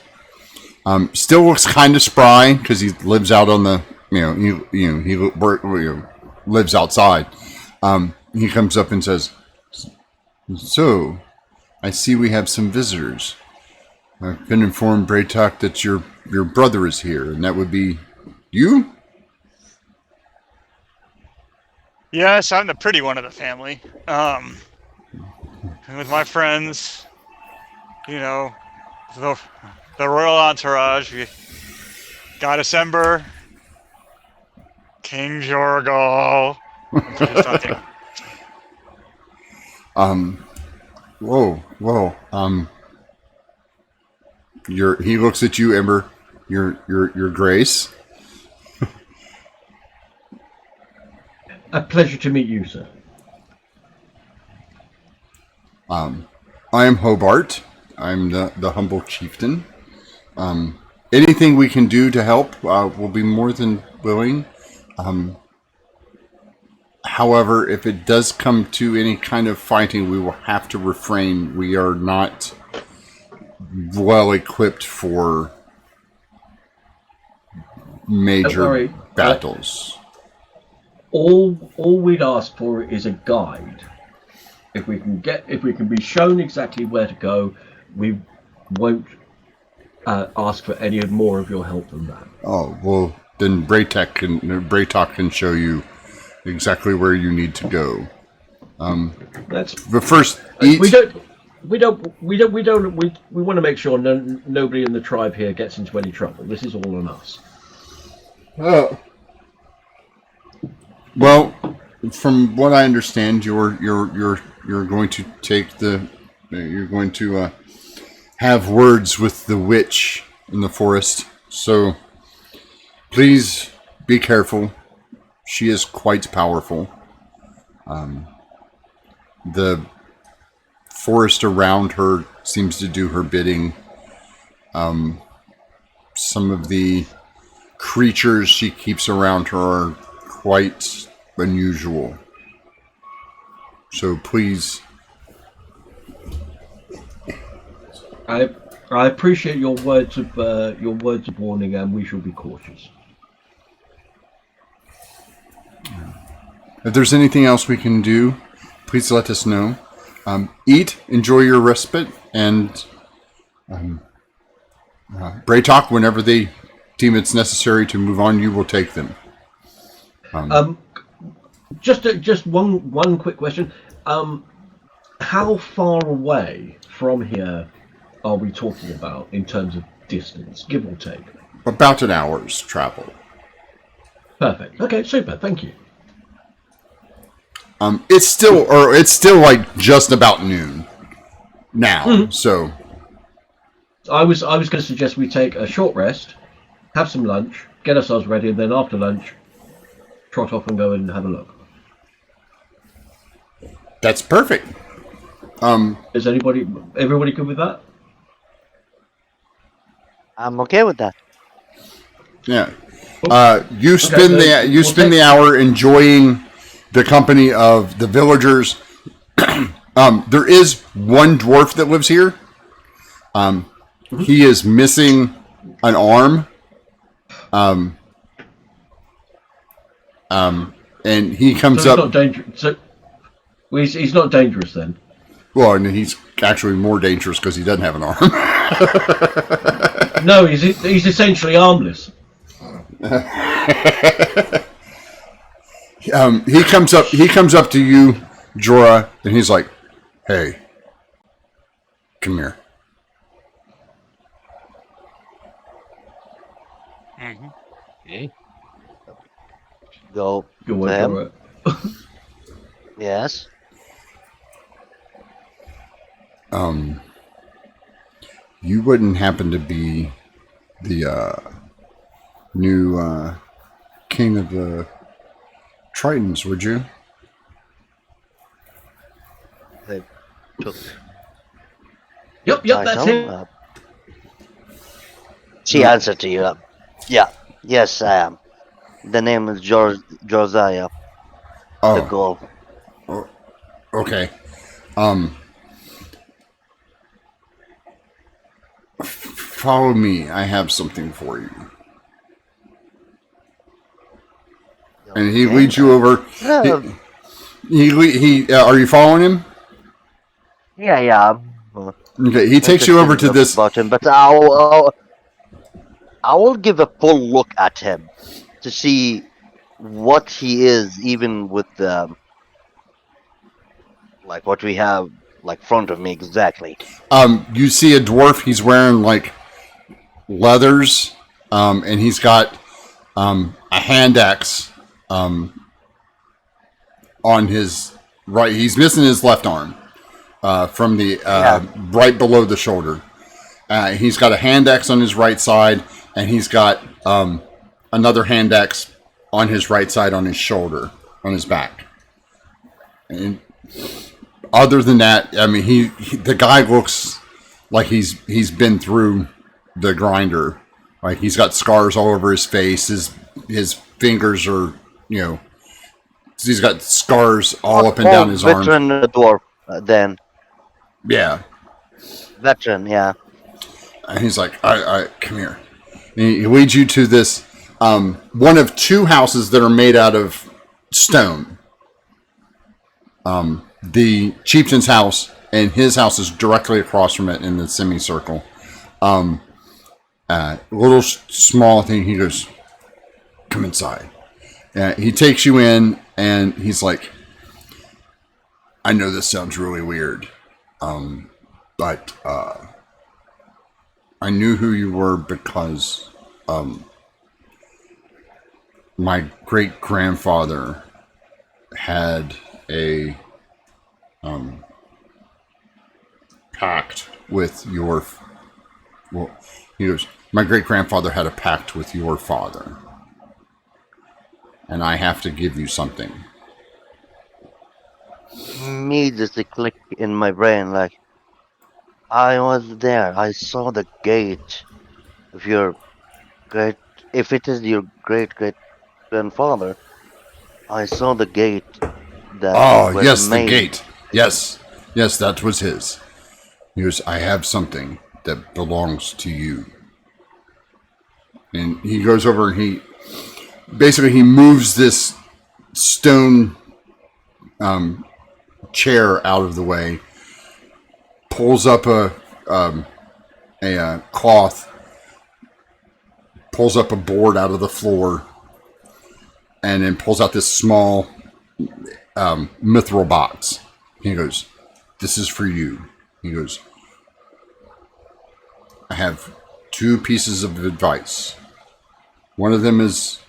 Speaker 1: Still looks kind of spry because he lives out on the, he lives outside. He comes up and says, "So, I see we have some visitors. I've been informed, Braytok, that your brother is here, and that would be you?"
Speaker 4: Yes, I'm the pretty one of the family. With my friends, you know, the royal entourage. We got Ember, King Jorgal.
Speaker 1: Whoa. He looks at you, Ember. Your Grace.
Speaker 2: A pleasure to meet you, sir.
Speaker 1: I am Hobart. I'm the humble chieftain. Anything we can do to help, we'll be more than willing. However, if it does come to any kind of fighting, we will have to refrain. We are not well equipped for major battles.
Speaker 2: All we'd ask for is a guide. If we can be shown exactly where to go, we won't ask for any more of your help than that.
Speaker 1: Oh, well, then Braytok can show you exactly where you need to go. But first, eat.
Speaker 2: We want to make sure nobody in the tribe here gets into any trouble. This is all on us.
Speaker 1: Oh. Well, from what I understand, you're going to have words with the witch in the forest. So please be careful. She is quite powerful. The forest around her seems to do her bidding. Some of the creatures she keeps around her are quite unusual. So please.
Speaker 2: I appreciate your words of warning, and we shall be cautious.
Speaker 1: If there's anything else we can do, please let us know. Eat, enjoy your respite, and Braytok, whenever they deem it's necessary to move on, you will take them.
Speaker 2: Just one quick question. How far away from here are we talking about in terms of distance, give or take?
Speaker 1: About an hour's travel.
Speaker 2: Perfect. Okay, super. Thank you.
Speaker 1: It's still like just about noon now. So
Speaker 2: I was going to suggest we take a short rest, have some lunch, get ourselves ready, and then after lunch, trot off and go in and have a look.
Speaker 1: that's perfect.
Speaker 2: Is everybody good with that?
Speaker 3: I'm okay with that.
Speaker 1: Yeah. You spend the hour enjoying the company of the villagers. There is one dwarf that lives here. He is missing an arm. And he comes
Speaker 2: So
Speaker 1: up.
Speaker 2: he's not dangerous. So he's not dangerous then.
Speaker 1: Well, and he's actually more dangerous because he doesn't have an arm.
Speaker 2: No, he's essentially armless.
Speaker 1: He comes up to you, Jorah, and he's like, "Hey, come here."
Speaker 4: Mm-hmm.
Speaker 3: Go
Speaker 2: Good
Speaker 3: to
Speaker 2: work,
Speaker 3: him.
Speaker 2: Jorah.
Speaker 3: Yes.
Speaker 1: You wouldn't happen to be the new king of the Tritons, would you?
Speaker 3: They took
Speaker 2: Yep, that's
Speaker 3: title.
Speaker 2: him.
Speaker 3: She answered to you. Yeah. Yes, I am. The name is Josiah. The
Speaker 1: Oh,
Speaker 3: goal.
Speaker 1: okay. Follow me. I have something for you. And he leads you over. He are you following him?
Speaker 3: Yeah.
Speaker 1: Okay, he takes you over to this.
Speaker 3: About him, but I will give a full look at him to see what he is, even with like what we have like front of me exactly.
Speaker 1: You see a dwarf. He's wearing like leathers, and he's got a hand axe on his right. He's missing his left arm from the right below the shoulder. He's got a hand axe on his right side, and he's got another hand axe on his right side on his shoulder, on his back. And other than that, I mean, the guy looks like he's been through the grinder. Like he's got scars all over his face. His fingers are, he's got scars all up and down his arms.
Speaker 3: Veteran dwarf, then.
Speaker 1: Yeah.
Speaker 3: Veteran, yeah.
Speaker 1: And he's like, I come here. And he leads you to this one of two houses that are made out of stone. The chieftain's house and his house is directly across from it in the semicircle. Little small thing. He goes, come inside. He takes you in and he's like, I know this sounds really weird, but I knew who you were because my great grandfather had a pact with your. Well, he goes. My great grandfather had a pact with your father, and I have to give you something.
Speaker 3: Immediately click in my brain like I was there. I saw the gate of your great. If it is your great grandfather, I saw the gate that
Speaker 1: Oh,
Speaker 3: was
Speaker 1: yes,
Speaker 3: made.
Speaker 1: the gate. Yes, that was his. He goes, I have something that belongs to you. And he goes over and he moves this stone chair out of the way, pulls up a cloth, pulls up a board out of the floor, and then pulls out this small mithril box. He goes, this is for you. He goes, I have two pieces of advice. One of them is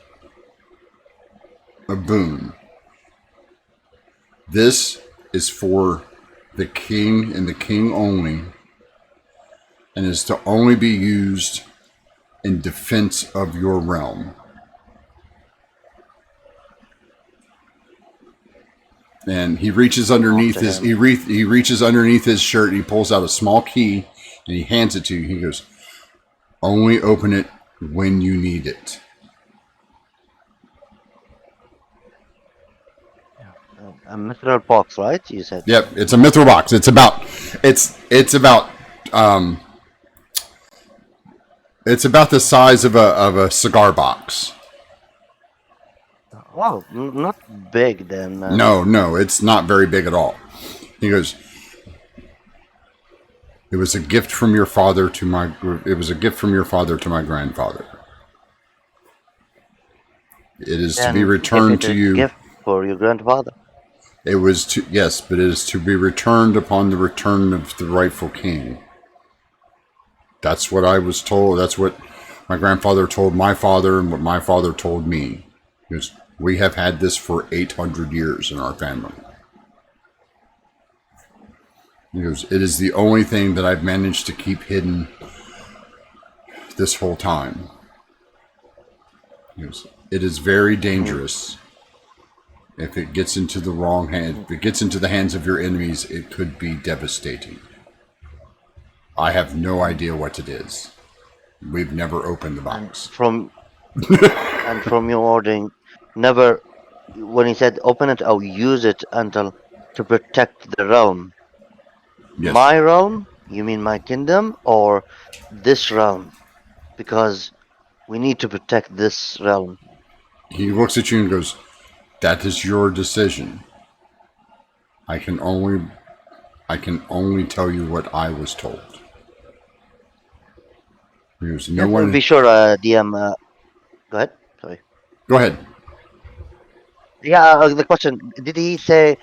Speaker 1: a boon. This is for the king and the king only, and is to only be used in defense of your realm. And he reaches underneath he reaches underneath his shirt and he pulls out a small key and he hands it to you. He goes, "Only open it when you need it."
Speaker 3: A mithril box, right? You said.
Speaker 1: Yep, it's a mithril box. It's about the size of a cigar box.
Speaker 3: Wow, not big then.
Speaker 1: No, it's not very big at all. He goes, "It was a gift from your father to my. It was a gift from your father to my grandfather. It is to be returned to you."
Speaker 3: Gift for your grandfather.
Speaker 1: It was to yes, but it is to be returned upon the return of the rightful king. That's what I was told. That's what my grandfather told my father, and what my father told me. Because we have had this for 800 years in our family. He goes, "It is the only thing that I've managed to keep hidden this whole time." He goes, "It is very dangerous. If it gets into the wrong hand, if it gets into the hands of your enemies, it could be devastating. I have no idea what it is. We've never opened the box."
Speaker 3: And from your ordering, never, when he said open it or use it until to protect the realm.
Speaker 1: Yes.
Speaker 3: My realm? You mean my kingdom or this realm? Because we need to protect this realm.
Speaker 1: He looks at you and goes, "That is your decision. I can only tell you what I was told." There's no one.
Speaker 3: Be sure, DM. Go ahead. Sorry.
Speaker 1: Go ahead.
Speaker 3: Yeah, the question: did he say,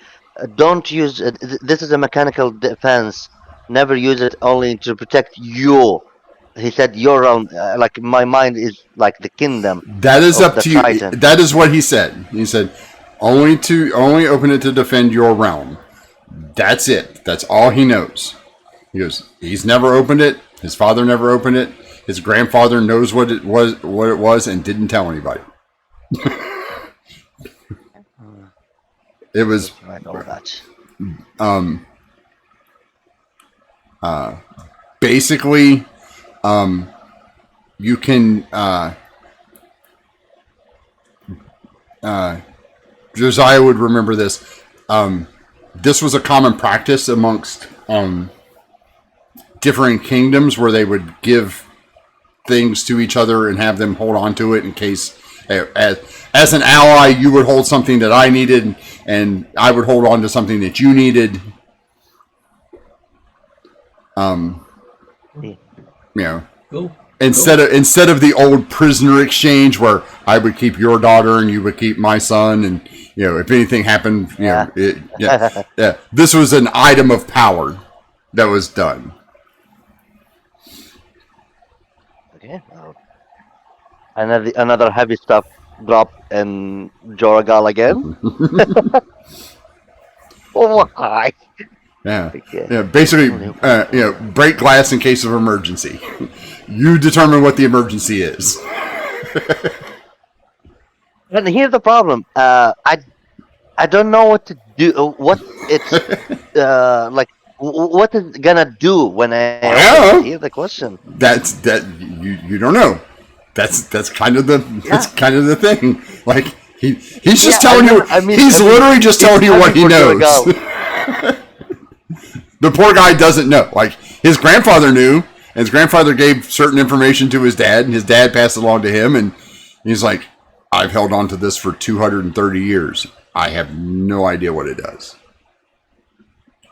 Speaker 3: "Don't use it. This is a mechanical defense. Never use it only to protect you"? He said your realm. Like my mind is like the kingdom.
Speaker 1: That is up to you.
Speaker 3: Titan.
Speaker 1: That is what he said. He said, only open it to defend your realm. That's it. That's all he knows. He goes, he's never opened it. His father never opened it. His grandfather knows what it was, and didn't tell anybody. It was basically you can Josiah would remember this. This was a common practice amongst different kingdoms where they would give things to each other and have them hold on to it in case, as an ally, you would hold something that I needed, and I would hold on to something that you needed. You know,
Speaker 2: Cool.
Speaker 1: instead of the old prisoner exchange where I would keep your daughter and you would keep my son, and if anything happened, this was an item of power that was done.
Speaker 3: Okay. Another heavy stuff drop in Joragal again. Oh my!
Speaker 1: Yeah. Basically, break glass in case of emergency. You determine what the emergency is.
Speaker 3: And here's the problem. I don't know what to do. What it's like. What is it gonna do when I? Here's the question.
Speaker 1: You don't know. That's kind of the thing. Like he's just telling you. He's literally just telling you what he knows. The poor guy doesn't know. Like his grandfather knew, and his grandfather gave certain information to his dad, and his dad passed it along to him, and he's like, "I've held on to this for 230 years. I have no idea what it does.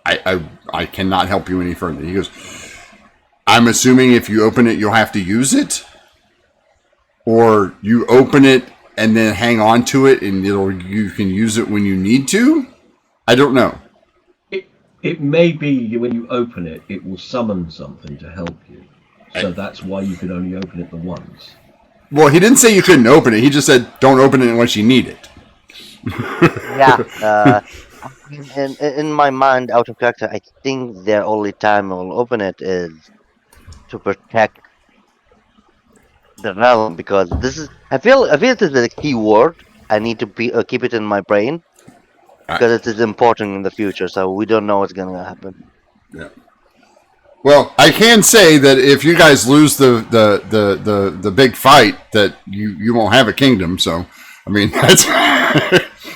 Speaker 1: I cannot help you any further." He goes, "I'm assuming if you open it, you'll have to use it, or you open it and then hang on to it, and you can use it when you need to. I don't know."
Speaker 2: It may be when you open it, it will summon something to help you. So that's why you can only open it the once.
Speaker 1: Well, he didn't say you couldn't open it. He just said, don't open it unless you need it.
Speaker 3: Yeah. In my mind, out of character, I think their only time I'll open it is to protect the realm because this is. I feel this is a key word. I need to keep it in my brain because it is important in the future. So we don't know what's gonna happen.
Speaker 1: Yeah. Well, I can say that if you guys lose the big fight, that you won't have a kingdom. So, I mean, that's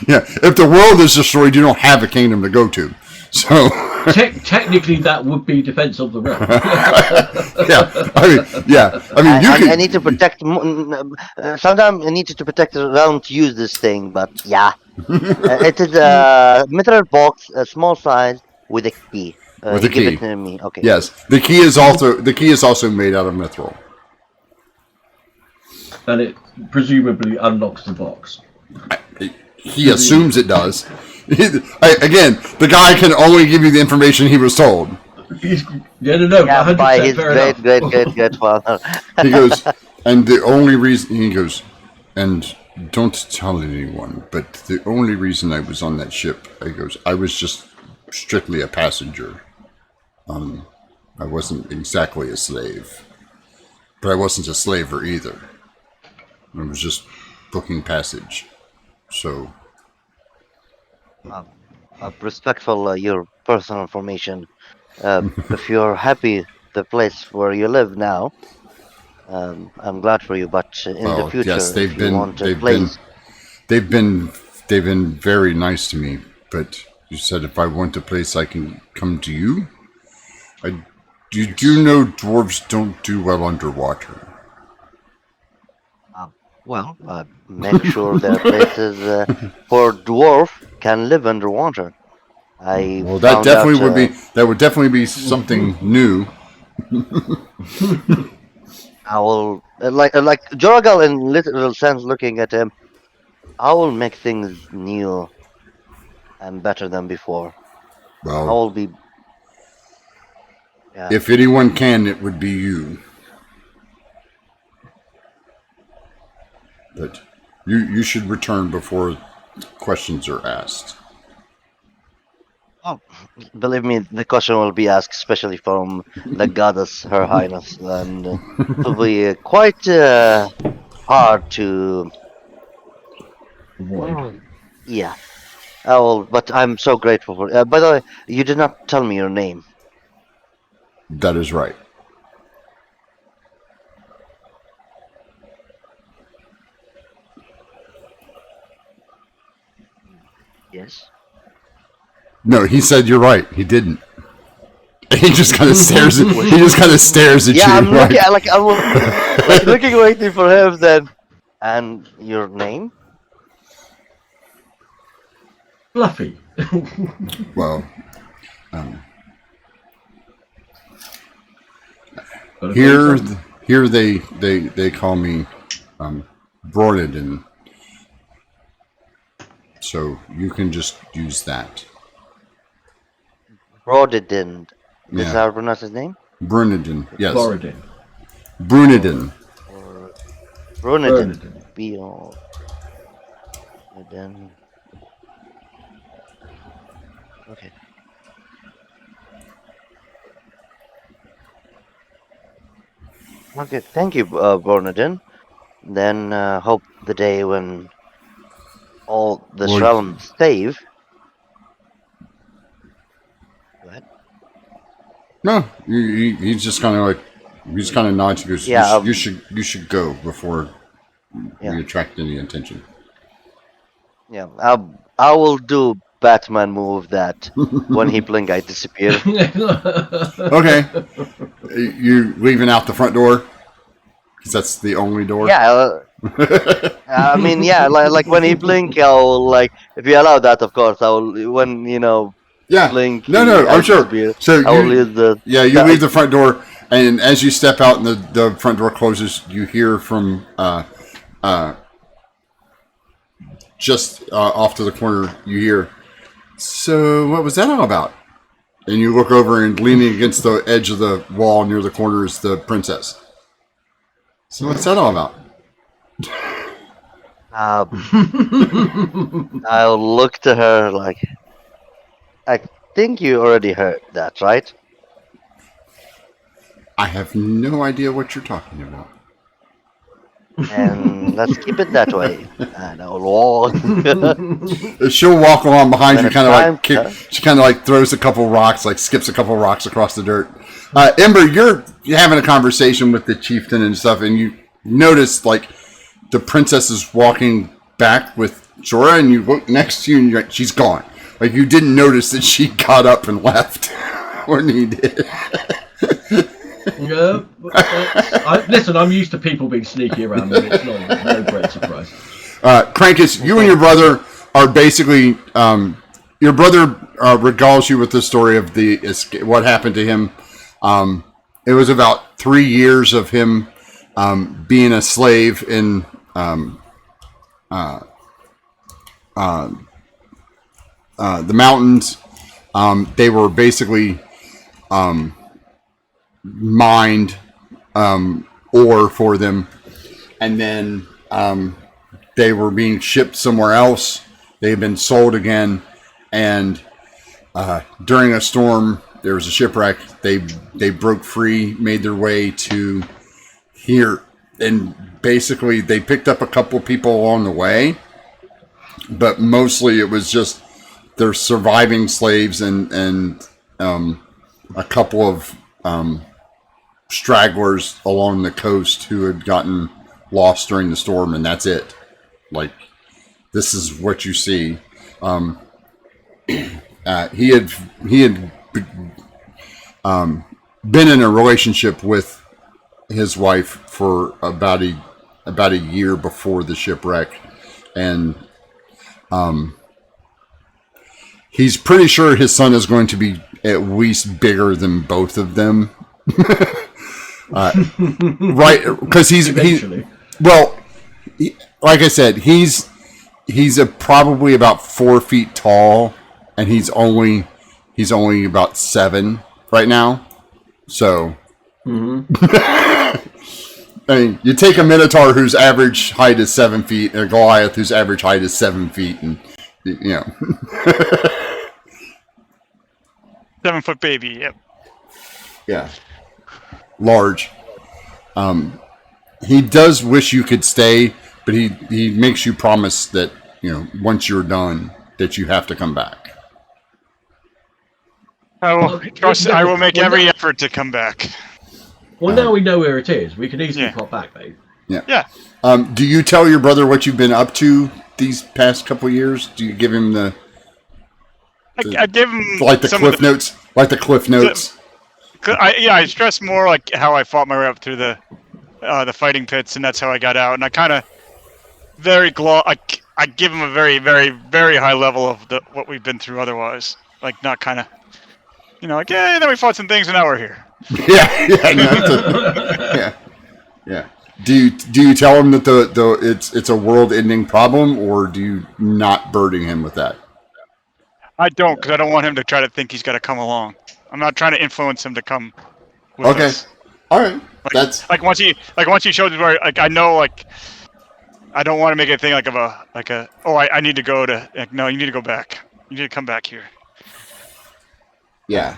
Speaker 1: yeah. If the world is destroyed, you don't have a kingdom to go to. So,
Speaker 2: Technically, that would be defense of the realm.
Speaker 1: I mean, you
Speaker 3: I
Speaker 1: can.
Speaker 3: need to protect. Sometimes I need to protect the realm to use this thing, but yeah, it is a metal box, a small size with a key.
Speaker 1: With
Speaker 3: He
Speaker 1: a
Speaker 3: give
Speaker 1: key.
Speaker 3: it to me. Okay.
Speaker 1: Yes, the key is also made out of mithril.
Speaker 2: And it presumably unlocks the box.
Speaker 1: He assumes it does. Again, the guy can only give you the information he was told.
Speaker 2: No,
Speaker 3: Yeah,
Speaker 2: 100%
Speaker 3: by his
Speaker 2: fair
Speaker 3: great father.
Speaker 1: He goes, and the only reason he goes, and don't tell anyone, but the only reason I was on that ship, I goes, I was just strictly a passenger. I wasn't exactly a slave, but I wasn't a slaver either. I was just booking passage. So,
Speaker 3: Respectful your personal information. If you're happy the place where you live now, I'm glad for you. But in the
Speaker 1: well,
Speaker 3: future,
Speaker 1: yes,
Speaker 3: if you want a
Speaker 1: they've been,
Speaker 3: place,
Speaker 1: they've been, they've been very nice to me. But you said if I want a place, I can come to you. You do know dwarves don't do well underwater.
Speaker 3: make sure there are places for dwarf can live underwater. I
Speaker 1: Well,
Speaker 3: found out.
Speaker 1: that would definitely be something new.
Speaker 3: I will like Joragal in literal sense. Looking at him, I will make things new and better than before. I
Speaker 1: Well,
Speaker 3: will be. Yeah.
Speaker 1: if anyone can, it would be you. But you should return before questions are asked.
Speaker 3: Oh, believe me, the question will be asked, especially from the goddess, Her Highness, and it will be quite hard to.
Speaker 2: avoid.
Speaker 3: Yeah, I will. But I'm so grateful for. By the way, you did not tell me your name.
Speaker 1: That is right.
Speaker 3: Yes.
Speaker 1: No, he said you're right. He didn't. He just kind of stares. He just kind of stares at
Speaker 3: Yeah,
Speaker 1: you.
Speaker 3: I'm
Speaker 1: Like,
Speaker 3: looking. Like I was like looking, waiting for him. Then, and your name?
Speaker 2: Fluffy.
Speaker 1: well,
Speaker 2: Gotta
Speaker 1: here,
Speaker 2: find some.
Speaker 1: here they call me Broradin. So you can just use that.
Speaker 3: Rodidin. This is
Speaker 1: Yeah.
Speaker 3: how to pronounce his name?
Speaker 1: Brunidin. Yes.
Speaker 2: Borodin.
Speaker 1: Brunidin.
Speaker 3: Or Brunidin. B-O. Then. Okay. Okay, thank you, Brunidin. Then hope the day when all this
Speaker 1: Well,
Speaker 3: realm save. Go ahead.
Speaker 1: No, he's just kind of like he's kind of nods. He goes,
Speaker 3: Yeah,
Speaker 1: you should go before
Speaker 3: Yeah.
Speaker 1: we attract any attention."
Speaker 3: Yeah, I will do Batman move that when he blink I disappear.
Speaker 1: Okay, you leaving out the front door because that's the only door.
Speaker 3: Yeah, I mean, yeah, like when he blink, I'll like if you allow that, of course, I'll when
Speaker 1: Yeah.
Speaker 3: blink,
Speaker 1: No,
Speaker 3: I
Speaker 1: I'm sure.
Speaker 3: disappear.
Speaker 1: So
Speaker 3: I will use the
Speaker 1: you leave the front door, and as you step out and the front door closes, you hear from just off to the corner. You hear. So what was that all about? And you look over, and leaning against the edge of the wall near the corner is the princess. So what's that all about?
Speaker 3: I'll look to her like I think you already heard that, right?
Speaker 1: I have no idea what you're talking about.
Speaker 3: And let's keep it that way. And I'll walk.
Speaker 1: She'll walk along behind
Speaker 3: When
Speaker 1: you,
Speaker 3: it's
Speaker 1: kind of
Speaker 3: time,
Speaker 1: like she kind of like throws a couple rocks, like skips a couple rocks across the dirt. Ember, you're having a conversation with the chieftain and stuff, and you notice like the princess is walking back with Jorah, and you look next to you, and you're like, she's gone. Like you didn't notice that she got up and left when he did.
Speaker 2: Yeah, listen, I'm used to people being sneaky around me. It's no great surprise.
Speaker 1: Crankus, you and your brother are basically. Your brother regales you with the story of what happened to him. It was about 3 years of him being a slave in the mountains. They were basically mined ore for them, and then they were being shipped somewhere else. They've been sold again, and during a storm, there was a shipwreck. They broke free, made their way to here, and basically they picked up a couple people along the way, but mostly it was just their surviving slaves and a couple of stragglers along the coast who had gotten lost during the storm, and that's it. Like, this is what you see. He had been in a relationship with his wife for about a year before the shipwreck, and he's pretty sure his son is going to be at least bigger than both of them. Right, because like I said, he's probably about 4 feet tall, and he's only about 7 right now. So, I mean, you take a Minotaur whose average height is 7 feet, and a Goliath whose average height is 7 feet, and you know,
Speaker 4: 7 foot baby. Yep.
Speaker 1: yeah, large. He does wish you could stay, but he makes you promise that, you know, once you're done, that you have to come back.
Speaker 4: I will make every effort to come back.
Speaker 2: Well, now we know where it is. We can easily pop back, mate.
Speaker 1: Yeah. Do you tell your brother what you've been up to these past couple years? Do you give him
Speaker 4: I give him
Speaker 1: like the cliff notes? Like the cliff notes?
Speaker 4: I stress more like how I fought my way up through the fighting pits, and that's how I got out. And I kind of I give him a very, very, very high level of what we've been through otherwise. Like, not kind of, like, yeah, then we fought some things and now we're here.
Speaker 1: Yeah. Do you tell him that it's a world-ending problem, or do you not burden him with that?
Speaker 4: I don't, because I don't want him to try to think he's got to come along. I'm not trying to influence him to come with us.
Speaker 1: All right.
Speaker 4: That's like once he shows us where, like, I know, like, I don't want to make it a thing I need to go to, like, no, you need to go back. You need to come back here.
Speaker 1: Yeah.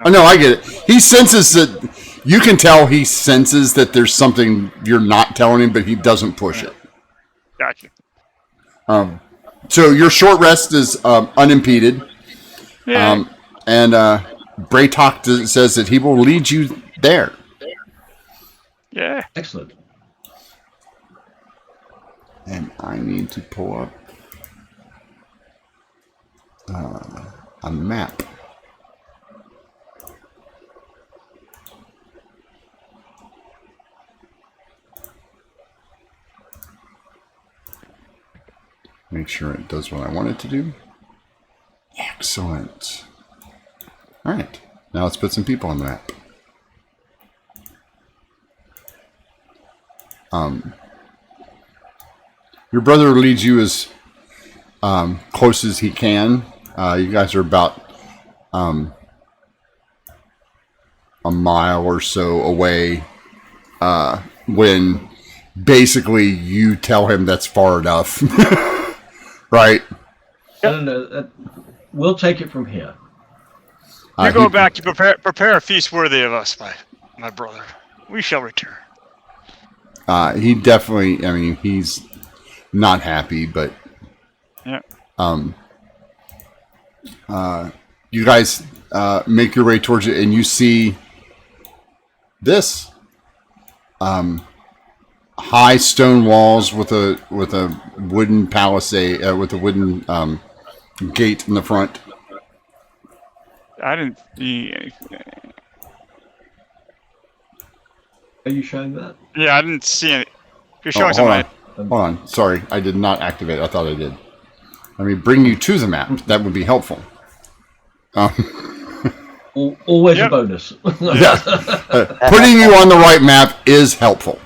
Speaker 1: Oh, no, I get it. He senses that, you can tell he senses that there's something you're not telling him, but he doesn't push it.
Speaker 4: Gotcha.
Speaker 1: So your short rest is unimpeded.
Speaker 4: Yeah.
Speaker 1: And Braytok says that he will lead you there.
Speaker 4: Yeah.
Speaker 2: Excellent.
Speaker 1: And I need to pull up a map. Make sure it does what I want it to do. Excellent. All right. Now let's put some people on the map. Your brother leads you as close as he can. You guys are about a mile or so away when basically you tell him that's far enough. Right?
Speaker 2: No. We'll take it from here.
Speaker 4: You go back. You prepare a feast worthy of us, my brother. We shall return.
Speaker 1: He definitely. I mean, he's not happy, but
Speaker 4: Yeah.
Speaker 1: You guys make your way towards it, and you see this high stone walls with a wooden palisade with a wooden gate in the front.
Speaker 4: I didn't see anything.
Speaker 2: Are you showing that?
Speaker 4: Yeah, I didn't see any. You're showing
Speaker 1: Hold on.
Speaker 4: something.
Speaker 1: Hold on. Sorry, I did not activate. I thought I did. Let me bring you to the map. That would be helpful.
Speaker 2: Always a bonus.
Speaker 1: Yeah. Putting you on the right map is helpful.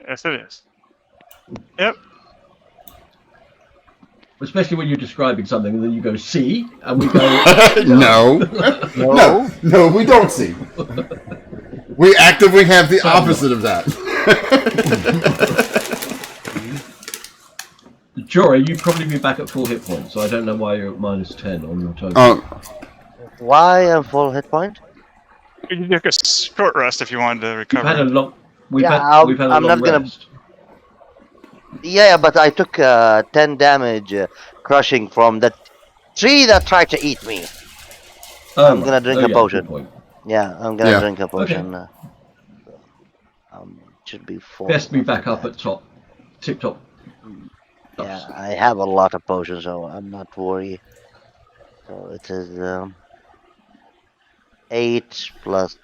Speaker 4: Yes, it is. Yep.
Speaker 2: Especially when you're describing something and then you go, see? And we go,
Speaker 1: No, we don't see. We actively have the opposite of that.
Speaker 2: Jory, you'd probably be back at full hit points, so I don't know why you're at minus 10 on your total.
Speaker 3: Why a full hit point?
Speaker 4: You can take a short rest if you wanted to recover.
Speaker 2: We've had a long rest.
Speaker 3: Yeah, but I took 10 damage crushing from the tree that tried to eat me. I'm gonna drink a potion. Yeah, I'm gonna drink a potion.
Speaker 2: Okay.
Speaker 3: Should be full.
Speaker 2: Best be back up at top. Tip top.
Speaker 3: Yeah, I have a lot of potions, so I'm not worried. So it is 8 plus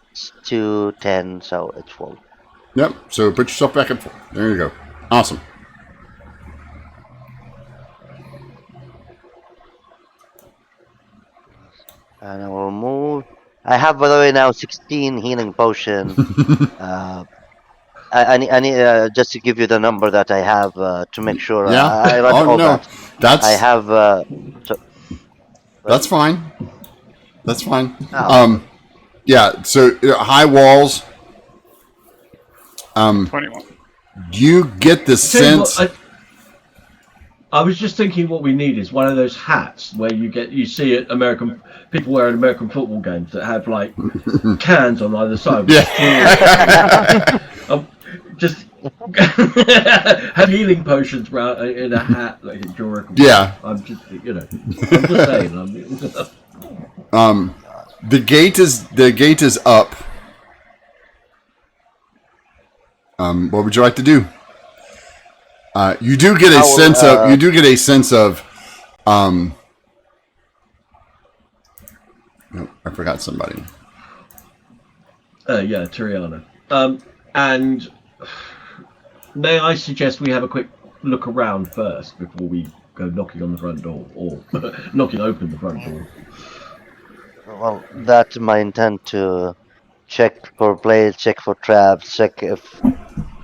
Speaker 3: 2, 10, so it's full.
Speaker 1: Yep, so put yourself back at full. There you go. Awesome.
Speaker 3: And I will move. I have, by the way, now 16 healing potion. I need just to give you the number that I have to make sure. I read all that. I have.
Speaker 1: That's fine. That's fine.
Speaker 3: Oh.
Speaker 1: Yeah. So high walls.
Speaker 4: 21.
Speaker 1: You get the sense.
Speaker 2: I was just thinking what we need is one of those hats where you see it people wear at American football games that have like cans on either side.
Speaker 1: Yeah.
Speaker 2: Just have healing potions in a hat like a Jorah.
Speaker 1: Yeah.
Speaker 2: I'm just saying.
Speaker 1: The gate is up. What would you like to do? You do get a sense of. Oh, I forgot somebody.
Speaker 2: Yeah, Tiriana. And may I suggest we have a quick look around first before we go knocking on the front door or knocking open the front door?
Speaker 3: Well, that's my intent, to check for plays, check for traps, check if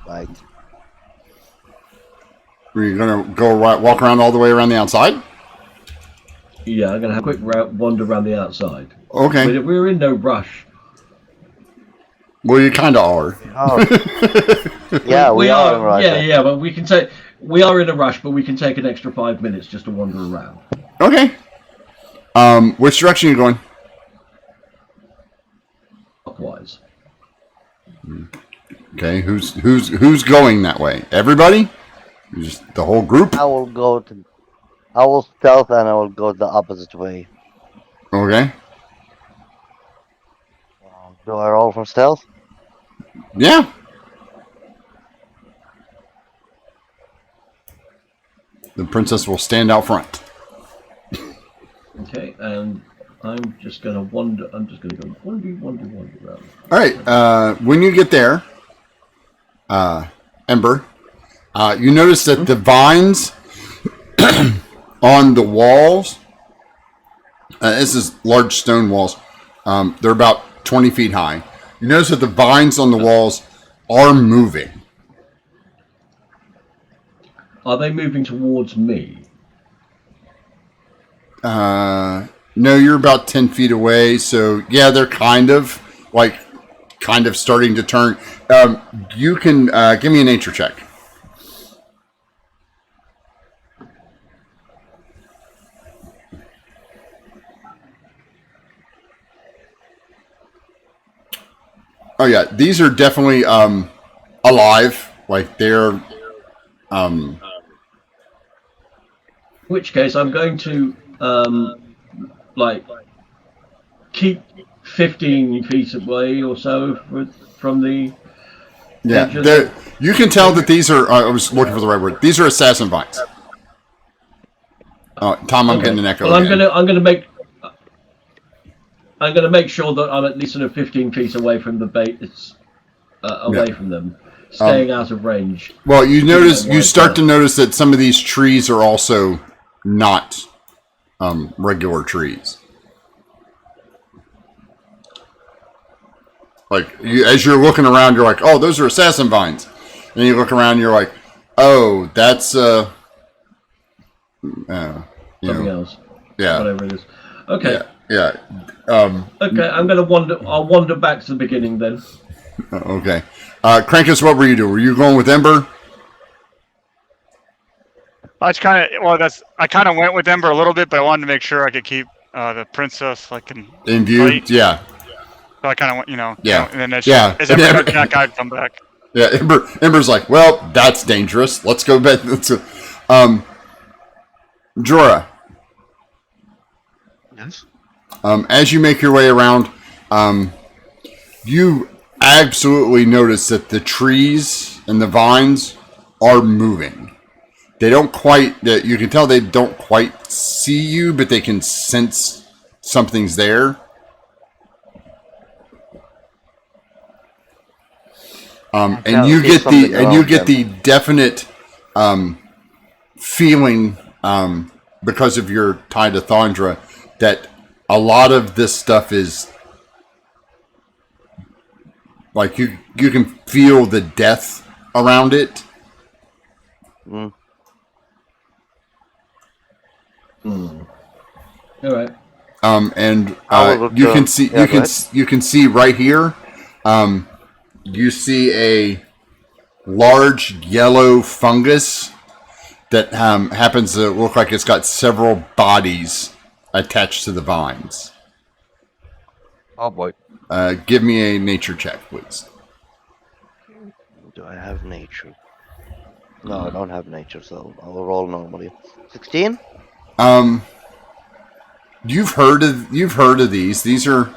Speaker 3: like.
Speaker 1: You're gonna walk around all the way around the outside?
Speaker 2: Yeah, I'm gonna have a quick wander around the outside.
Speaker 1: Okay.
Speaker 2: We're in no rush.
Speaker 1: Well, you kind of are.
Speaker 3: Oh. Yeah, we are in a rush.
Speaker 2: Yeah, but we can take. We are in a rush, but we can take an extra 5 minutes just to wander around.
Speaker 1: Okay. Which direction are you going?
Speaker 2: Clockwise.
Speaker 1: Okay. Who's going that way? Everybody? Just the whole group?
Speaker 3: I will stealth and I will go the opposite way.
Speaker 1: Okay.
Speaker 3: Do I roll for stealth?
Speaker 1: Yeah. The princess will stand out front.
Speaker 2: Okay, and I'm just gonna wander. I'm just gonna go wander around.
Speaker 1: All right. When you get there, Ember, you notice that the vines on the walls. This is large stone walls. They're about 20 feet high. You notice that the vines on the walls are moving.
Speaker 2: Are they moving towards me?
Speaker 1: No, you're about 10 feet away. So yeah, they're kind of starting to turn. You can give me a nature check. Oh yeah, these are definitely alive. Like they're
Speaker 2: In which case, I'm going to like keep 15 feet away or so from the edge of the...
Speaker 1: You can tell that these are. I was looking for the right word. These are assassin vines. Tom, I'm getting an echo.
Speaker 2: Well,
Speaker 1: again.
Speaker 2: I'm gonna make sure that I'm at least sort of 15 feet away from the bait. Away from them, staying out of range.
Speaker 1: Well, you start to notice that some of these trees are also not regular trees. Like as you're looking around, you're like, "Oh, those are assassin vines," and you look around, you're like, "Oh, that's
Speaker 2: something else."
Speaker 1: Yeah,
Speaker 2: whatever it is. Okay.
Speaker 1: Yeah.
Speaker 2: Okay, I'll wander back to the beginning then.
Speaker 1: Okay. Krankus, what were you doing? Were you going with Ember?
Speaker 4: I kind of went with Ember a little bit, but I wanted to make sure I could keep the princess
Speaker 1: in view.
Speaker 4: Fight.
Speaker 1: Yeah.
Speaker 4: So I kind of went,
Speaker 1: Yeah.
Speaker 4: and then as
Speaker 1: Ember,
Speaker 4: that guy come back.
Speaker 1: Yeah, Ember's like, well, that's dangerous. Let's go back. Jorah.
Speaker 3: Yes.
Speaker 1: As you make your way around, you absolutely notice that the trees and the vines are moving. They don't quite. You can tell they don't quite see you, but they can sense something's there. And you get the definite feeling because of your tie to Thondra that a lot of this stuff is like you can feel the death around it.
Speaker 3: Mm.
Speaker 2: All right.
Speaker 1: And you can see you can see right here. You see a large yellow fungus that happens to look like it's got several bodies attached to the vines.
Speaker 3: Oh boy.
Speaker 1: Give me a nature check, please.
Speaker 3: Do I have nature? No, I don't have nature, so I'll roll normally. 16?
Speaker 1: You've heard of these. These are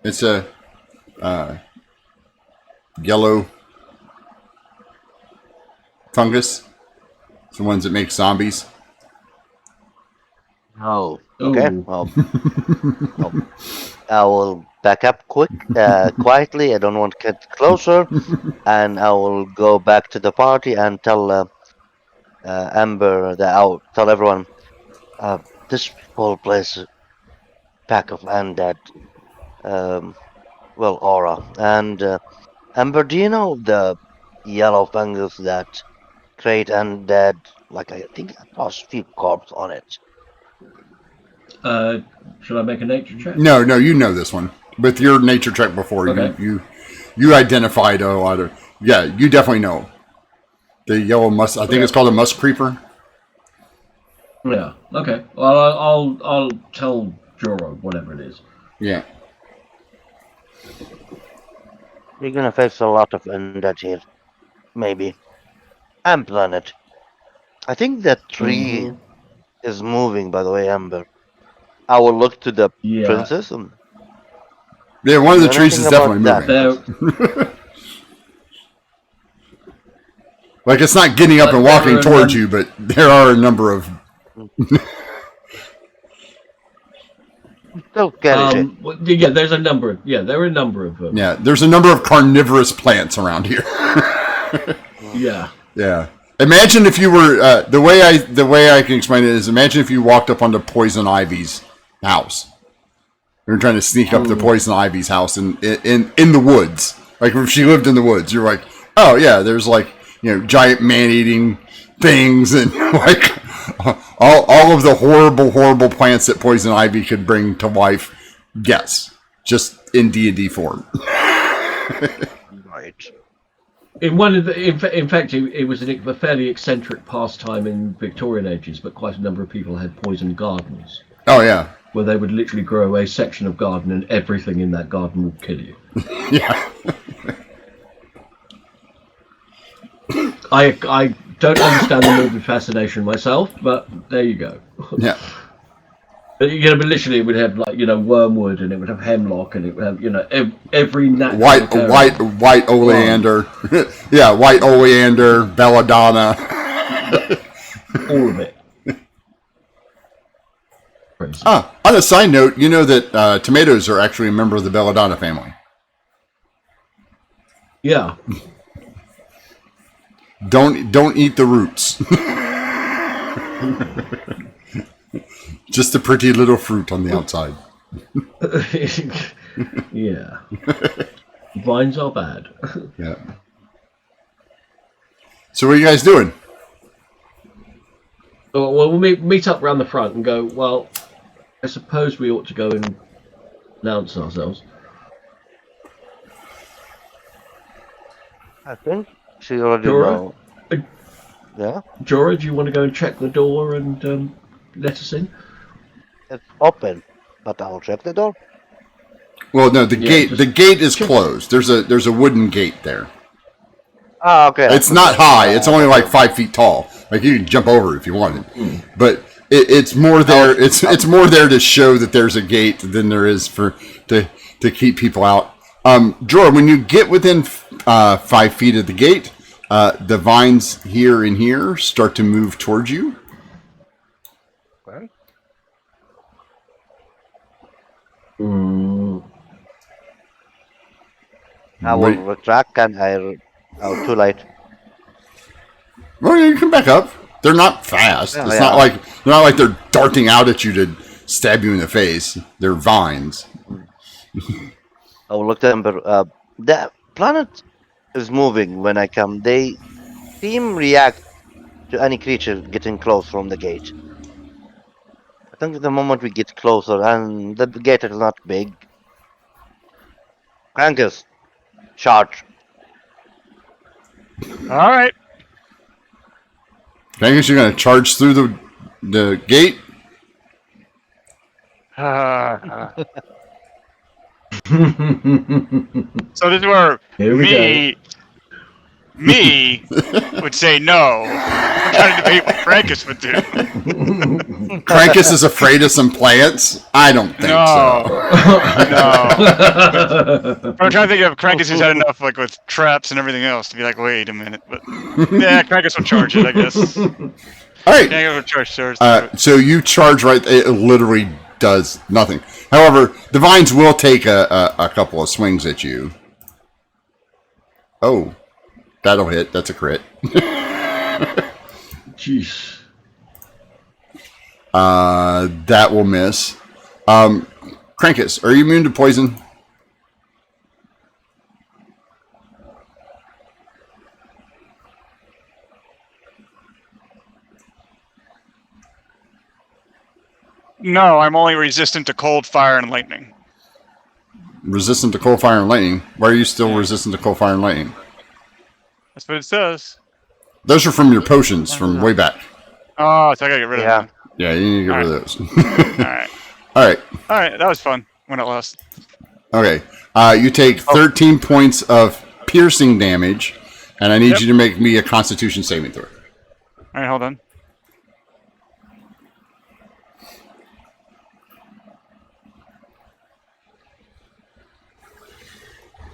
Speaker 1: it's a yellow fungus. It's the ones that make zombies.
Speaker 3: Oh, okay.
Speaker 2: Ooh.
Speaker 3: Well, I will back up quietly. I don't want to get closer, and I will go back to the party and tell Amber that I'll tell everyone this whole place pack of undead. Aura and Amber. Do you know the yellow fungus that create undead? Like I think I lost a few corpses on it.
Speaker 2: Should I make a nature check?
Speaker 1: No, you know this one. With your nature check before,
Speaker 2: Okay.
Speaker 1: you identified a lot of... Yeah, you definitely know. The yellow musk... I think it's called a musk creeper.
Speaker 2: Yeah. Okay. Well, I'll tell Jorah whatever it is.
Speaker 1: Yeah.
Speaker 3: You're gonna face a lot of undead here. Maybe. And planet. I think that tree is moving, by the way, Amber. I will look to the princess.
Speaker 1: Yeah, one of the trees is definitely
Speaker 3: moving.
Speaker 1: Like, it's not getting up and walking towards you, but there are a number of...
Speaker 2: Yeah, there's a number. There are a number of them.
Speaker 1: Yeah, there's a number of carnivorous plants around here.
Speaker 2: Yeah.
Speaker 1: Yeah. Imagine if you were the way I can explain it is imagine if you walked up onto Poison Ivy's house. You're trying to sneak up to Poison Ivy's house in the woods. Like if she lived in the woods, you're like, oh yeah, there's like giant man-eating things and like all of the horrible plants that Poison Ivy could bring to life. Yes, just in D&D form.
Speaker 3: Right.
Speaker 2: In fact, it was a fairly eccentric pastime in Victorian ages, but quite a number of people had poison gardens.
Speaker 1: Oh yeah,
Speaker 2: where they would literally grow a section of garden and everything in that garden would kill you.
Speaker 1: Yeah.
Speaker 2: I don't understand the morbid fascination myself, but there you go.
Speaker 1: Yeah.
Speaker 2: But, but literally it would have like wormwood, and it would have hemlock, and it would have every natural
Speaker 1: White oleander. Yeah, white oleander, belladonna.
Speaker 2: all of it. Crazy.
Speaker 1: On a side note, you know that tomatoes are actually a member of the belladonna family.
Speaker 2: Yeah.
Speaker 1: Don't eat the roots. Just a pretty little fruit on the outside.
Speaker 2: Yeah. Vines are bad.
Speaker 1: Yeah. So what are you guys doing?
Speaker 2: Well, we'll meet up around the front and go, well, I suppose we ought to go and announce ourselves.
Speaker 3: I think she already
Speaker 2: Jorah?
Speaker 3: know. Yeah,
Speaker 2: Jorah, do you want to go and check the door and let us in?
Speaker 3: it's open, but I'll check the door.
Speaker 1: Well, no, the
Speaker 2: just
Speaker 1: gate is closed. There's a wooden gate there.
Speaker 3: Ah, okay.
Speaker 1: It's not high. It's only like 5 feet tall. Like you can jump over if you wanted. But it's more there. It's more there to show that there's a gate than there is to keep people out. Jorah, when you get within 5 feet of the gate, the vines here and here start to move towards you.
Speaker 3: Okay. I will retract, and oh, too late.
Speaker 1: Well, you can come back up. They're not fast.
Speaker 3: Yeah,
Speaker 1: It's
Speaker 3: yeah.
Speaker 1: not like they're darting out at you to stab you in the face. They're vines.
Speaker 3: I will look them, but the planet is moving when I come. They seem react to any creature getting close from the gate. I think the moment we get closer, and the gate is not big. Crankus, charge.
Speaker 4: All right.
Speaker 1: I guess you're going to charge through the gate.
Speaker 4: So this is where
Speaker 2: Here we
Speaker 4: me would say no. I'm trying to debate what Frankus would do.
Speaker 1: Crankus is afraid of some plants? I don't think
Speaker 4: No.
Speaker 1: so.
Speaker 4: No. I'm trying to think if Crankus has had enough like with traps and everything else to be like, wait a minute. But yeah, Crankus will charge it, I guess.
Speaker 1: All right.
Speaker 4: Can't go charge stairs.
Speaker 1: So you charge right. It literally does nothing. However, the vines will take a couple of swings at you. Oh, that'll hit. That's a crit.
Speaker 2: Jeez.
Speaker 1: That will miss. Crankus, are you immune to poison?
Speaker 4: No, I'm only resistant to cold, fire, and lightning.
Speaker 1: Resistant to cold, fire, and lightning. Why are you still resistant to cold, fire, and lightning?
Speaker 4: That's what it says.
Speaker 1: Those are from your potions from way back.
Speaker 4: Oh, so I gotta get rid of them.
Speaker 1: Yeah, you need to get rid of those.
Speaker 4: Alright.
Speaker 1: Alright.
Speaker 4: Alright, that was fun when it lost.
Speaker 1: Okay. You take 13 points of piercing damage, and I need you to make me a Constitution saving throw.
Speaker 4: Alright, hold on.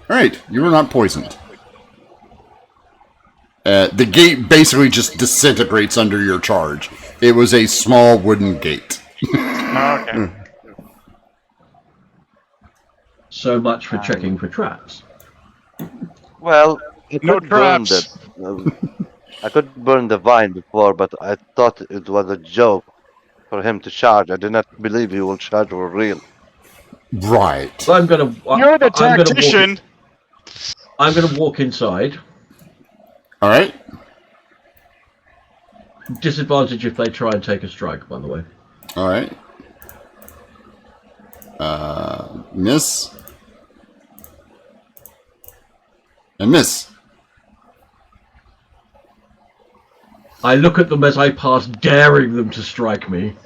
Speaker 1: Alright, you were not poisoned. The gate basically just disintegrates under your charge. It was a small wooden gate.
Speaker 4: Okay.
Speaker 2: So much for checking for traps.
Speaker 3: Well, I
Speaker 4: No
Speaker 3: could burn
Speaker 4: traps.
Speaker 3: I could burn the vine before, but I thought it was a joke for him to charge. I did not believe he will charge for real.
Speaker 1: Right.
Speaker 2: So I'm gonna.
Speaker 4: You're the tactician.
Speaker 2: I'm gonna walk inside.
Speaker 1: Alright.
Speaker 2: Disadvantage if they try and take a strike, by the way.
Speaker 1: Alright. Miss. And miss.
Speaker 2: I look at them as I pass, daring them to strike me.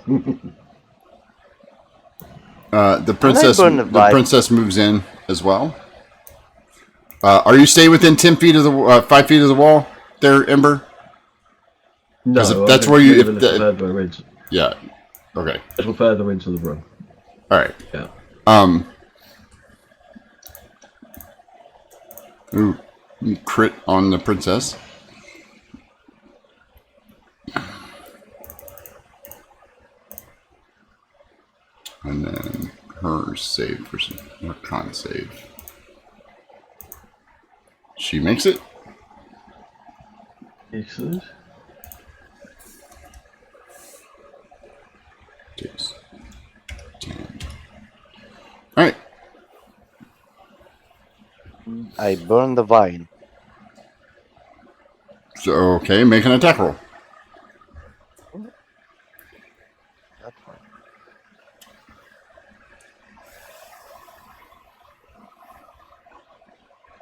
Speaker 1: The princess.
Speaker 3: burn the
Speaker 1: The
Speaker 3: vine?
Speaker 1: princess moves in as well. Are you staying within 10 feet of the 5 feet of the wall, there, Ember?
Speaker 2: No,
Speaker 1: if
Speaker 2: I'm
Speaker 1: that's
Speaker 2: gonna
Speaker 1: where you-
Speaker 2: move
Speaker 1: if
Speaker 2: a little
Speaker 1: the-
Speaker 2: further into,
Speaker 1: Yeah. Okay.
Speaker 2: a little further into the room.
Speaker 1: All right.
Speaker 2: Yeah.
Speaker 1: Ooh, crit on the princess. And then her save for her con save. She makes it.
Speaker 2: Excellent.
Speaker 1: Takes 10. All right.
Speaker 3: I burn the vine.
Speaker 1: So okay, make an attack roll.
Speaker 3: That's fine.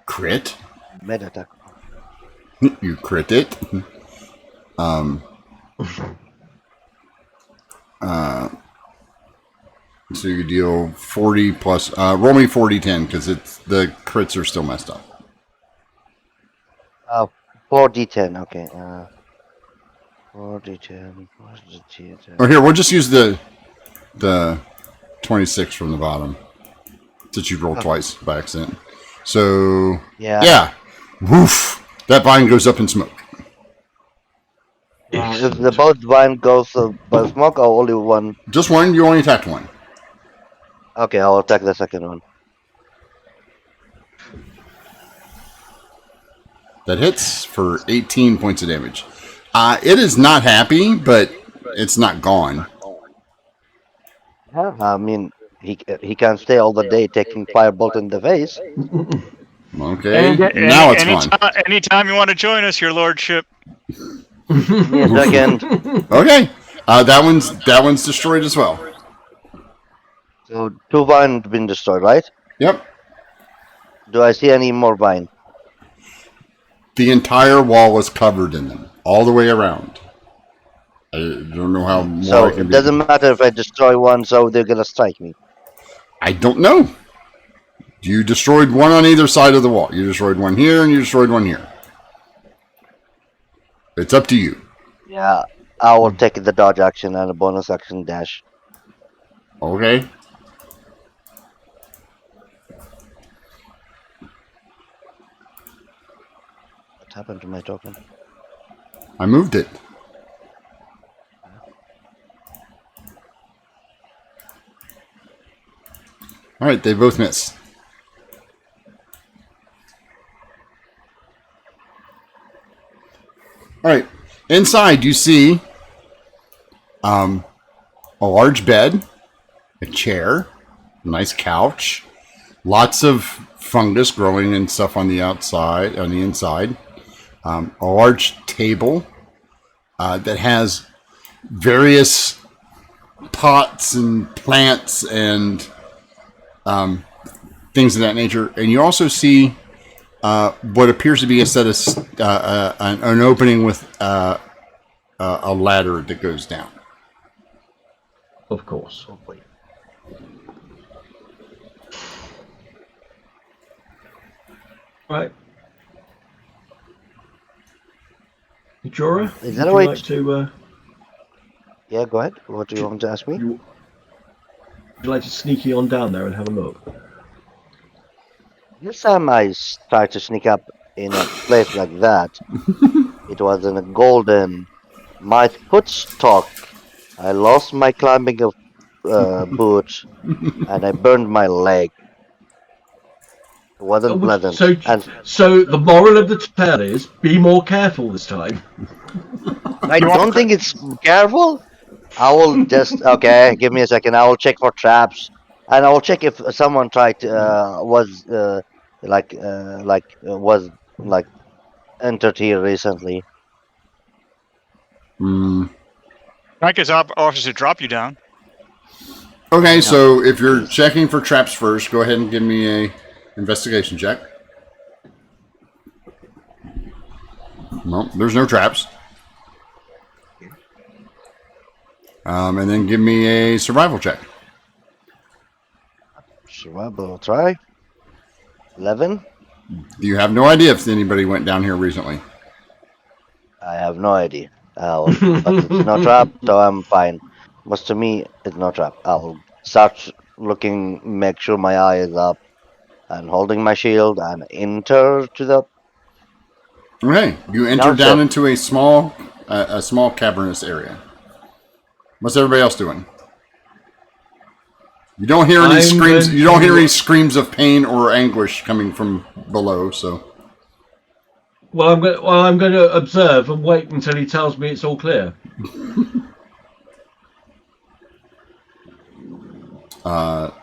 Speaker 1: Crit.
Speaker 3: Mid attack.
Speaker 1: You crit it. So you deal 40 plus. Roll me 40-10 because it's the crits are still messed up.
Speaker 3: 4d10. Okay. 4d10. 4d10.
Speaker 1: Or here, we'll just use the 26 from the bottom since you rolled twice by accident. So
Speaker 3: Yeah.
Speaker 1: Woof. That vine goes up in smoke.
Speaker 3: If the both vine goes by smoke or only one?
Speaker 1: Just one. You only attacked one.
Speaker 3: Okay, I'll attack the second one.
Speaker 1: That hits for 18 points of damage. It is not happy, but it's not gone.
Speaker 3: Yeah, I mean, he can't stay all the day taking firebolt in the face.
Speaker 1: Okay, now it's gone.
Speaker 4: Anytime you want to join us, your lordship.
Speaker 3: Me second.
Speaker 1: Okay, that one's destroyed as well.
Speaker 3: So 2 vine been destroyed, right?
Speaker 1: Yep.
Speaker 3: Do I see any more vine?
Speaker 1: The entire wall was covered in them, all the way around. I don't know how more
Speaker 3: So
Speaker 1: I can
Speaker 3: it
Speaker 1: be.
Speaker 3: doesn't matter if I destroy one, so they're gonna strike me.
Speaker 1: I don't know. You destroyed one on either side of the wall. You destroyed one here, and you destroyed one here. It's up to you.
Speaker 3: Yeah, I will take the dodge action and a bonus action dash.
Speaker 1: Okay.
Speaker 3: What happened to my token?
Speaker 1: I moved it. All right, they both missed. All right, inside you see a large bed, a chair, a nice couch, lots of fungus growing and stuff on the outside, on the inside, a large table that has various pots and plants and things of that nature. And you also see what appears to be a set of an opening with a ladder that goes down.
Speaker 2: Of course. Right. Jorah,
Speaker 3: Is that
Speaker 2: would
Speaker 3: a
Speaker 2: you
Speaker 3: way
Speaker 2: like to
Speaker 3: Yeah, go ahead. What do you want to ask me?
Speaker 2: would you like to sneaky on down there and have a look?
Speaker 3: This time I tried to sneak up in a place like that. It was in a golden. My foot stuck. I lost my climbing boot, and I burned my leg. It wasn't pleasant.
Speaker 2: So the moral of the tale is be more careful this time.
Speaker 3: I don't think it's careful. I will just give me a second. I will check for traps, and I will check if someone tried was entered here recently.
Speaker 4: Frank offers to drop you down.
Speaker 1: Okay, so if you're checking for traps first, go ahead and give me a investigation check. No, there's no traps. And then give me a survival check.
Speaker 3: Survival try. 11.
Speaker 1: You have no idea if anybody went down here recently.
Speaker 3: I have no idea. But it's no trap, so I'm fine. But to me, it's no trap. I'll start looking, make sure my eye is up, and holding my shield, and enter to the.
Speaker 1: Okay, you enter down into a small cavernous area. What's everybody else doing? You don't hear any screams. You don't hear any screams of pain or anguish coming from below. So,
Speaker 2: Well, I'm going to observe and wait until he tells me it's all clear.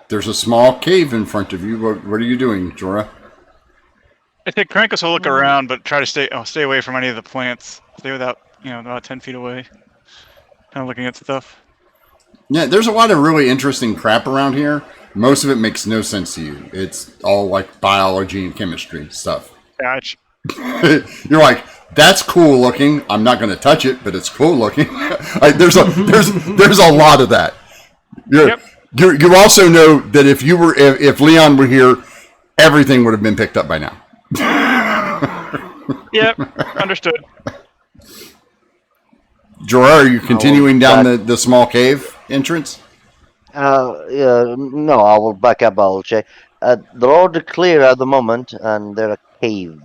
Speaker 1: there's a small cave in front of you. What are you doing, Jorah?
Speaker 4: I think Krankus will look around, but try to stay away from any of the plants. Stay about 10 feet away. Kind of looking at stuff.
Speaker 1: Yeah, there's a lot of really interesting crap around here. Most of it makes no sense to you. It's all like biology and chemistry stuff.
Speaker 4: Gotcha.
Speaker 1: You're like, that's cool looking. I'm not going to touch it, but it's cool looking. There's a lot of that. You also know that if Leon were here, everything would have been picked up by now.
Speaker 4: Yep, understood.
Speaker 1: Jorah, are you continuing down the small cave entrance?
Speaker 3: Yeah, no, I will back up. I'll check. The road is clear at the moment, and there's a cave.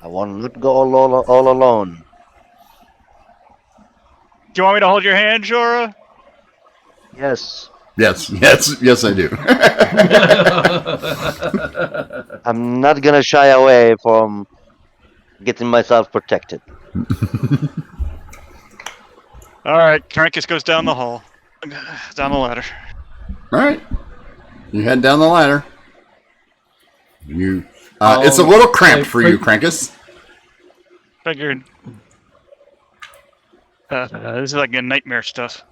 Speaker 3: I will not go all alone.
Speaker 4: Do you want me to hold your hand, Jorah?
Speaker 3: Yes.
Speaker 1: Yes, I do.
Speaker 3: I'm not gonna shy away from getting myself protected.
Speaker 4: All right, Krankus goes down the hall, down the ladder.
Speaker 1: All right, you head down the ladder. It's a little cramped for you, Krankus.
Speaker 4: Figured. This is like a nightmare stuff.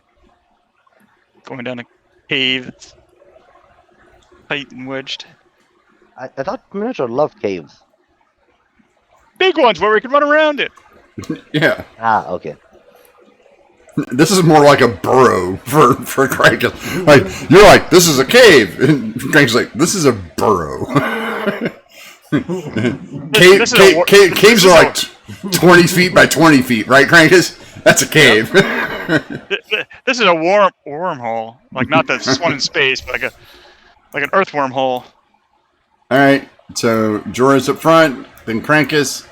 Speaker 4: Going down a cave, it's tight and wedged.
Speaker 3: I thought Minotaur loved caves.
Speaker 4: Big ones where we can run around it.
Speaker 1: Yeah.
Speaker 3: Ah, okay.
Speaker 1: This is more like a burrow for Krankus. Like, you're like, this is a cave. And Krankus like, this is a burrow. Caves are like 20 feet by 20 feet, right, Krankus? That's a cave.
Speaker 4: This is a wormhole. Like, not the one in space, but like an earth wormhole.
Speaker 1: Alright, so Jorah's up front, then Krankus,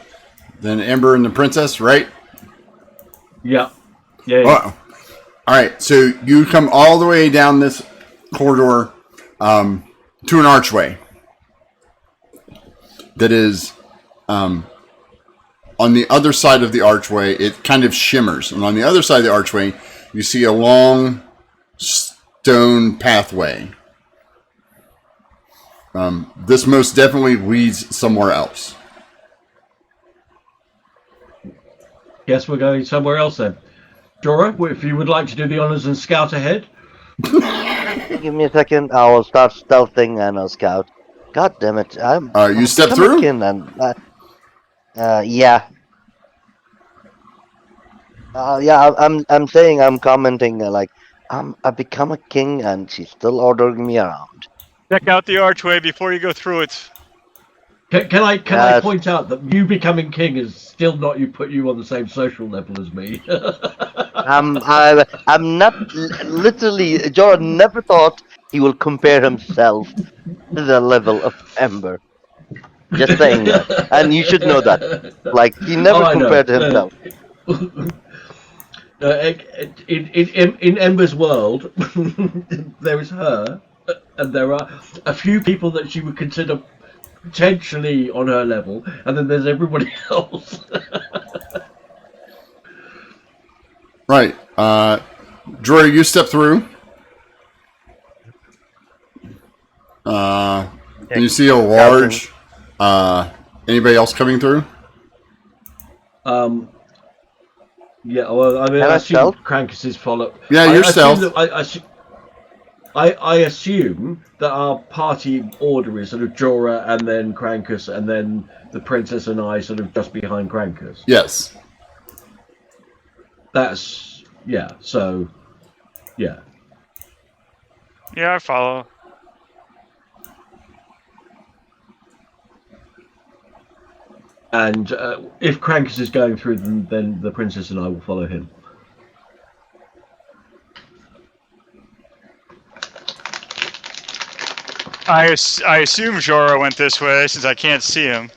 Speaker 1: then Ember and the princess, right?
Speaker 2: Yeah.
Speaker 1: All right, so you come all the way down this corridor to an archway that is on the other side of the archway. It kind of shimmers, and on the other side of the archway, you see a long stone pathway. This most definitely leads somewhere else.
Speaker 2: Guess we're going somewhere else then. Jorah, if you would like to do the honors and scout ahead.
Speaker 3: Give me a second. I will start stealthing and I'll scout. God damn it!
Speaker 1: You step through?
Speaker 3: Yeah. I'm saying, I'm commenting like I become a king and she's still ordering me around.
Speaker 4: Check out the archway before you go through it.
Speaker 2: Can I point out that you becoming king is still not put you on the same social level as me?
Speaker 3: I'm not literally. Jorah never thought he will compare himself to the level of Ember. Just saying that, and you should know that. Like, he never compared himself.
Speaker 2: In Ember's world, there is her, and there are a few people that she would consider potentially on her level, and then there's everybody else.
Speaker 1: Right. Jorah, you step through. And you see a large... anybody else coming through?
Speaker 2: Yeah, well, I mean, I assume Krankus' follow.
Speaker 1: Yeah, you're stealth.
Speaker 2: I assume that our party order is sort of Jorah and then Krankus and then the princess and I sort of just behind Krankus.
Speaker 1: Yes.
Speaker 2: That's, yeah, so, yeah.
Speaker 4: Yeah, I follow.
Speaker 2: And if Krankus is going through them, then the princess and I will follow him.
Speaker 4: I assume Jorah went this way since I can't see him.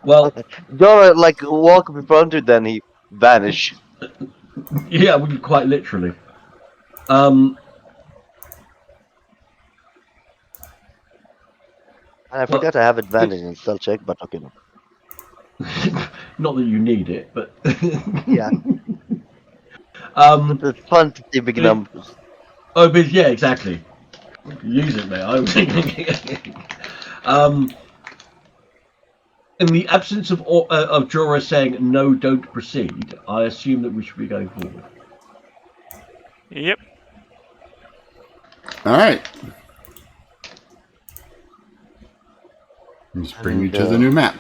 Speaker 2: Well,
Speaker 3: Jorah like walk in front of you, then he vanish.
Speaker 2: yeah, quite literally.
Speaker 3: And I forgot I have advantage in stealth check, but okay. No.
Speaker 2: Not that you need it, but
Speaker 3: Yeah. It's fun to see big numbers.
Speaker 2: Oh, but yeah, exactly. Use it, mate. In the absence of Jorah saying no, don't proceed, I assume that we should be going forward.
Speaker 4: Yep.
Speaker 1: All right. Let's bring you to the new map.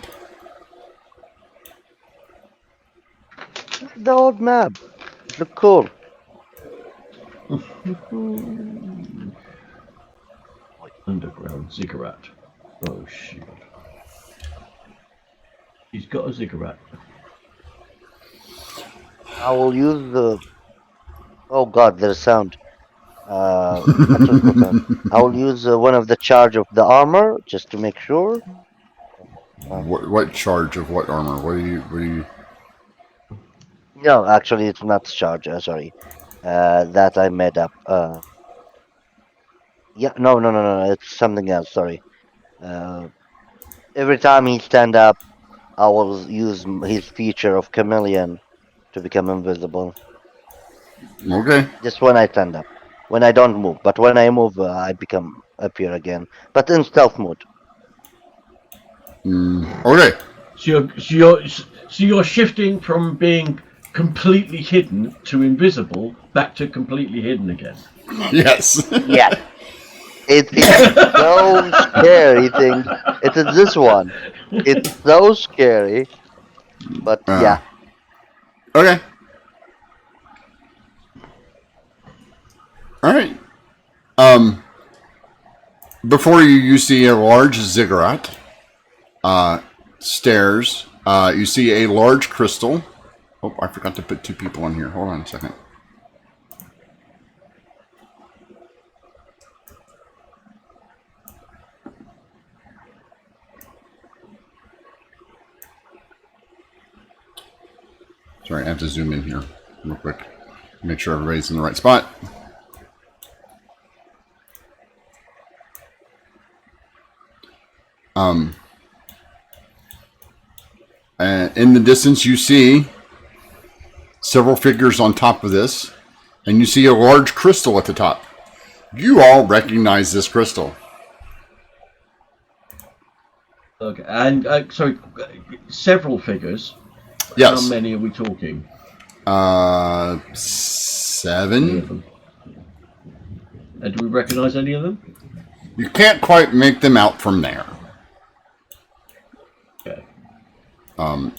Speaker 3: The old map. It look cool.
Speaker 2: Underground ziggurat. Oh shit. He's got a ziggurat.
Speaker 3: I will use the. Oh god, there's sound. I will use one of the charge of the armor just to make sure.
Speaker 1: What charge of what armor? What do you?
Speaker 3: No, actually, it's not charge. Sorry, that I made up. Yeah, no. It's something else. Sorry. Every time he stand up, I will use his feature of chameleon to become invisible.
Speaker 1: Okay.
Speaker 3: Just when I stand up. When I don't move, but when I move, I appear again. But in stealth mode.
Speaker 1: Okay.
Speaker 2: So you're shifting from being completely hidden to invisible back to completely hidden again.
Speaker 1: Yes.
Speaker 3: Yeah. It's so scary thing. It is this one. It's so scary. But yeah.
Speaker 1: Okay. All right. Before you see a large ziggurat. Stairs. You see a large crystal. Oh, I forgot to put 2 people in here. Hold on a second. Sorry, I have to zoom in here real quick. Make sure everybody's in the right spot. In the distance, you see several figures on top of this, and you see a large crystal at the top. You all recognize this crystal.
Speaker 2: Okay, and sorry, several figures.
Speaker 1: Yes.
Speaker 2: How many are we talking?
Speaker 1: 7.
Speaker 2: And do we recognize any of them?
Speaker 1: You can't quite make them out from there.
Speaker 2: Okay.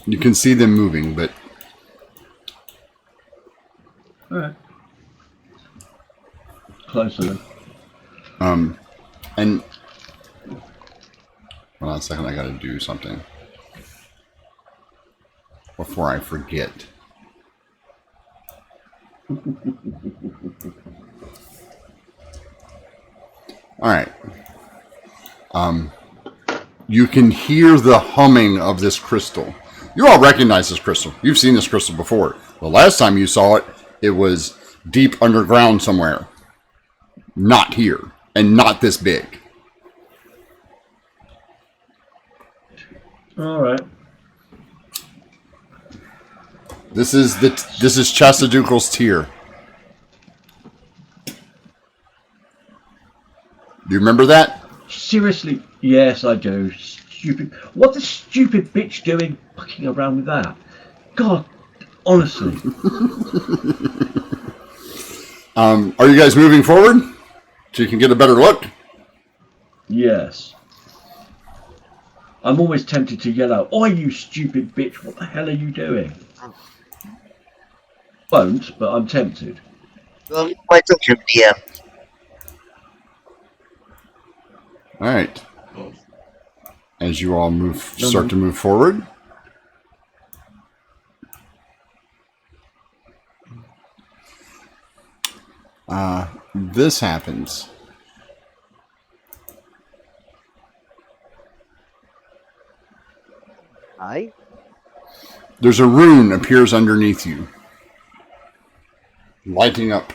Speaker 1: You can see them moving, but...
Speaker 2: Alright. Closer then.
Speaker 1: And... Hold on a second, I gotta do something. Before I forget. Alright. You can hear the humming of this crystal. You all recognize this crystal. You've seen this crystal before. The last time you saw it, it was deep underground somewhere. Not here. And not this big.
Speaker 2: Alright.
Speaker 1: This is Chastadukal's tear. Do you remember that?
Speaker 2: Seriously? Yes, I do. Stupid. What the stupid bitch doing fucking around with that? God, honestly.
Speaker 1: Are you guys moving forward? So you can get a better look?
Speaker 2: Yes. I'm always tempted to yell out, "Oi, you stupid bitch, what the hell are you doing?" Won't, but I'm tempted.
Speaker 3: Well, my your DM.
Speaker 1: Alright. as you all start to move forward. This happens.
Speaker 3: Hi.
Speaker 1: There's a rune appears underneath you, lighting up.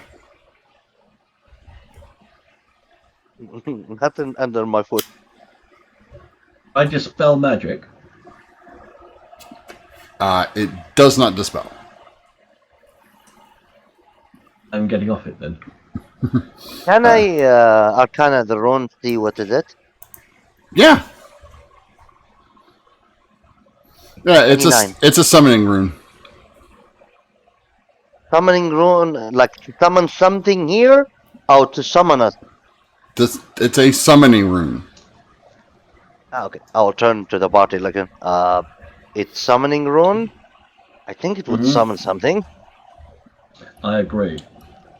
Speaker 3: Nothing under my foot.
Speaker 2: I dispel magic.
Speaker 1: It does not dispel.
Speaker 2: I'm getting off it then.
Speaker 3: Can I Arcana the rune see what is it?
Speaker 1: Yeah. Yeah,
Speaker 3: 29.
Speaker 1: it's a summoning rune.
Speaker 3: Summoning rune, like to summon something here, or to summon us?
Speaker 1: It's a summoning rune.
Speaker 3: Okay, I'll turn to the party like it's summoning rune. I think it would summon something.
Speaker 2: I agree.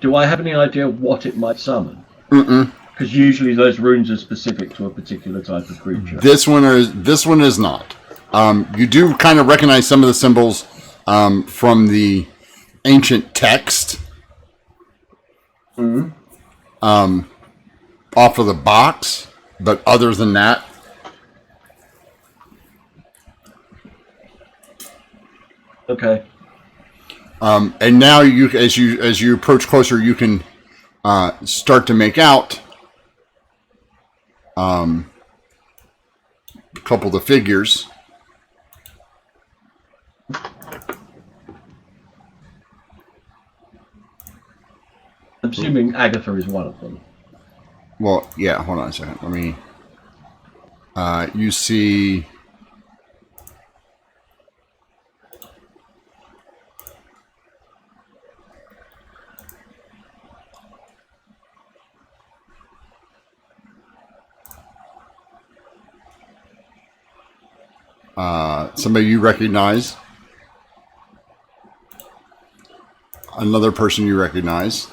Speaker 2: Do I have any idea what it might summon?
Speaker 1: Mm-mm.
Speaker 2: Because usually those runes are specific to a particular type of creature.
Speaker 1: This one is not. You do kind of recognize some of the symbols from the ancient text. Off of the box, but other than that,
Speaker 2: Okay.
Speaker 1: and now as you approach closer, you can start to make out a couple of the figures.
Speaker 2: I'm assuming Agatha is one of them.
Speaker 1: Well, yeah. Hold on a second. Let me. You see. Somebody you recognize. Another person you recognize.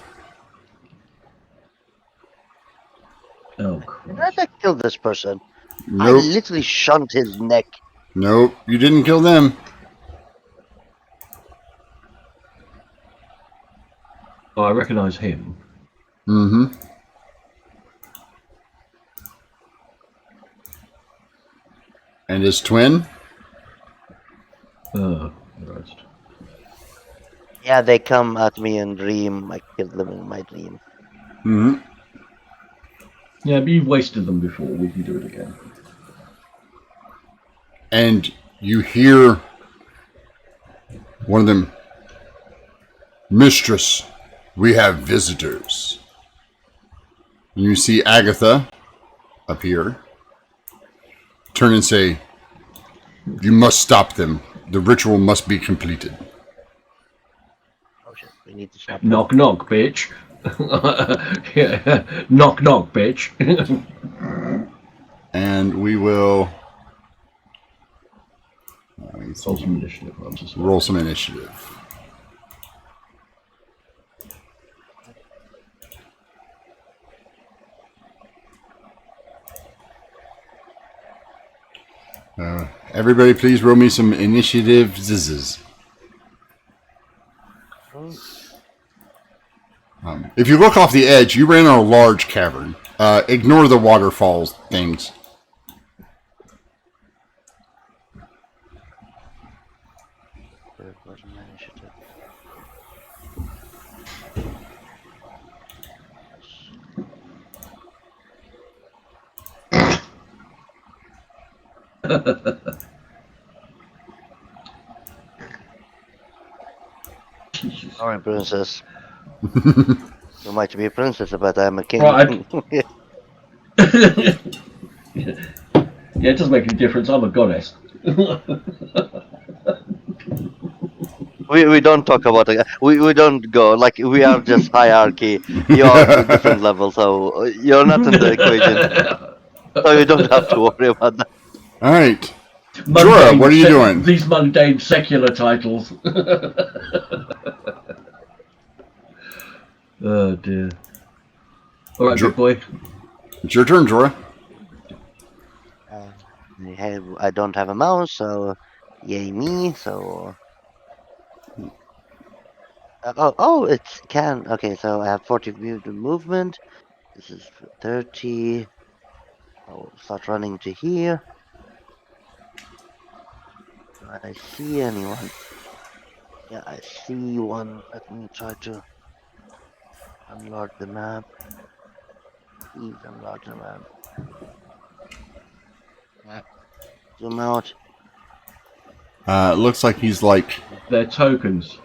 Speaker 2: Oh,
Speaker 3: Did
Speaker 2: Christ.
Speaker 3: I kill this person?
Speaker 1: Nope.
Speaker 3: I literally shunned his neck.
Speaker 1: Nope. You didn't kill them.
Speaker 2: Oh, I recognise him.
Speaker 1: Mm-hmm. And his twin.
Speaker 2: Oh, Christ.
Speaker 3: Yeah, they come at me in dream. I killed them in my dream.
Speaker 1: Mm-hmm.
Speaker 2: Yeah, but you've wasted them before. We can do it again.
Speaker 1: And you hear one of them, "Mistress, we have visitors." And you see Agatha appear, turn and say, "You must stop them. The ritual must be completed."
Speaker 3: Oh shit, we need to stop.
Speaker 2: Knock, knock, bitch. Yeah. Knock, knock, bitch.
Speaker 1: And we will
Speaker 2: Roll some initiative.
Speaker 1: roll some initiative. Everybody, please roll me some initiative. If you look off the edge, you ran on a large cavern. Ignore the waterfalls things.
Speaker 3: Where's my initiative? Sorry, princess. You might be a princess, but I'm a king.
Speaker 2: Right. Yeah, it doesn't make any difference. I'm a goddess.
Speaker 3: We don't talk about it. We don't go like we are just hierarchy. You are different level, so you're not in the equation. So you don't have to worry about that.
Speaker 1: All right. Jorah, what are you doing?
Speaker 2: These mundane secular titles. Oh dear. All right, good boy.
Speaker 1: It's your turn, Jorah.
Speaker 3: I don't have a mouse, so yay me. So it can. Okay, so I have 40 movement. This is 30. I'll start running to here. Do I see anyone? Yeah, I see one. Let me try to unload the map. Please unload the map. Zoom out.
Speaker 1: It looks like he's like.
Speaker 2: They're tokens.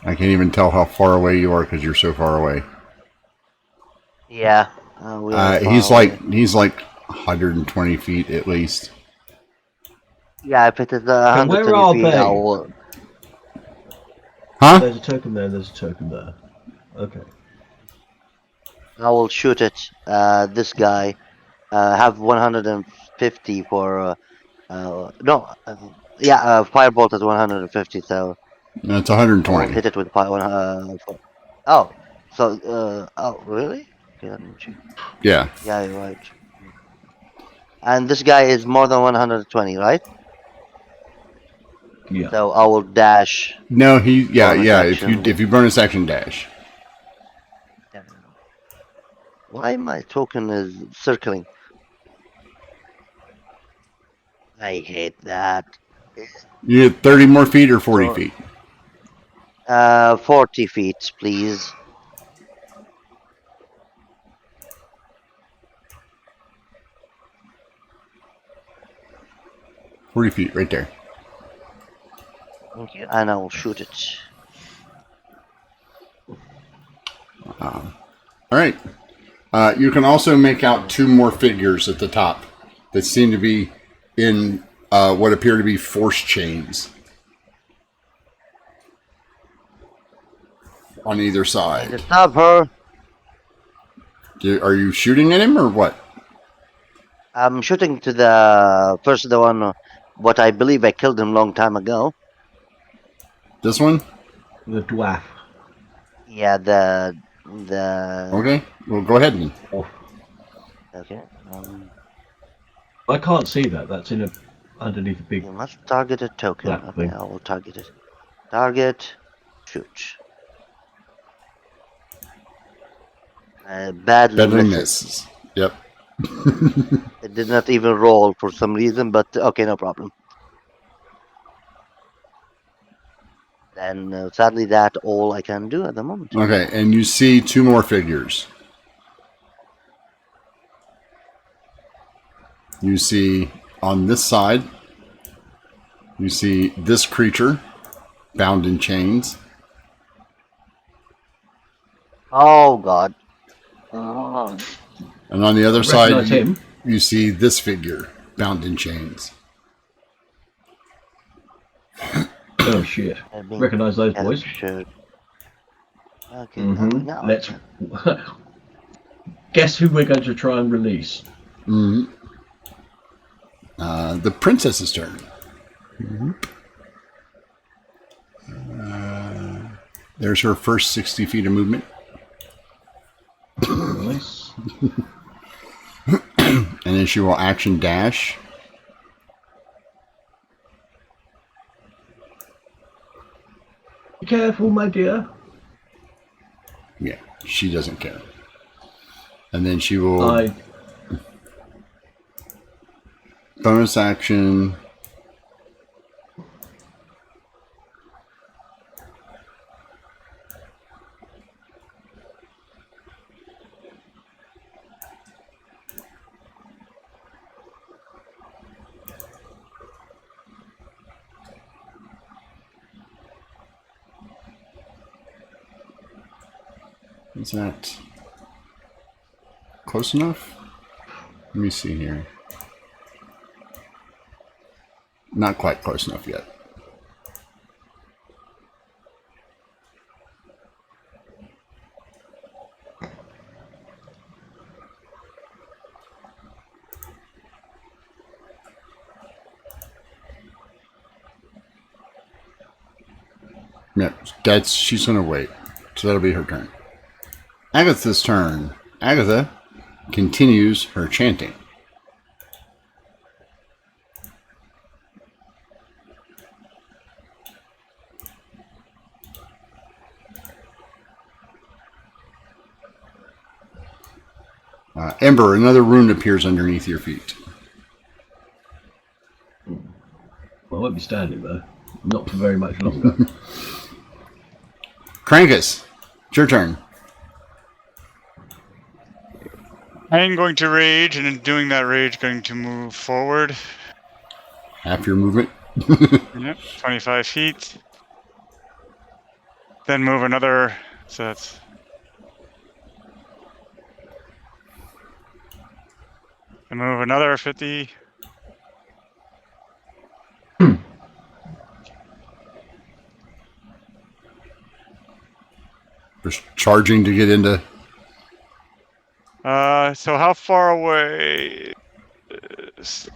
Speaker 1: I can't even tell how far away you are because you're so far away.
Speaker 3: Yeah.
Speaker 1: He's like 120 feet at least.
Speaker 3: Yeah, if it is
Speaker 2: And where
Speaker 3: 120
Speaker 2: are
Speaker 3: feet,
Speaker 2: they?
Speaker 3: I will.
Speaker 1: Huh?
Speaker 2: There's a token there. There's a token there. Okay.
Speaker 3: I will shoot it. This guy. Have 150 for. No. Firebolt is 150, so
Speaker 1: No, it's
Speaker 3: I will
Speaker 1: 120.
Speaker 3: hit it with oh, so oh really? Okay, let me check.
Speaker 1: Yeah.
Speaker 3: Yeah, you're right. And this guy is more than 120, right?
Speaker 2: Yeah.
Speaker 3: So I will dash.
Speaker 1: No, yeah.
Speaker 3: Action.
Speaker 1: If you bonus action dash.
Speaker 3: Why my token is circling? I hate that.
Speaker 1: You get 30 more feet or 40 feet.
Speaker 3: 40 feet, please.
Speaker 1: $40 feet right there.
Speaker 3: Thank you. And I will shoot it.
Speaker 1: All right. You can also make out two more figures at the top that seem to be in what appear to be force chains on either side.
Speaker 3: Stop her.
Speaker 1: Are you shooting at him or what?
Speaker 3: I'm shooting to the one. What I believe I killed him long time ago.
Speaker 1: This one?
Speaker 2: The dwarf.
Speaker 3: Yeah, the.
Speaker 1: Okay. Well, go ahead then.
Speaker 3: Okay.
Speaker 2: I can't see that. That's underneath a big.
Speaker 3: You must target a token.
Speaker 2: Black
Speaker 3: Okay,
Speaker 2: thing.
Speaker 3: I will target it. Target. Shoot. Badly
Speaker 1: Bedlam
Speaker 3: misses.
Speaker 1: misses. Yep.
Speaker 3: It did not even roll for some reason, but okay, no problem. Then sadly, that's all I can do at the moment.
Speaker 1: Okay, and you see two more figures. You see on this side, you see this creature bound in chains.
Speaker 3: Oh God.
Speaker 1: And on the other
Speaker 2: Recognize
Speaker 1: side,
Speaker 2: him.
Speaker 1: you see this figure bound in chains.
Speaker 2: Oh shit! Recognize those boys.
Speaker 3: Captured. Okay.
Speaker 2: Mm-hmm.
Speaker 3: Now
Speaker 2: Let's guess who we're going to try and release.
Speaker 1: Mm-hmm. The princess's turn. There's her first 60 feet of movement.
Speaker 2: Nice.
Speaker 1: And then she will action dash.
Speaker 2: Be careful, my dear.
Speaker 1: Yeah, she doesn't care. And then she will bonus action. Is that close enough? Let me see here. Not quite close enough yet. Yeah, she's gonna wait. So that'll be her turn. Agatha's turn. Agatha, continues her chanting. Ember, another rune appears underneath your feet.
Speaker 2: I won't be standing there. Not for very much longer.
Speaker 1: Krankus, it's your turn.
Speaker 4: I'm going to rage, and in doing that rage, going to move forward.
Speaker 1: Half your movement.
Speaker 4: Yep, 25 feet. Then move another. So that's. And move another 50.
Speaker 1: Just charging to get into.
Speaker 4: So how far away is...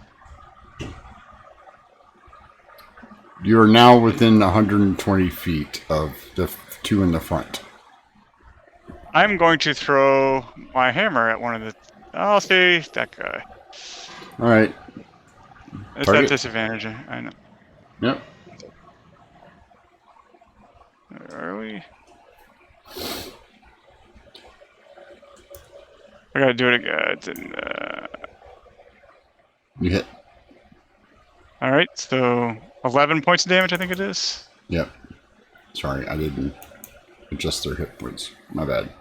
Speaker 1: You are now within 120 feet of the two in the front.
Speaker 4: I'm going to throw my hammer at one of the... I'll say that guy.
Speaker 1: All right.
Speaker 4: It's
Speaker 1: Target.
Speaker 4: at disadvantage, I know.
Speaker 1: Yep.
Speaker 4: Where are we? I gotta do it again.
Speaker 1: You hit.
Speaker 4: Alright, so 11 points of damage, I think it is.
Speaker 1: Yep. Sorry, I didn't adjust their hit points. My bad.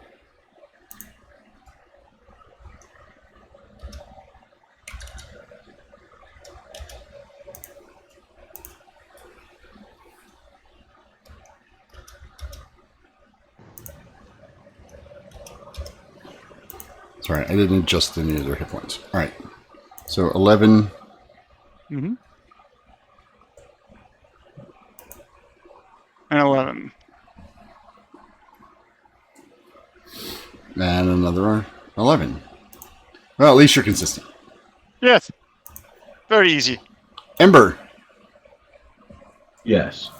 Speaker 1: Sorry, I didn't adjust any of their hit points. All right. So 11.
Speaker 4: Mm-hmm. And 11.
Speaker 1: And another 11. Well, at least you're consistent.
Speaker 4: Yes. Very easy.
Speaker 1: Ember.
Speaker 2: Yes.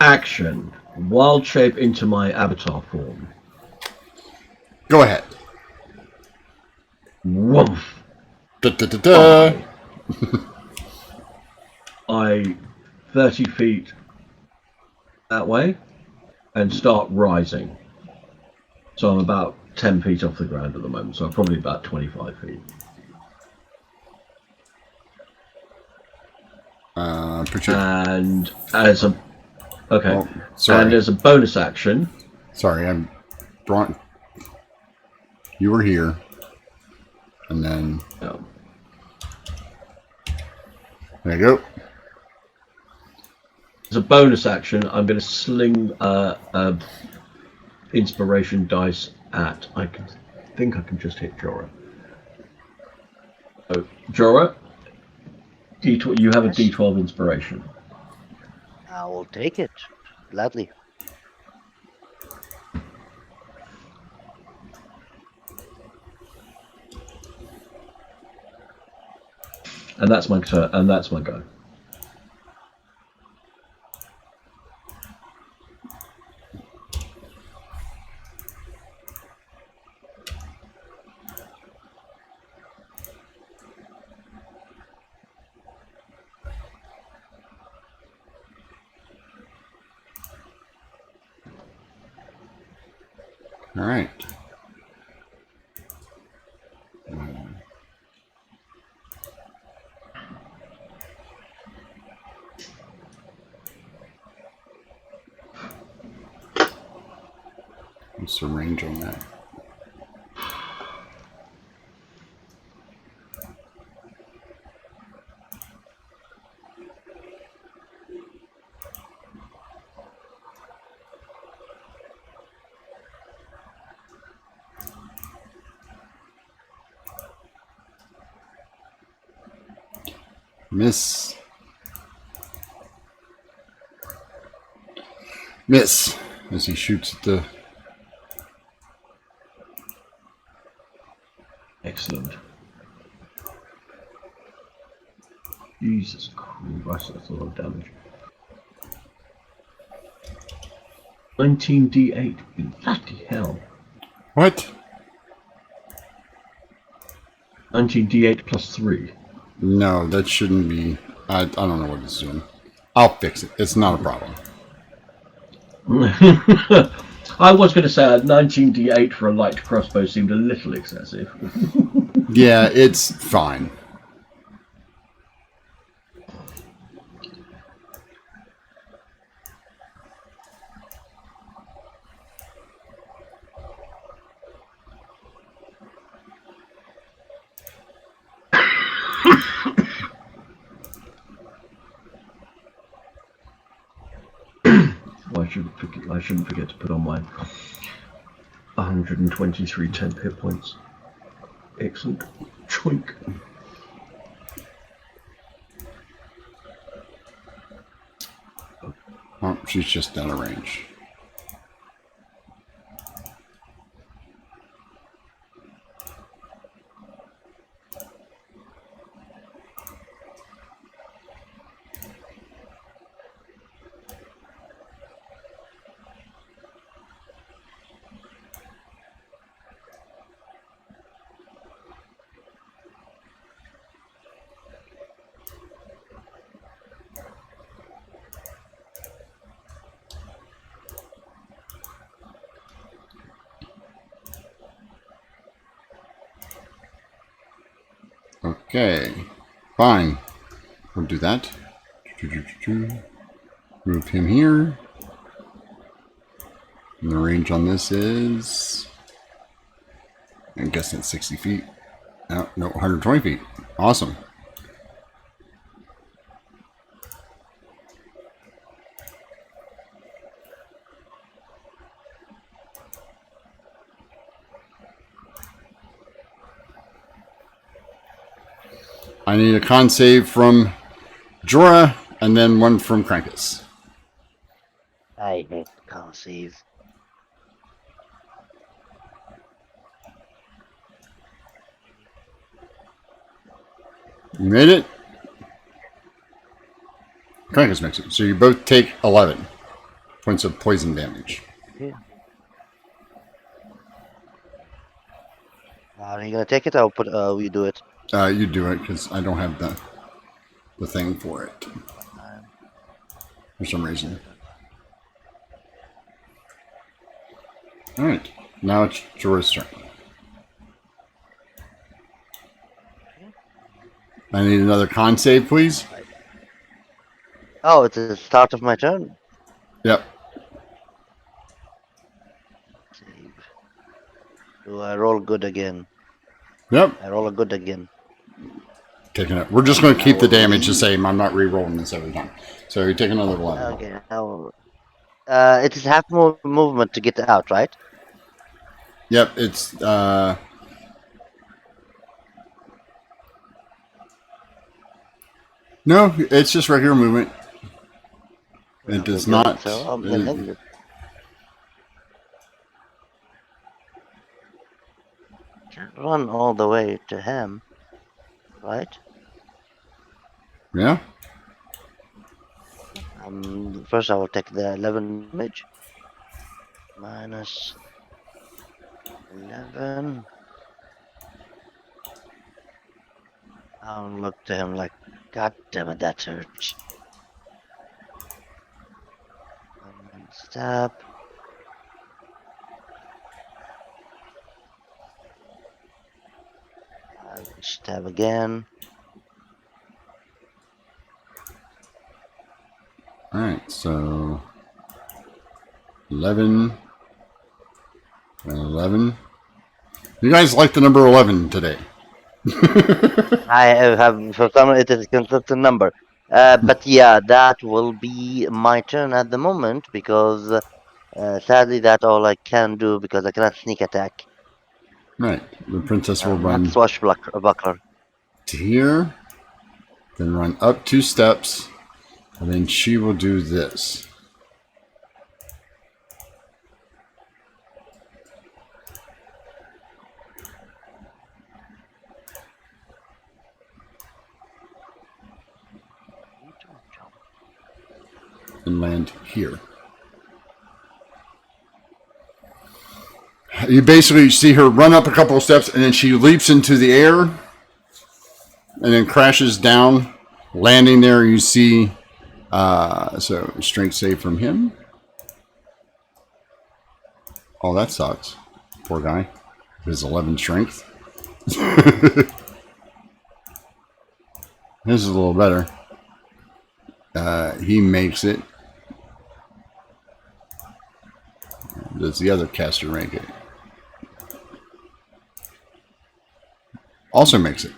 Speaker 2: Action. Wild shape into my avatar form.
Speaker 1: Go ahead.
Speaker 2: Woof.
Speaker 1: Da, da, da, da.
Speaker 2: I 30 feet that way and start rising. So I'm about 10 feet off the ground at the moment, so I'm probably about 25 feet. And as a
Speaker 1: sorry.
Speaker 2: and as a bonus action,
Speaker 1: Sorry, I'm drawing. You were here, and then there you go.
Speaker 2: as a bonus action, I'm going to sling inspiration dice at. I think I can just hit Jorah. So Jorah, D12. You have a D12 inspiration.
Speaker 3: I will take it gladly.
Speaker 2: And that's my turn. And that's my go.
Speaker 1: All right. What's the range on that? Miss. Miss. As he shoots at the...
Speaker 2: Excellent. Jesus Christ, that's a lot of damage. 19d8. Bloody hell.
Speaker 1: What?
Speaker 2: 19d8 plus 3.
Speaker 1: No, that shouldn't be. I don't know what it's doing. I'll fix it. It's not a problem.
Speaker 2: I was going to say a 19d8 for a light crossbow seemed a little excessive.
Speaker 1: Yeah, it's fine.
Speaker 2: Well, I shouldn't forget to put on my 123 temp hit points. Excellent. Choink.
Speaker 1: Oh, she's just out of range. Okay, fine. We'll do that. Move him here. And the range on this is, I'm guessing it's 60 feet. No, 120 feet. Awesome. I need a con save from Jorah and then one from Krankus.
Speaker 3: I hate con save.
Speaker 1: You made it? Krankus makes it. So you both take 11 points of poison damage.
Speaker 3: Yeah. Are you gonna take it? I'll put. We do it.
Speaker 1: You do it because I don't have the thing for it for some reason. All right, now it's Jorah's turn. I need another con save, please.
Speaker 3: Oh, it's the start of my turn.
Speaker 1: Yep.
Speaker 3: Save. Do I roll good again?
Speaker 1: Yep.
Speaker 3: I roll a good again.
Speaker 1: Taking it. We're just going to keep the damage the same. I'm not re-rolling this every time. So you take another 11.
Speaker 3: Okay. Now, it is half movement to get out, right?
Speaker 1: Yep. It's no, it's just regular movement. It does
Speaker 3: Okay,
Speaker 1: not.
Speaker 3: So, can't run all the way to him, right?
Speaker 1: Yeah.
Speaker 3: First I will take the 11 damage. Minus 11. I'll look to him like, God damn it, that hurts. And stab. I will stab again.
Speaker 1: All right. So 11 and 11. You guys like the number 11 today?
Speaker 3: I have, for some, it is a consistent number. But yeah, that will be my turn at the moment because sadly that's all I can do because I cannot sneak attack.
Speaker 1: Right. The princess will run
Speaker 3: Not swashbuckler.
Speaker 1: to here, then run up 2 steps, and then she will do this. And land here. You basically see her run up a couple of steps and then she leaps into the air and then crashes down. Landing there, you see. So strength save from him. Oh, that sucks. Poor guy. His 11 strength. This is a little better. He makes it. Does the other caster make it? Also makes it.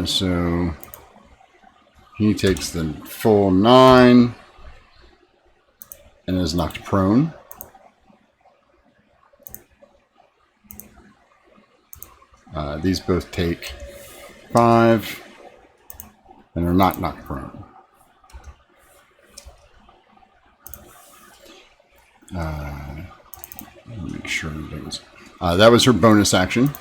Speaker 1: So he takes the full 9 and is knocked prone. These both take 5 and are not knocked prone. Make sure that was her bonus action.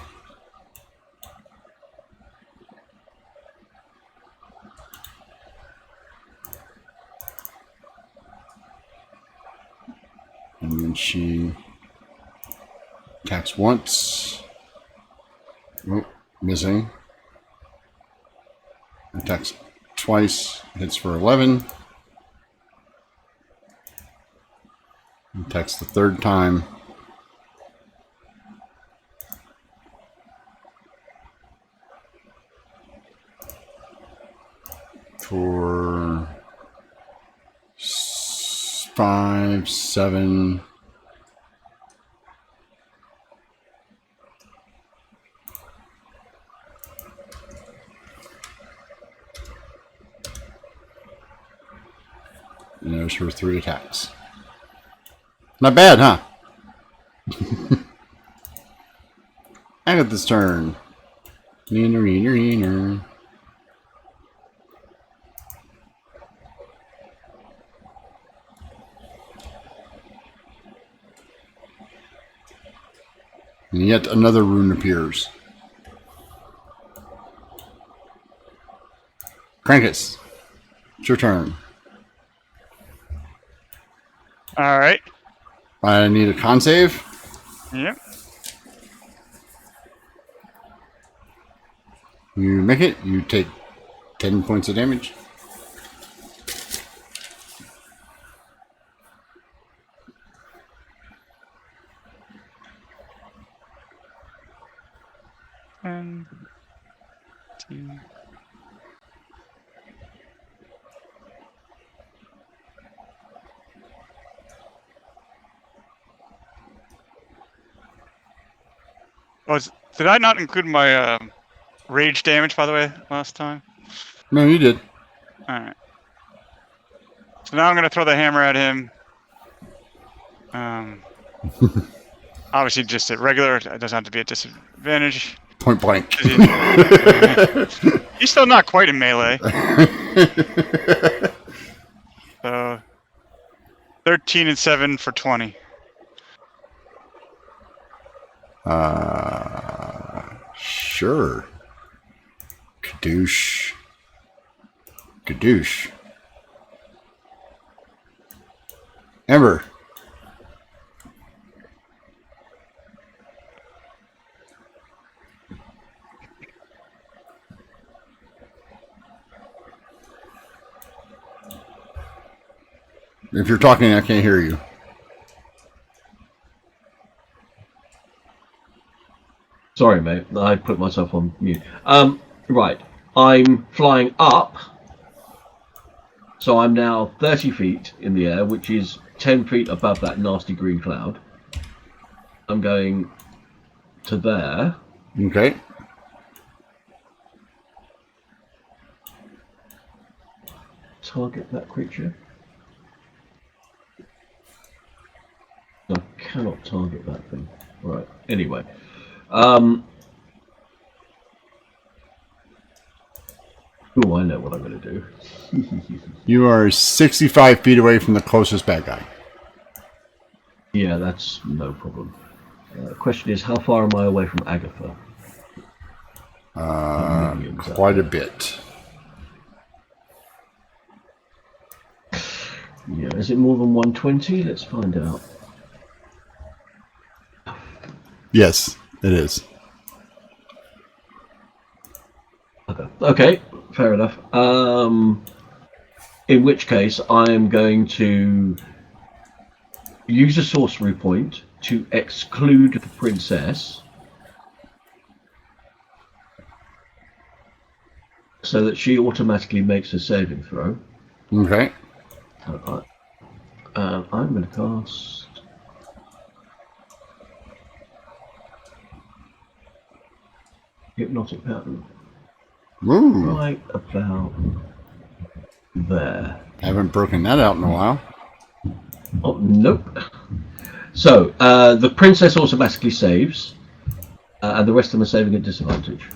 Speaker 1: And then she attacks once. Oh, missing. Attacks twice. Hits for 11. Attacks the third time. For 5, 7. And there's her 3 attacks. Not bad, huh? Agatha's turn. Neener, neener, neener. And yet another rune appears. Krankus, it's your turn.
Speaker 4: All right.
Speaker 1: I need a con save.
Speaker 4: Yep.
Speaker 1: You make it, you take 10 points of damage.
Speaker 4: One, two. Did I not include my rage damage, by the way, last time?
Speaker 1: No, you did.
Speaker 4: Alright. So now I'm going to throw the hammer at him. Obviously just at regular. It doesn't have to be at disadvantage.
Speaker 1: Point blank.
Speaker 4: He's still not quite in melee. So 13 and 7 for 20.
Speaker 1: Sure. Kadoosh. Kadoosh. Ember. If you're talking, I can't hear you.
Speaker 2: Sorry, mate. I put myself on mute. Right. I'm flying up. So I'm now 30 feet in the air, which is 10 feet above that nasty green cloud. I'm going to there.
Speaker 1: Okay.
Speaker 2: Target that creature. I cannot target that thing. Right. Anyway. Oh, I know what I'm going to do.
Speaker 1: You are 65 feet away from the closest bad guy.
Speaker 2: Yeah, that's no problem. Question is, how far am I away from Agatha?
Speaker 1: Quite a bit.
Speaker 2: Yeah, is it more than 120? Let's find out.
Speaker 1: Yes, it is.
Speaker 2: Okay, fair enough. In which case, I am going to use a sorcery point to exclude the princess, so that she automatically makes a saving throw.
Speaker 1: Okay.
Speaker 2: I'm going to cast Hypnotic Pattern
Speaker 1: Ooh.
Speaker 2: right about there.
Speaker 1: Haven't broken that out in a while.
Speaker 2: Oh, nope. So, the princess automatically saves, and the rest of them are saving at disadvantage.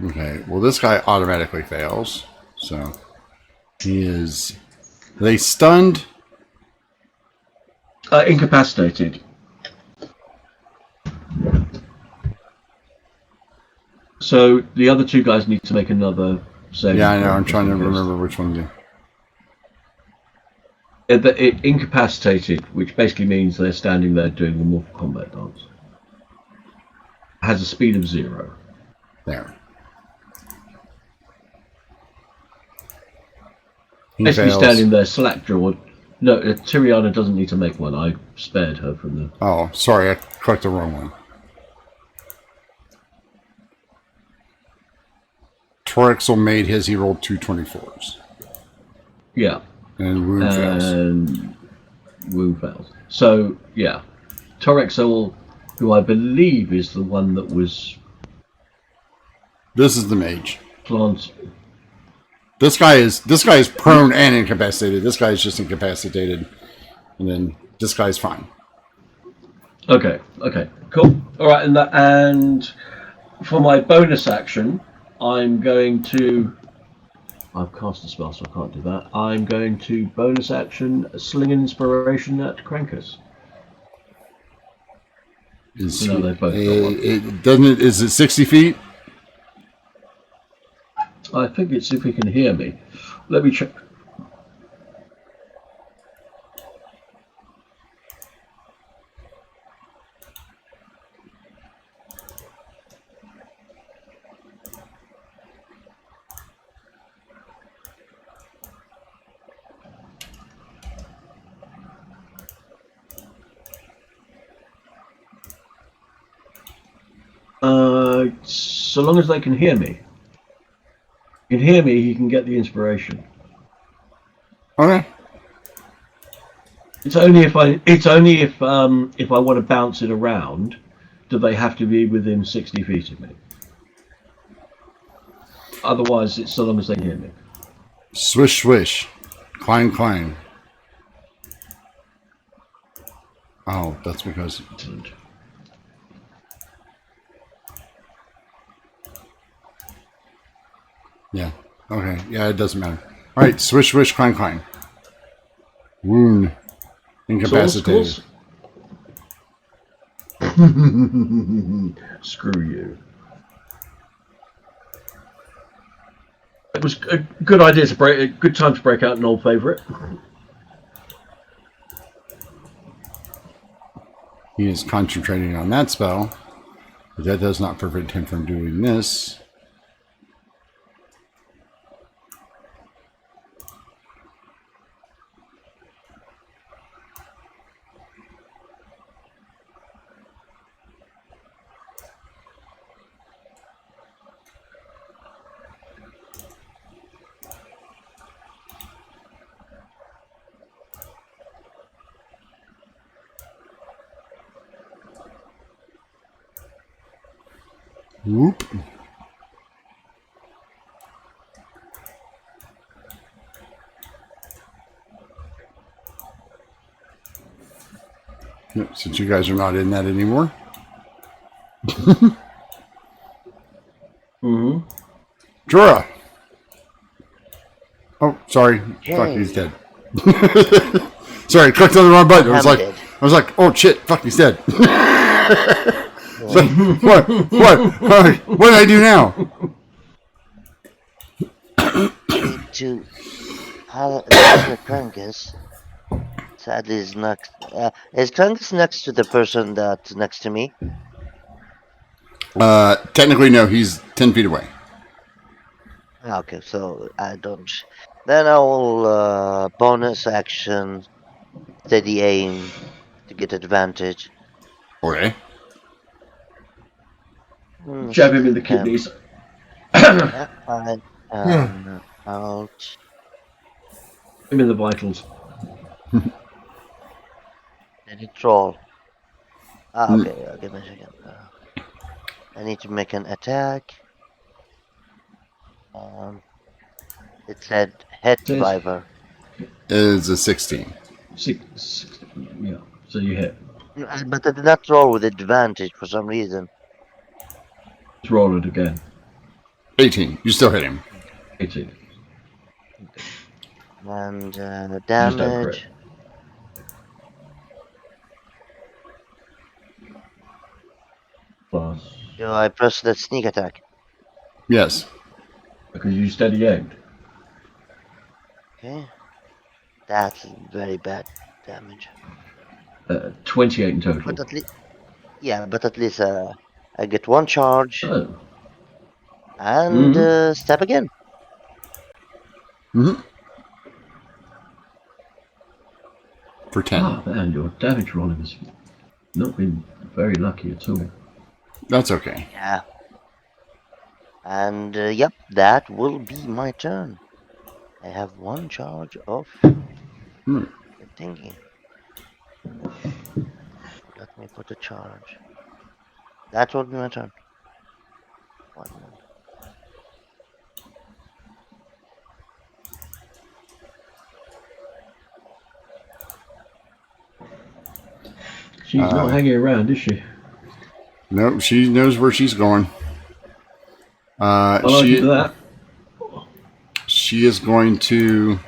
Speaker 1: Okay. Well, this guy automatically fails. So he is. Are they stunned?
Speaker 2: Incapacitated. So the other two guys need to make another save.
Speaker 1: Yeah, I know. I'm trying to remember which one to do.
Speaker 2: It incapacitated, which basically means they're standing there doing the Mortal Kombat dance. Has a speed of 0.
Speaker 1: There. He
Speaker 2: Basically
Speaker 1: fails.
Speaker 2: standing there slack-jawed. No, Tiriana doesn't need to make one. I spared her from the...
Speaker 1: Oh, sorry. I clicked the wrong one. Torexel made his. He rolled 2 24s.
Speaker 2: Yeah.
Speaker 1: And wound fails.
Speaker 2: And wound fails. So, yeah. Torexel, who I believe is the one that was...
Speaker 1: This is the mage.
Speaker 2: planted.
Speaker 1: This guy is prone and incapacitated. This guy is just incapacitated, and then this guy's fine.
Speaker 2: Okay, cool. All right, and for my bonus action, I'm going to... I've cast a spell, so I can't do that. I'm going to bonus action Sling an Inspiration at Krankus. No, they've both got one.
Speaker 1: Is it 60 feet?
Speaker 2: I think it's if he can hear me. Let me check. So long as they can hear me. If he can hear me, he can get the inspiration.
Speaker 1: Okay.
Speaker 2: It's only if I want to bounce it around, do they have to be within 60 feet of me? Otherwise, it's so long as they can hear me.
Speaker 1: Swish, swish. Clang, clang. Oh, that's because... Yeah. Okay. Yeah, it doesn't matter. All right. Swish, swish, clang, clang. Wound. Incapacitated.
Speaker 2: Screw you. It was a good idea to break. A good time to break out an old favourite.
Speaker 1: He is concentrating on that spell, but that does not prevent him from doing this. Whoop. Yep, since you guys are not in that anymore.
Speaker 2: Mm-hmm.
Speaker 1: Jorah. Oh, sorry. Fuck, he's dead. Sorry, I clicked on the wrong button. I was like, oh shit, fuck, he's dead. So, what did I do now?
Speaker 3: To Krankus Sadly, is next. Is Trunks next to the person that's next to me?
Speaker 1: Technically, no. He's 10 feet away.
Speaker 3: Okay, so I don't. Then I will bonus action, steady aim to get advantage.
Speaker 1: Okay.
Speaker 2: Jab him in the
Speaker 3: Stick him.
Speaker 2: kidneys.
Speaker 3: Yeah, fine. Out.
Speaker 2: Him in the vitals.
Speaker 3: Any troll. Okay, give me a second. I need to make an attack. It said head
Speaker 2: Says-
Speaker 3: driver.
Speaker 1: Is a 16.
Speaker 2: Six, yeah. So you hit.
Speaker 3: But I did not roll with advantage for some reason.
Speaker 2: Let's roll it again.
Speaker 1: 18. You still hit him.
Speaker 2: 18.
Speaker 3: And
Speaker 2: Just don't
Speaker 3: damage.
Speaker 2: crit. Plus,
Speaker 3: Do I press the sneak attack?
Speaker 1: Yes.
Speaker 2: because you steady aimed.
Speaker 3: Okay. That's very bad damage.
Speaker 2: 28 in total.
Speaker 3: But at least, yeah, but at least I get one charge
Speaker 2: Oh.
Speaker 3: and step again.
Speaker 1: For 10.
Speaker 2: Ah, man, your damage rolling has not been very lucky at all.
Speaker 1: That's okay.
Speaker 3: Yeah. And yep, that will be my turn. I have one charge of thingy. Let me put a charge. That will be my turn. 1 minute.
Speaker 2: She's not hanging around, is she?
Speaker 1: Nope, she knows where she's going.
Speaker 2: I like you for that.
Speaker 1: She is going to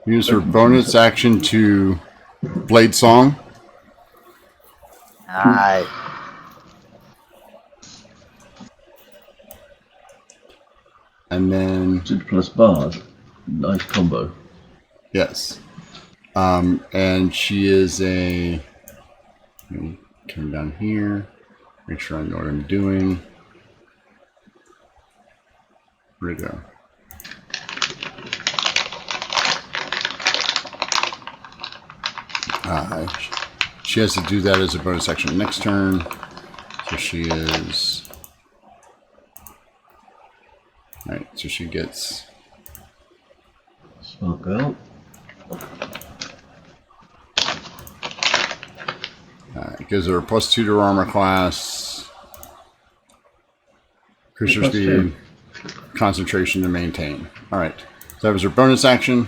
Speaker 1: use her bonus action to Blade Song.
Speaker 3: Nice.
Speaker 1: And then,
Speaker 2: Sid plus Bard. Nice combo.
Speaker 1: yes. And she is a. Let me come down here. Make sure I know what I'm doing. Where'd it go? She has to do that as a bonus action next turn. So she is. Alright, so she gets.
Speaker 2: Smart girl.
Speaker 1: It gives her a +2 to her armor class. Increase her speed. Concentration to maintain. Alright, so that was her bonus action.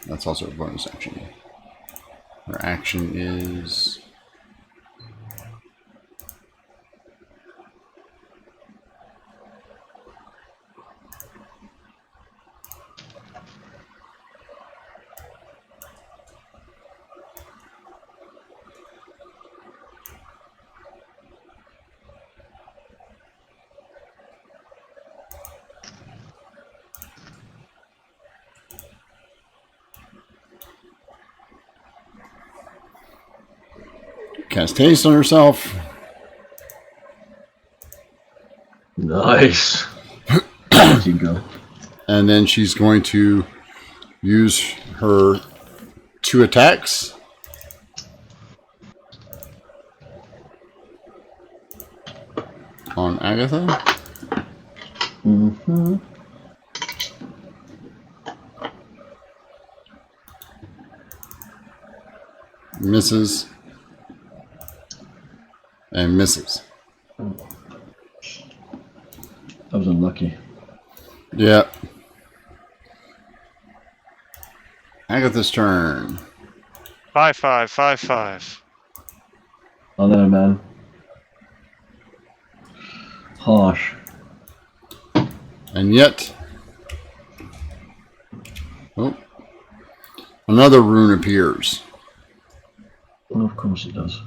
Speaker 1: That's also a bonus action. Her action is. Cast haste on herself.
Speaker 2: Nice. Easy go.
Speaker 1: And then she's going to use her 2 attacks. On Agatha.
Speaker 2: Mm-hmm.
Speaker 1: Misses. And misses.
Speaker 2: That was unlucky.
Speaker 1: Yeah. Agatha's turn.
Speaker 4: 5-5, 5-5.
Speaker 2: I know, man. Harsh.
Speaker 1: And yet. Oh. Another rune appears.
Speaker 2: Well, of course it does.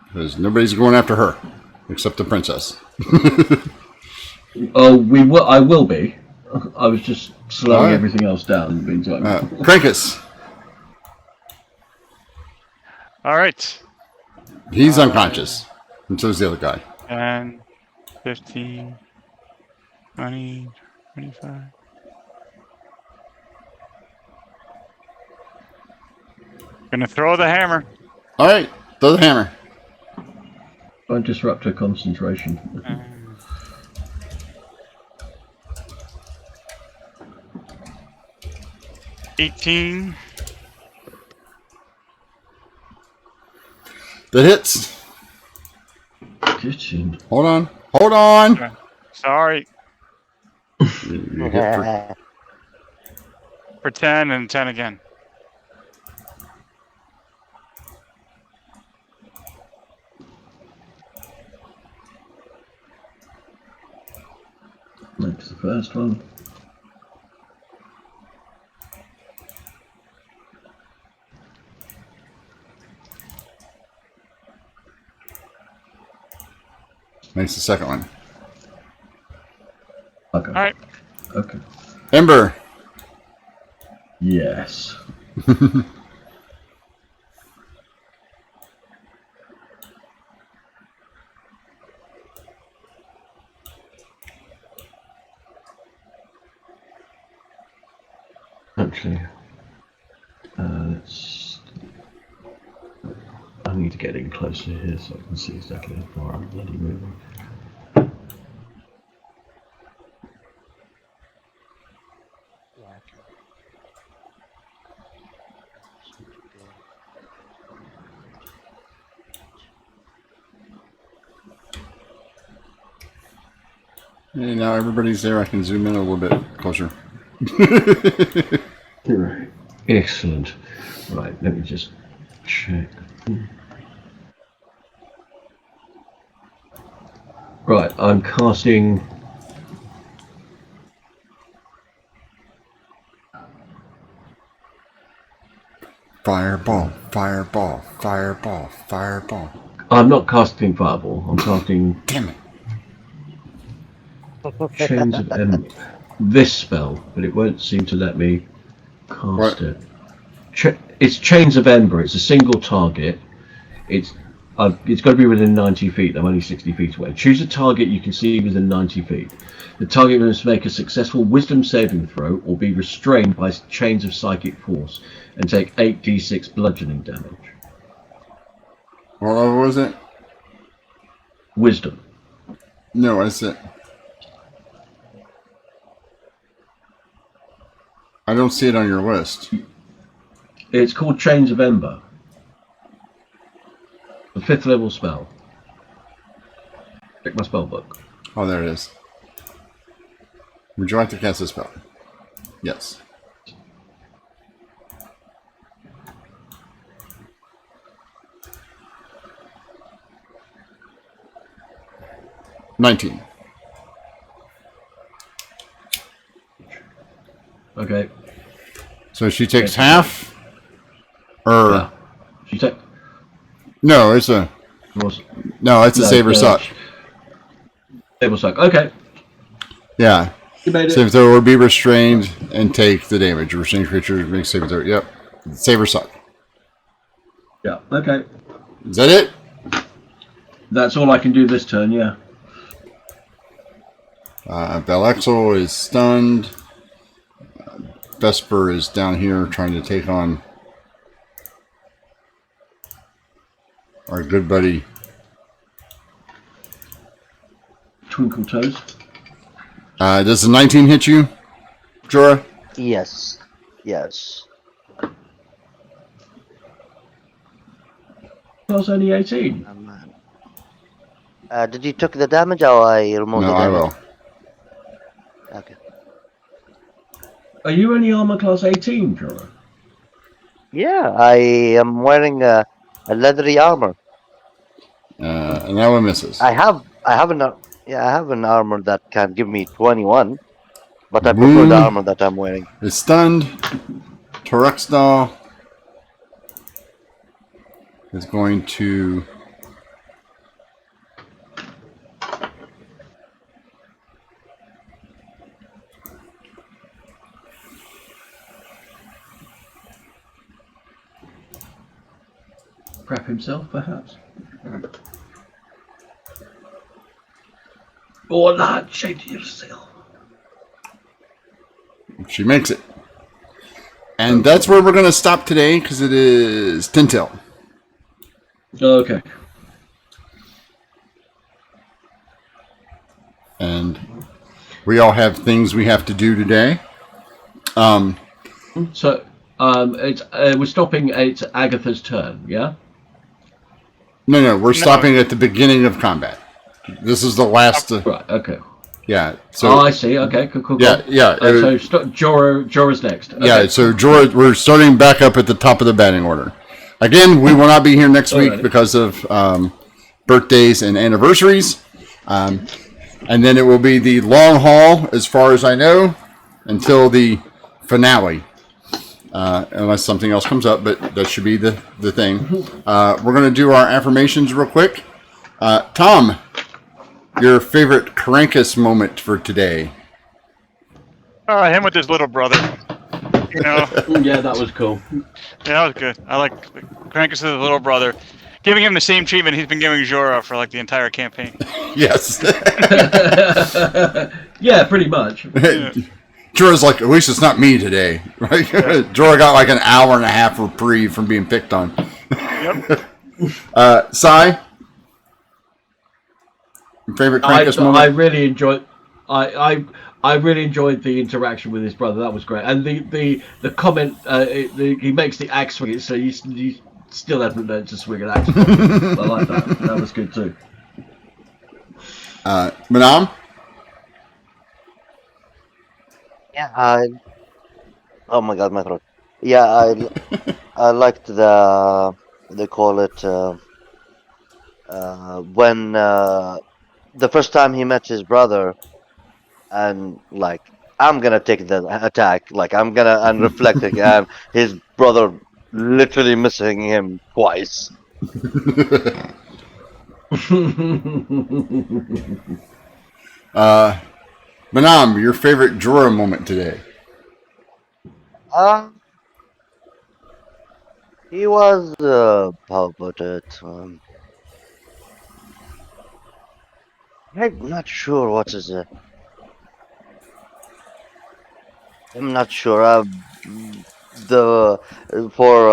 Speaker 1: Because nobody's going after her. except the princess.
Speaker 2: Oh, we will. I will be. I was just slowing
Speaker 1: Alright.
Speaker 2: everything else down in the meantime.
Speaker 1: Krankus.
Speaker 4: All right.
Speaker 1: He's unconscious. And so is the other guy.
Speaker 4: 10, 15, 20, 25. Gonna throw the hammer.
Speaker 1: All right, throw the hammer.
Speaker 2: Don't disrupt her concentration.
Speaker 4: 18.
Speaker 1: That hits.
Speaker 2: Kitchen.
Speaker 1: Hold on. Hold on.
Speaker 4: Sorry.
Speaker 1: You hit
Speaker 4: For 10 and 10 again.
Speaker 2: That's the first one.
Speaker 1: Makes the second one.
Speaker 2: Okay.
Speaker 4: All right.
Speaker 2: Okay.
Speaker 1: Ember.
Speaker 2: Yes. Actually, let's. I need to get in closer here so I can see exactly how far I'm bloody moving.
Speaker 1: Hey, now everybody's there. I can zoom in a little bit closer.
Speaker 2: Right. Excellent. Right, let me just check. Right, I'm casting.
Speaker 1: Fireball, fireball, fireball, fireball.
Speaker 2: I'm not casting Fireball. I'm casting
Speaker 1: Damn it.
Speaker 2: Chains of Ember. This spell, but it won't seem to let me cast
Speaker 1: What?
Speaker 2: it. It's Chains of Ember. It's a single target. It's got to be within 90 feet. I'm only 60 feet away. Choose a target you can see within 90 feet. The target must make a successful Wisdom saving throw or be restrained by chains of psychic force and take 8d6 bludgeoning damage.
Speaker 1: What level was it?
Speaker 2: Wisdom.
Speaker 1: No, I said. I don't see it on your list.
Speaker 2: It's called Chains of Ember. A 5th level spell. Check my spell book.
Speaker 1: Oh, there it is. Would you like to cast a spell? Yes. $19.
Speaker 2: Okay.
Speaker 1: So she takes half? Or
Speaker 2: Yeah. She take.
Speaker 1: no, it's a save or suck.
Speaker 2: Save or suck. Okay.
Speaker 1: Yeah.
Speaker 2: You made it.
Speaker 1: Save throw or be restrained and take the damage. Restrained creature makes save throw. Yep. Save or suck.
Speaker 2: Yeah. Okay.
Speaker 1: Is that it?
Speaker 2: That's all I can do this turn. Yeah.
Speaker 1: Belexel is stunned. Vesper is down here trying to take on our good buddy.
Speaker 2: Twinkle Toes.
Speaker 1: Does the 19 hit you, Jorah?
Speaker 3: Yes. Yes.
Speaker 2: I was only 18.
Speaker 3: Did you took the damage or I removed
Speaker 1: No,
Speaker 3: the
Speaker 1: I
Speaker 3: damage?
Speaker 1: will.
Speaker 3: Okay.
Speaker 2: Are you only armor class 18, Jorah?
Speaker 3: Yeah, I am wearing a leathery armor.
Speaker 1: And that one misses.
Speaker 3: I have an armor that can give me 21, but I prefer
Speaker 1: Boom.
Speaker 3: the armor that I'm wearing.
Speaker 1: Is stunned. Torexdal is going to
Speaker 2: prep himself, perhaps. Or not, shade yourself.
Speaker 1: She makes it. And that's where we're going to stop today because it is Tintel.
Speaker 2: Okay.
Speaker 1: And we all have things we have to do today.
Speaker 2: So, it's we're stopping at Agatha's turn, yeah?
Speaker 1: No, we're stopping at the beginning of combat. This is the last.
Speaker 2: Right, okay.
Speaker 1: Yeah. So.
Speaker 2: Oh, I see. Okay, cool.
Speaker 1: Yeah.
Speaker 2: So Jorah's next. Okay.
Speaker 1: Yeah. So Jorah, we're starting back up at the top of the batting order. Again, we will not be here next week because of birthdays and anniversaries. And then it will be the long haul, as far as I know, until the finale. Unless something else comes up, but that should be the thing. We're going to do our affirmations real quick. Tom, your favorite Krampus moment for today?
Speaker 4: Him with his little brother. You know.
Speaker 2: Yeah, that was cool.
Speaker 4: Yeah, that was good. I like Krampus' little brother. Giving him the same treatment he's been giving Jorah for like the entire campaign.
Speaker 1: Yes.
Speaker 2: Yeah, pretty much.
Speaker 4: Yeah.
Speaker 1: Jorah's like, at least it's not me today. Right? Jorah got like an hour and a half reprieve from being picked on.
Speaker 4: Yep.
Speaker 1: Sai? Your favorite Krampus moment?
Speaker 2: I really enjoyed. I really enjoyed the interaction with his brother. That was great, and the comment he makes the axe swing. So you still haven't learned to swing an axe. I like that. That was good too.
Speaker 1: Manam?
Speaker 3: Yeah, oh my god, my throat. Yeah, I liked they call it when the first time he met his brother, and like I'm gonna take the attack, like I'm gonna unreflect again. His brother literally missing him twice.
Speaker 1: Manam, your favorite Jorah moment today?
Speaker 3: He was how about it? I'm not sure what is it. I'm not sure. The for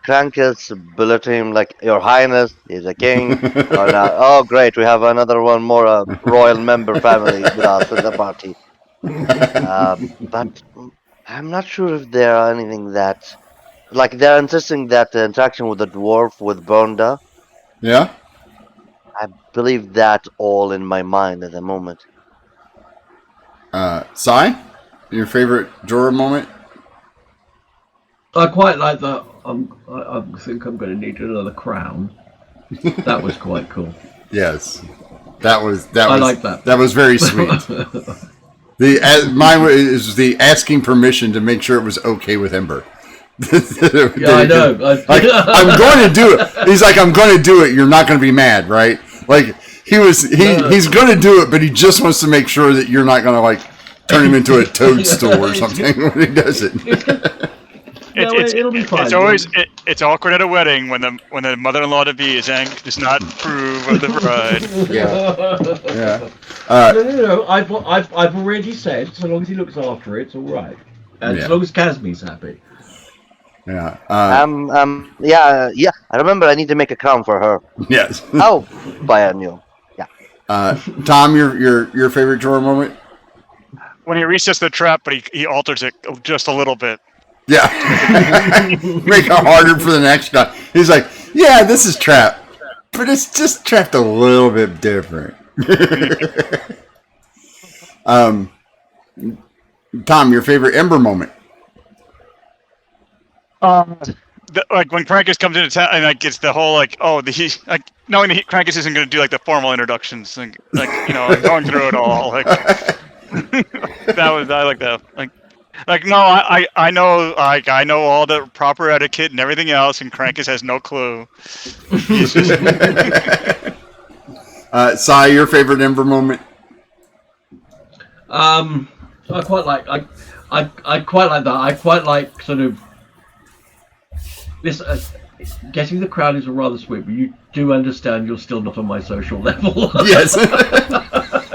Speaker 3: Krampus belittling him like Your Highness, he's a king. Or not. Oh, great! We have another one more royal member family with us in the party. But I'm not sure if there are anything that, like, they're insisting that the interaction with the dwarf with Bonda.
Speaker 1: Yeah?
Speaker 3: I believe that all in my mind at the moment.
Speaker 1: Sai? Your favorite Jorah moment?
Speaker 2: I quite like that. I think I'm going to need another crown. That was quite cool.
Speaker 1: Yes. That was
Speaker 2: I like that.
Speaker 1: That was very sweet. Mine is the asking permission to make sure it was okay with Ember.
Speaker 2: Yeah, I know.
Speaker 1: Like, I'm going to do it. He's like, I'm going to do it. You're not going to be mad, right? Like he's going to do it, but he just wants to make sure that you're not going to like turn him into a toadstool or something when he does it.
Speaker 2: It'll be fine.
Speaker 4: It's always it's awkward at a wedding when the mother-in-law to be does not approve of the bride.
Speaker 1: Yeah.
Speaker 2: No. I've already said, so long as he looks after it, it's all right. And as long as Casmi's happy.
Speaker 1: Yeah.
Speaker 3: Yeah. I remember I need to make a crown for her.
Speaker 1: Yes.
Speaker 3: Oh, buy a new. Yeah.
Speaker 1: Tom, your favorite Jorah moment?
Speaker 4: When he resets the trap, but he alters it just a little bit.
Speaker 1: Yeah. Make it harder for the next guy. He's like, yeah, this is trapped, but it's just trapped a little bit different. Tom, your favorite Ember moment?
Speaker 4: Like when Krampus comes into town, and like it's the whole like, he's like knowing that Krampus isn't going to do like the formal introductions, like going through it all. Like I like that. Like no, I know I know all the proper etiquette and everything else, and Krampus has no clue. He's just...
Speaker 1: Sai, your favorite Ember moment?
Speaker 2: I quite like I quite like that. I quite like sort of Listen, getting the crown is rather sweet, but you do understand you're still not on my social level.
Speaker 1: Yes.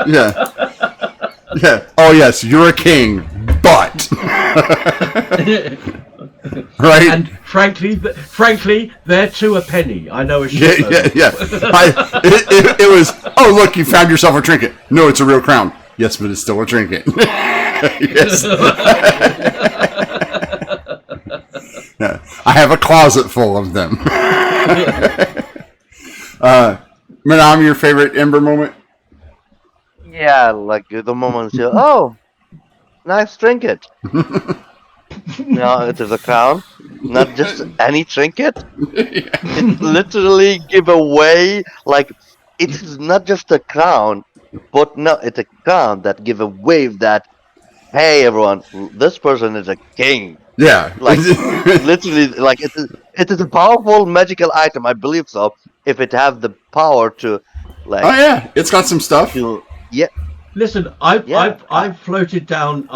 Speaker 1: Yeah. Yeah. Oh yes, you're a king, but right.
Speaker 2: And frankly, they're two a penny. I know a shit.
Speaker 1: Yeah. It was. Oh look, you found yourself a trinket. No, it's a real crown. Yes, but it's still a trinket. Yes. Yeah. I have a closet full of them. Madame, your favorite Ember moment?
Speaker 3: Yeah, like the moment you oh, nice trinket. No, it is a crown, not just any trinket. It literally give away like it is not just a crown, but no, it's a crown that give a wave that hey everyone, this person is a king.
Speaker 1: Yeah.
Speaker 3: Like literally, like it is a powerful magical item. I believe so. If it have the power to, like,
Speaker 1: Oh yeah, it's got some stuff.
Speaker 3: to yeah.
Speaker 2: Listen, I've floated down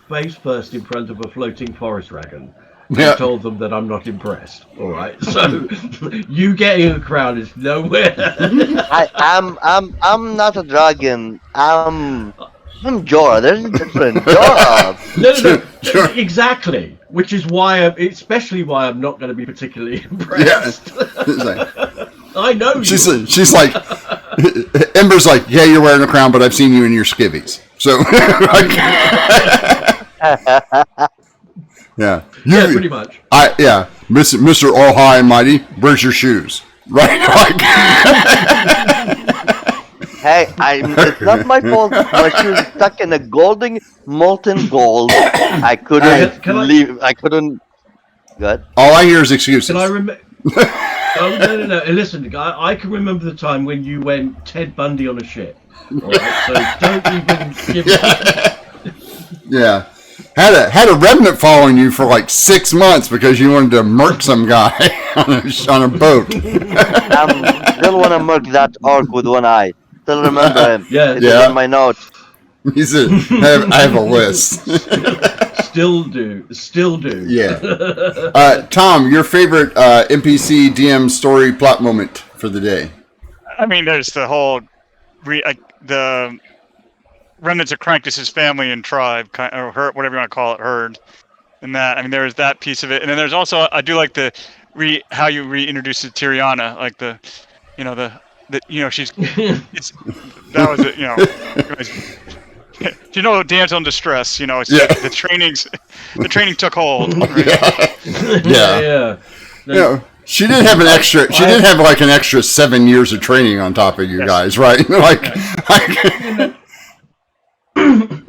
Speaker 2: face first in front of a floating forest dragon and
Speaker 1: Yeah.
Speaker 2: told them that I'm not impressed. All right, so you getting a crown is nowhere.
Speaker 3: I'm not a dragon. I'm Jorah. There's a different Jorah.
Speaker 2: No,
Speaker 1: Sure.
Speaker 2: exactly. Which is why, especially why I'm not going to be particularly
Speaker 1: Yeah.
Speaker 2: impressed.
Speaker 1: It's like,
Speaker 2: I know you.
Speaker 1: she's like, Ember's like, yeah, you're wearing a crown, but I've seen you in your skivvies. So, like, yeah,
Speaker 2: Yeah, pretty much.
Speaker 1: Yeah, Mr. All High and Mighty, where's your shoes? Right, like,
Speaker 3: Hey, it's not my fault. My shoes stuck in a golden molten gold. I couldn't
Speaker 2: Can I-
Speaker 3: leave. I couldn't. Good.
Speaker 1: all I hear is excuses.
Speaker 2: Can I remember? Oh, no. Listen, I can remember the time when you went Ted Bundy on a ship. All right, so don't even give me.
Speaker 1: Yeah, had a remnant following you for like 6 months because you wanted to murk some guy on a boat.
Speaker 3: Still want to murk that orc with one eye. Still remember him.
Speaker 2: Yeah.
Speaker 3: It's
Speaker 1: Yeah.
Speaker 3: in my notes.
Speaker 1: He said, I have a list.
Speaker 2: Still do.
Speaker 1: Yeah. Tom, your favorite NPC DM story plot moment for the day?
Speaker 4: I mean, there's the whole the remnants of Cranktus's family and tribe, or herd, whatever you want to call it, herd, and that. I mean, there's that piece of it, and then there's also I do like the how you reintroduce Tiriana, like the she's that was it, damsel in distress. It's
Speaker 1: Yeah.
Speaker 4: like the training took hold. Right?
Speaker 1: Yeah.
Speaker 2: No,
Speaker 1: She did have an extra. She did have like an extra 7 years of training on top of you guys, right? like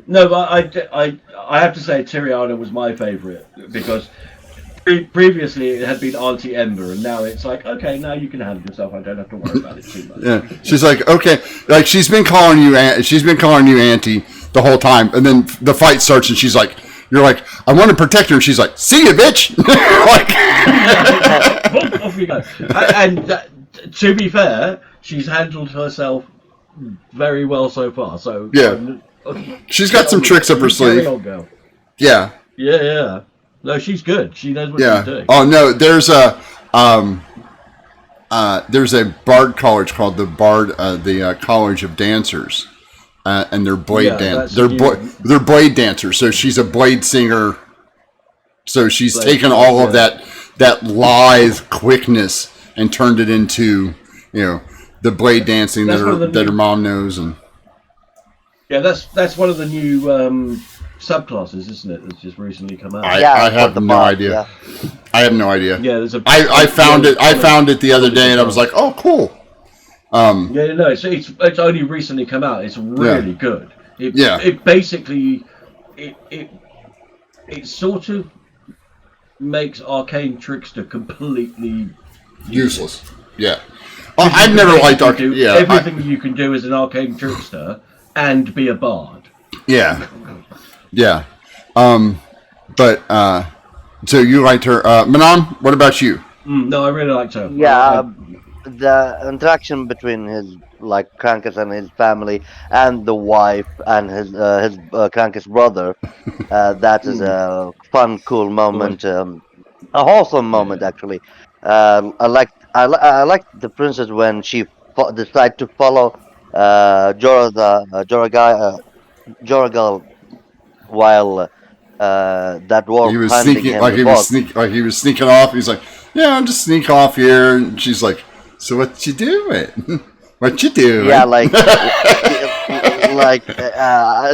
Speaker 2: No, but I have to say Tiriana was my favourite because previously it had been Auntie Ember, and now it's like, okay, now you can handle yourself. I don't have to worry about it too much.
Speaker 1: yeah. She's like, okay, like she's been calling you Auntie the whole time, and then the fight starts, and she's like, you're like, I want to protect her, and she's like, see you, bitch. Like,
Speaker 2: Off you go. And to be fair, she's handled herself very well so far. So
Speaker 1: Yeah. She's got some tricks up her sleeve.
Speaker 2: Carry on, girl.
Speaker 1: Yeah.
Speaker 2: Yeah. No, she's good. She knows what she's
Speaker 1: Yeah.
Speaker 2: doing.
Speaker 1: Oh no, there's a Bard college called the College of Dancers, and they're blade they're blade dancers. So she's a blade singer. So she's taken all of that lithe quickness and turned it into the blade dancing that her mom knows. And
Speaker 2: yeah, that's one of the new subclasses, isn't it? That's just recently come out.
Speaker 1: I have no idea.
Speaker 3: Yeah.
Speaker 1: I have no idea.
Speaker 2: Yeah, there's
Speaker 1: I found it the other day, and I was like, oh, cool.
Speaker 2: Yeah, no, it's only recently come out. It's really good. It basically it sort of makes Arcane Trickster completely
Speaker 1: Useless. Yeah. Well, I've never liked Arcane. Yeah.
Speaker 2: Everything you can do as an Arcane Trickster and be a bard.
Speaker 1: Yeah. Yeah. But so you liked her. Manon, what about you?
Speaker 2: No, I really liked her.
Speaker 3: Yeah, the interaction between his Krankus and his family, and the wife and his Krankus brother. That is a fun, cool moment. a wholesome moment actually. I like the princess when she decided to follow Joragal while that
Speaker 1: He
Speaker 3: dwarf
Speaker 1: was
Speaker 3: handing
Speaker 1: sneaking,
Speaker 3: him the book.
Speaker 1: like he was sneaking off. He's like, "Yeah, I'm just sneak off here." And she's like, "So what you doing? What you doing?"
Speaker 3: Yeah,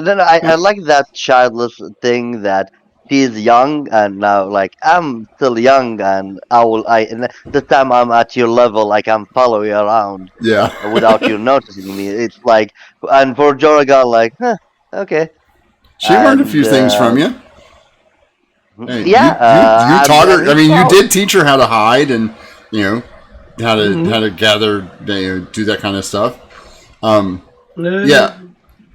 Speaker 3: then I like that childless thing that she's young and now like I'm still young and and this time I'm at your level, like I'm following you around
Speaker 1: Yeah.
Speaker 3: without you noticing me. It's like, and for Joraga, like, huh, okay.
Speaker 1: She learned a
Speaker 3: And
Speaker 1: few things from you. Hey,
Speaker 3: yeah,
Speaker 1: you taught her.
Speaker 3: and
Speaker 1: I
Speaker 3: it's
Speaker 1: mean, you
Speaker 3: all,
Speaker 1: did teach her how to hide and you know
Speaker 2: Mhm.
Speaker 1: how to gather, do that kind of stuff.
Speaker 2: Yeah.
Speaker 1: Yeah,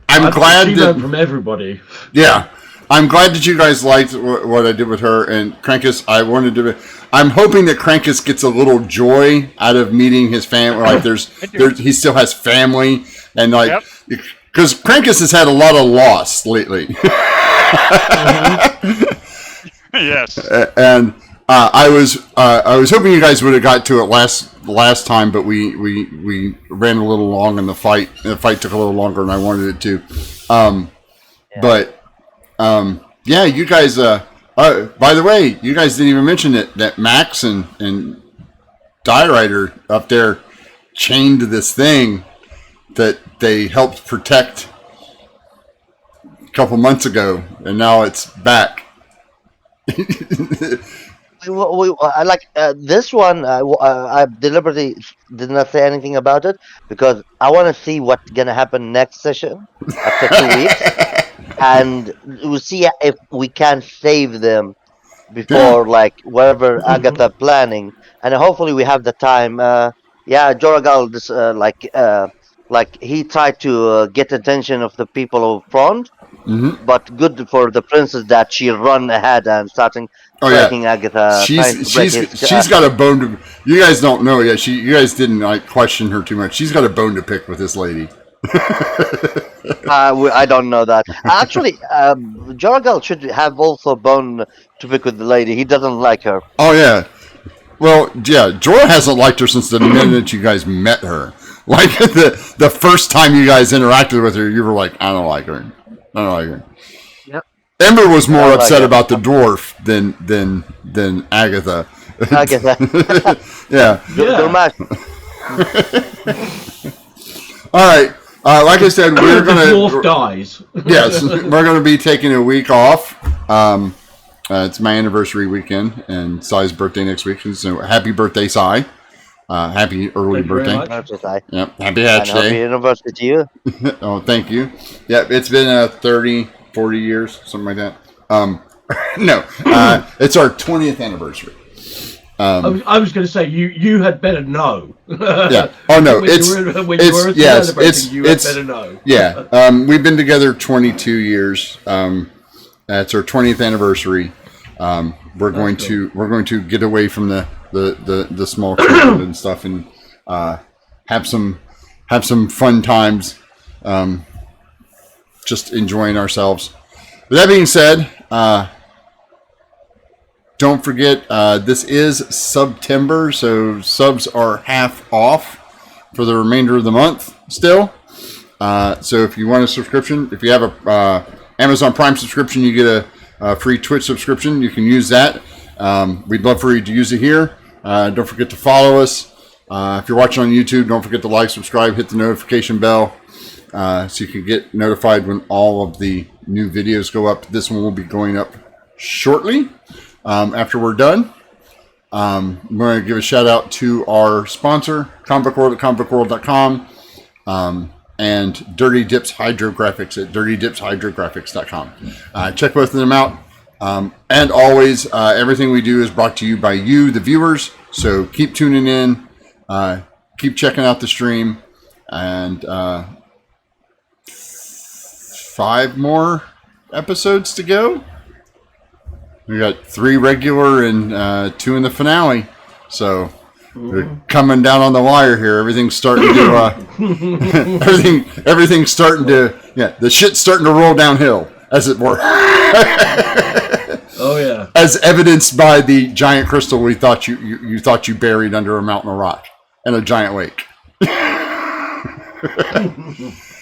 Speaker 1: I'm
Speaker 2: She
Speaker 1: glad
Speaker 2: learned
Speaker 1: that.
Speaker 2: from everybody.
Speaker 1: Yeah, I'm glad that you guys liked what I did with her and Krankus. I'm hoping that Krankus gets a little joy out of meeting his family. Like he still has family and like because Krankus has had a lot of loss lately.
Speaker 4: Yes.
Speaker 1: And I was hoping you guys would have got to it last time, but we ran a little long in the fight. The fight took a little longer than I wanted it to. But yeah, you guys. By the way, you guys didn't even mention that Max and Rider up there chained to this thing that they helped protect a couple months ago, and now it's back.
Speaker 3: I like this one. I deliberately did not say anything about it because I want to see what's gonna happen next session after 2 weeks, and we'll see if we can save them
Speaker 1: Yeah.
Speaker 3: before like whatever Agatha planning, and hopefully we have the time. Yeah, Joragal, this like he tried to get attention of the people of front, but good for the princess that she run ahead and starting
Speaker 1: Oh yeah,
Speaker 3: breaking Agatha, trying to break his.
Speaker 1: she's got a bone to. You guys don't know yet. You guys didn't like question her too much. She's got a bone to pick with this lady.
Speaker 3: I don't know that. Actually, Joragal should have also bone to pick with the lady. He doesn't like her.
Speaker 1: Oh yeah. Well, yeah. Jorah hasn't liked her since the minute you guys met her. Like the first time you guys interacted with her, you were like, "I don't like her. I don't like her."
Speaker 3: Yep.
Speaker 1: Ember was more
Speaker 3: like
Speaker 1: upset
Speaker 3: her.
Speaker 1: about the dwarf than Agatha.
Speaker 3: Agatha.
Speaker 1: Yeah.
Speaker 3: Don't match.
Speaker 1: All right. Like I said, we're
Speaker 2: The dwarf
Speaker 1: gonna.
Speaker 2: dies.
Speaker 1: Yes, we're gonna be taking a week off. It's my anniversary weekend and Sai's birthday next week. So happy birthday, Sai! Happy early
Speaker 2: Thank you very
Speaker 1: birthday.
Speaker 2: much.
Speaker 3: That's what I.
Speaker 1: Yep. Happy
Speaker 3: And
Speaker 1: Hatch
Speaker 3: happy
Speaker 1: Day.
Speaker 3: anniversary to you.
Speaker 1: Oh, thank you. Yep. It's been 30, 40 years, something like that. No, it's our 20th anniversary.
Speaker 2: I was going to say you had better know.
Speaker 1: Yeah. Oh no,
Speaker 2: when
Speaker 1: it's
Speaker 2: you were
Speaker 1: yes,
Speaker 2: celebrating, you
Speaker 1: it's
Speaker 2: had better know.
Speaker 1: yeah. We've been together 22 years. That's our 20th anniversary. We're going to get away from the small children and stuff and have some fun times. Just enjoying ourselves. With that being said, don't forget, this is September, so subs are half off for the remainder of the month still. So if you want a subscription, if you have a Amazon Prime subscription, you get a free Twitch subscription. You can use that. We'd love for you to use it here. Don't forget to follow us. If you're watching on YouTube, don't forget to like, subscribe, hit the notification bell so you can get notified when all of the new videos go up. This one will be going up shortly. After we're done, I'm going to give a shout out to our sponsor, Comic World at comicworld.com, and Dirty Dips Hydrographics at dirtydipshydrographics.com. Check both of them out. And always, everything we do is brought to you by you, the viewers. So keep tuning in, keep checking out the stream, and 5 more episodes to go. We got 3 regular and 2 in the finale, so we're coming down on the wire here. Everything's starting to everything's starting to the shit's starting to roll downhill, as it were.
Speaker 2: Oh yeah.
Speaker 1: as evidenced by the giant crystal we thought you thought you buried under a mountain of rock and a giant lake.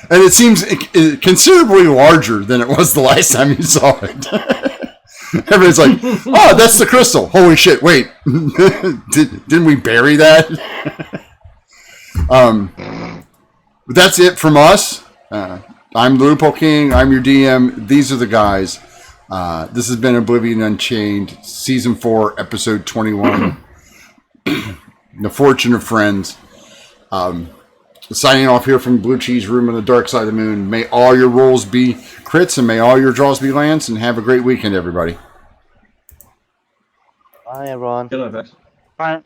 Speaker 1: And it seems considerably larger than it was the last time you saw it. Everybody's like, "Oh, that's the crystal! Holy shit! Wait, didn't we bury that?" But that's it from us. I'm the Loophole King. I'm your DM. These are the guys. This has been Oblivion Unchained, Season 4, Episode 21. The Fortune of Friends. Signing off here from Blue Cheese Room on the dark side of the moon. May all your rolls be crits and may all your draws be lands. And have a great weekend, everybody.
Speaker 3: Bye, everyone.
Speaker 2: Good night, guys.
Speaker 5: Bye.